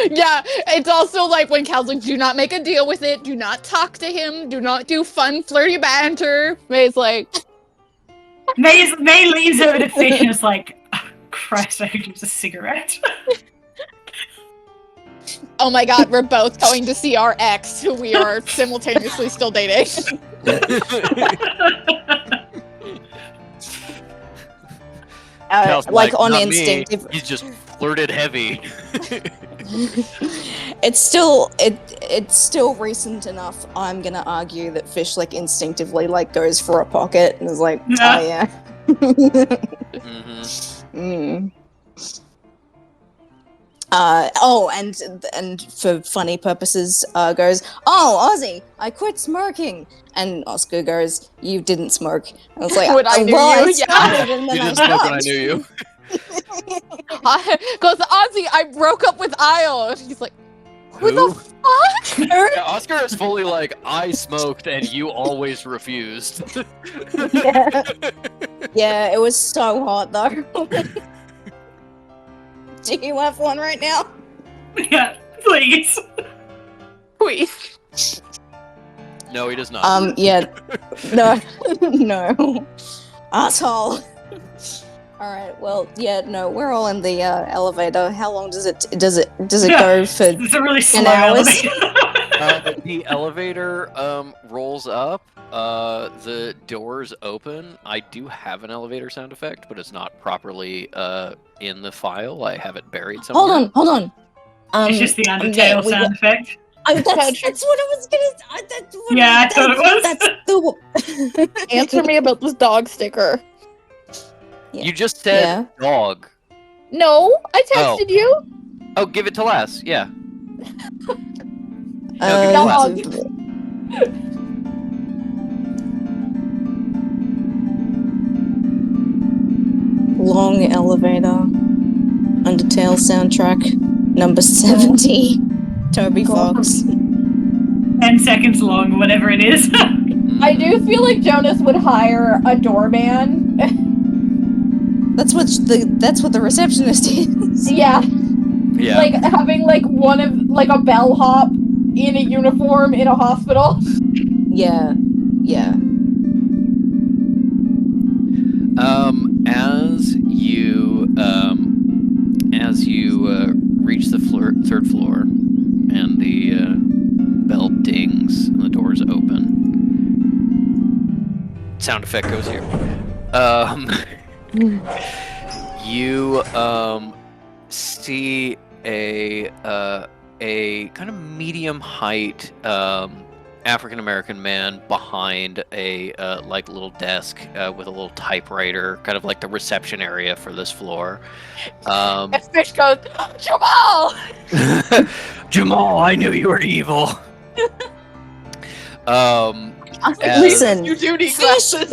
Speaker 3: Yeah, it's also when Cal's do not make a deal with it, do not talk to him, do not do fun, flirty banter. May's
Speaker 2: May leans over to Fish and is oh, Christ, I could use a cigarette.
Speaker 3: Oh my god, we're both going to see our ex, who we are simultaneously still dating.
Speaker 4: On instinctive.
Speaker 1: He's just flirted heavy.
Speaker 4: It's still recent enough. I'm gonna argue that Fish instinctively goes for a pocket and is oh yeah.
Speaker 1: Mm-hmm.
Speaker 4: And for funny purposes, goes, "Oh, Ozzy, I quit smoking." And Oscar goes, "You didn't smoke." I was
Speaker 3: When I knew you,
Speaker 4: I started and then
Speaker 1: You
Speaker 4: I
Speaker 1: didn't smoke when I
Speaker 4: stopped.
Speaker 1: knew you.
Speaker 3: Goes, Ozzy, I broke up with Isle. And he's who the fuck?
Speaker 1: Yeah, Oscar is fully I smoked and you always refused.
Speaker 4: Yeah, it was so hot though. Do you have one right now?
Speaker 2: Yeah, please.
Speaker 3: Please.
Speaker 1: No, he does not.
Speaker 4: Yeah. No. No. Asshole. Alright, well, yeah, no, we're all in the elevator. How long does it go for
Speaker 2: It's a really slow
Speaker 4: 10 hours?
Speaker 2: elevator.
Speaker 1: The elevator rolls up. The doors open. I do have an elevator sound effect, but it's not properly in the file. I have it buried somewhere.
Speaker 4: Hold on.
Speaker 2: It's just the Undertale sound effect.
Speaker 4: That's what I was gonna.
Speaker 2: I thought it was.
Speaker 4: That's the.
Speaker 3: Answer me about this dog sticker.
Speaker 4: Yeah.
Speaker 1: You just said dog.
Speaker 3: No, I texted you.
Speaker 1: Oh, give it to Les. Yeah.
Speaker 3: Dog.
Speaker 4: Long elevator. Undertale soundtrack. Number 70. Toby Fox.
Speaker 2: 10 seconds long, whatever it is.
Speaker 1: Mm-hmm.
Speaker 3: I do feel like Jonas would hire a doorman
Speaker 4: That's what the receptionist is.
Speaker 3: Yeah,
Speaker 1: Yeah.
Speaker 3: like having like one of like a bellhop in a uniform in a hospital.
Speaker 4: Yeah. Yeah.
Speaker 1: As you reach the third floor, and the bell dings and the doors open. Sound effect goes here. You see a kind of medium height African American man behind a like little desk with a little typewriter, kind of like the reception area for this floor.
Speaker 3: And Fish goes, Jamal!
Speaker 1: Jamal, I knew you were evil.
Speaker 4: Listen,
Speaker 3: You do need
Speaker 4: Fish
Speaker 3: glasses.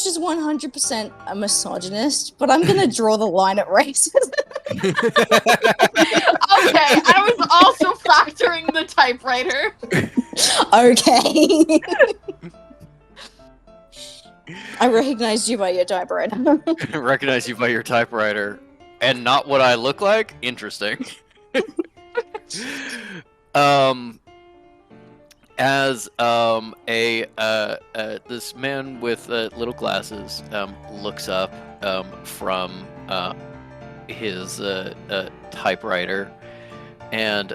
Speaker 4: is 100% a misogynist, but I'm gonna draw the line at racism.
Speaker 3: Okay, I was also factoring the typewriter.
Speaker 4: Okay. I recognized you by your typewriter.
Speaker 1: Recognize you by your typewriter, and not what I look like. Interesting. As this man with little glasses looks up from his typewriter and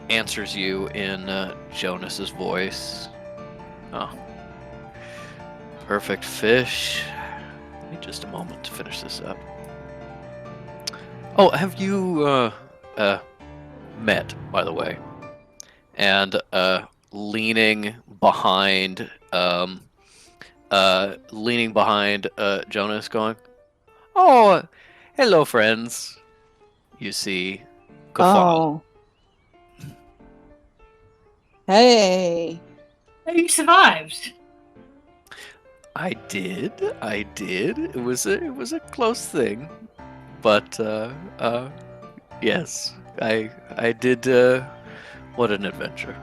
Speaker 1: answers you in Jonas's voice. Oh, perfect Fish. Give me just a moment to finish this up. Oh, have you met, by the way? And leaning behind Jonas, going, "Oh, hello, friends." You see, Kafal.
Speaker 4: Oh. Hey.
Speaker 2: Oh, you survived.
Speaker 1: I did. It was a close thing, but yes, I did. What an adventure!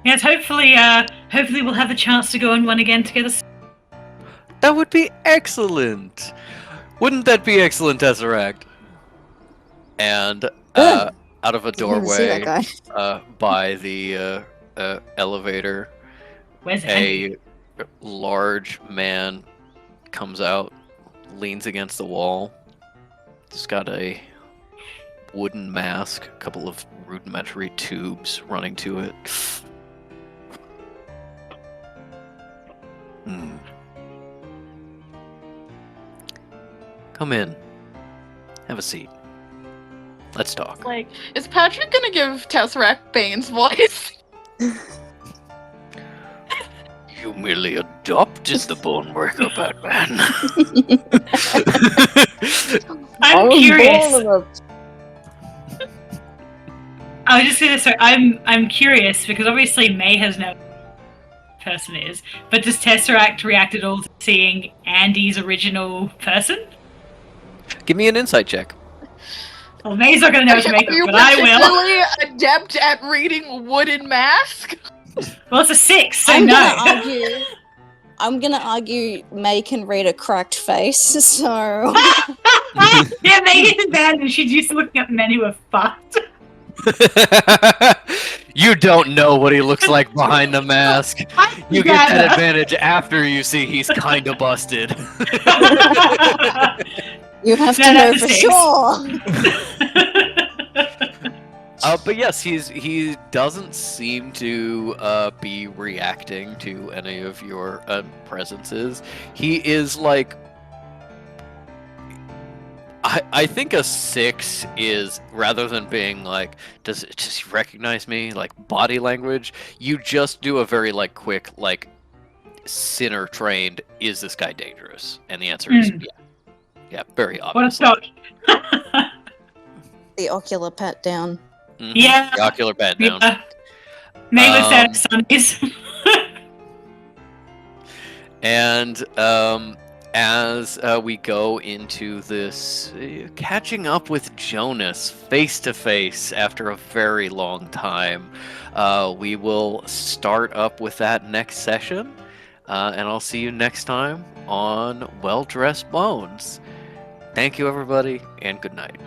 Speaker 2: Yes, hopefully we'll have the chance to go on one again together.
Speaker 1: That would be excellent. Wouldn't that be excellent, Tesseract? And out of a
Speaker 4: Didn't even see that
Speaker 1: doorway
Speaker 4: guy.
Speaker 1: by the elevator,
Speaker 2: Where's Andy?
Speaker 1: a large man comes out, leans against the wall. He's got a wooden mask, a couple of rudimentary tubes running to it. Come in. Have a seat. Let's talk.
Speaker 3: Like, is Patrick gonna give Tesseract Bane's voice?
Speaker 1: You merely adopted the Bonebreaker, Batman.
Speaker 2: I'm curious. I was just gonna say, I'm curious because obviously May has no person is, but does Tesseract react at all to seeing Andy's original person?
Speaker 1: Give me an insight check.
Speaker 2: Well, May's not gonna know what to make of
Speaker 3: Are you
Speaker 2: it, but I will.
Speaker 3: particularly adept at reading wooden mask?
Speaker 2: Well, it's a 6, so no.
Speaker 4: I'm gonna argue May can read a cracked face, so
Speaker 2: Yeah, May is bad and she's used to looking at men who are fucked.
Speaker 1: You don't know what he looks like behind the mask. You get that advantage after you see he's kinda busted.
Speaker 4: you have
Speaker 2: No,
Speaker 4: to know
Speaker 2: that's a
Speaker 4: for
Speaker 2: 6.
Speaker 4: sure.
Speaker 1: But yes, he doesn't seem to be reacting to any of your presences. He is like, I think a 6 is, rather than being like, does he recognize me? Like body language, you just do a very like quick like sinner trained. Is this guy dangerous? And the answer is yeah, very obvious.
Speaker 2: What a start.
Speaker 4: The ocular pat down.
Speaker 1: Mhm.
Speaker 2: Yeah.
Speaker 1: The ocular bat down.
Speaker 2: Yeah. May looks at Sundays.
Speaker 1: And as we go into this catching up with Jonas face to face after a very long time, we will start up with that next session. and I'll see you next time on Well Dressed Bones. Thank you, everybody, and good night.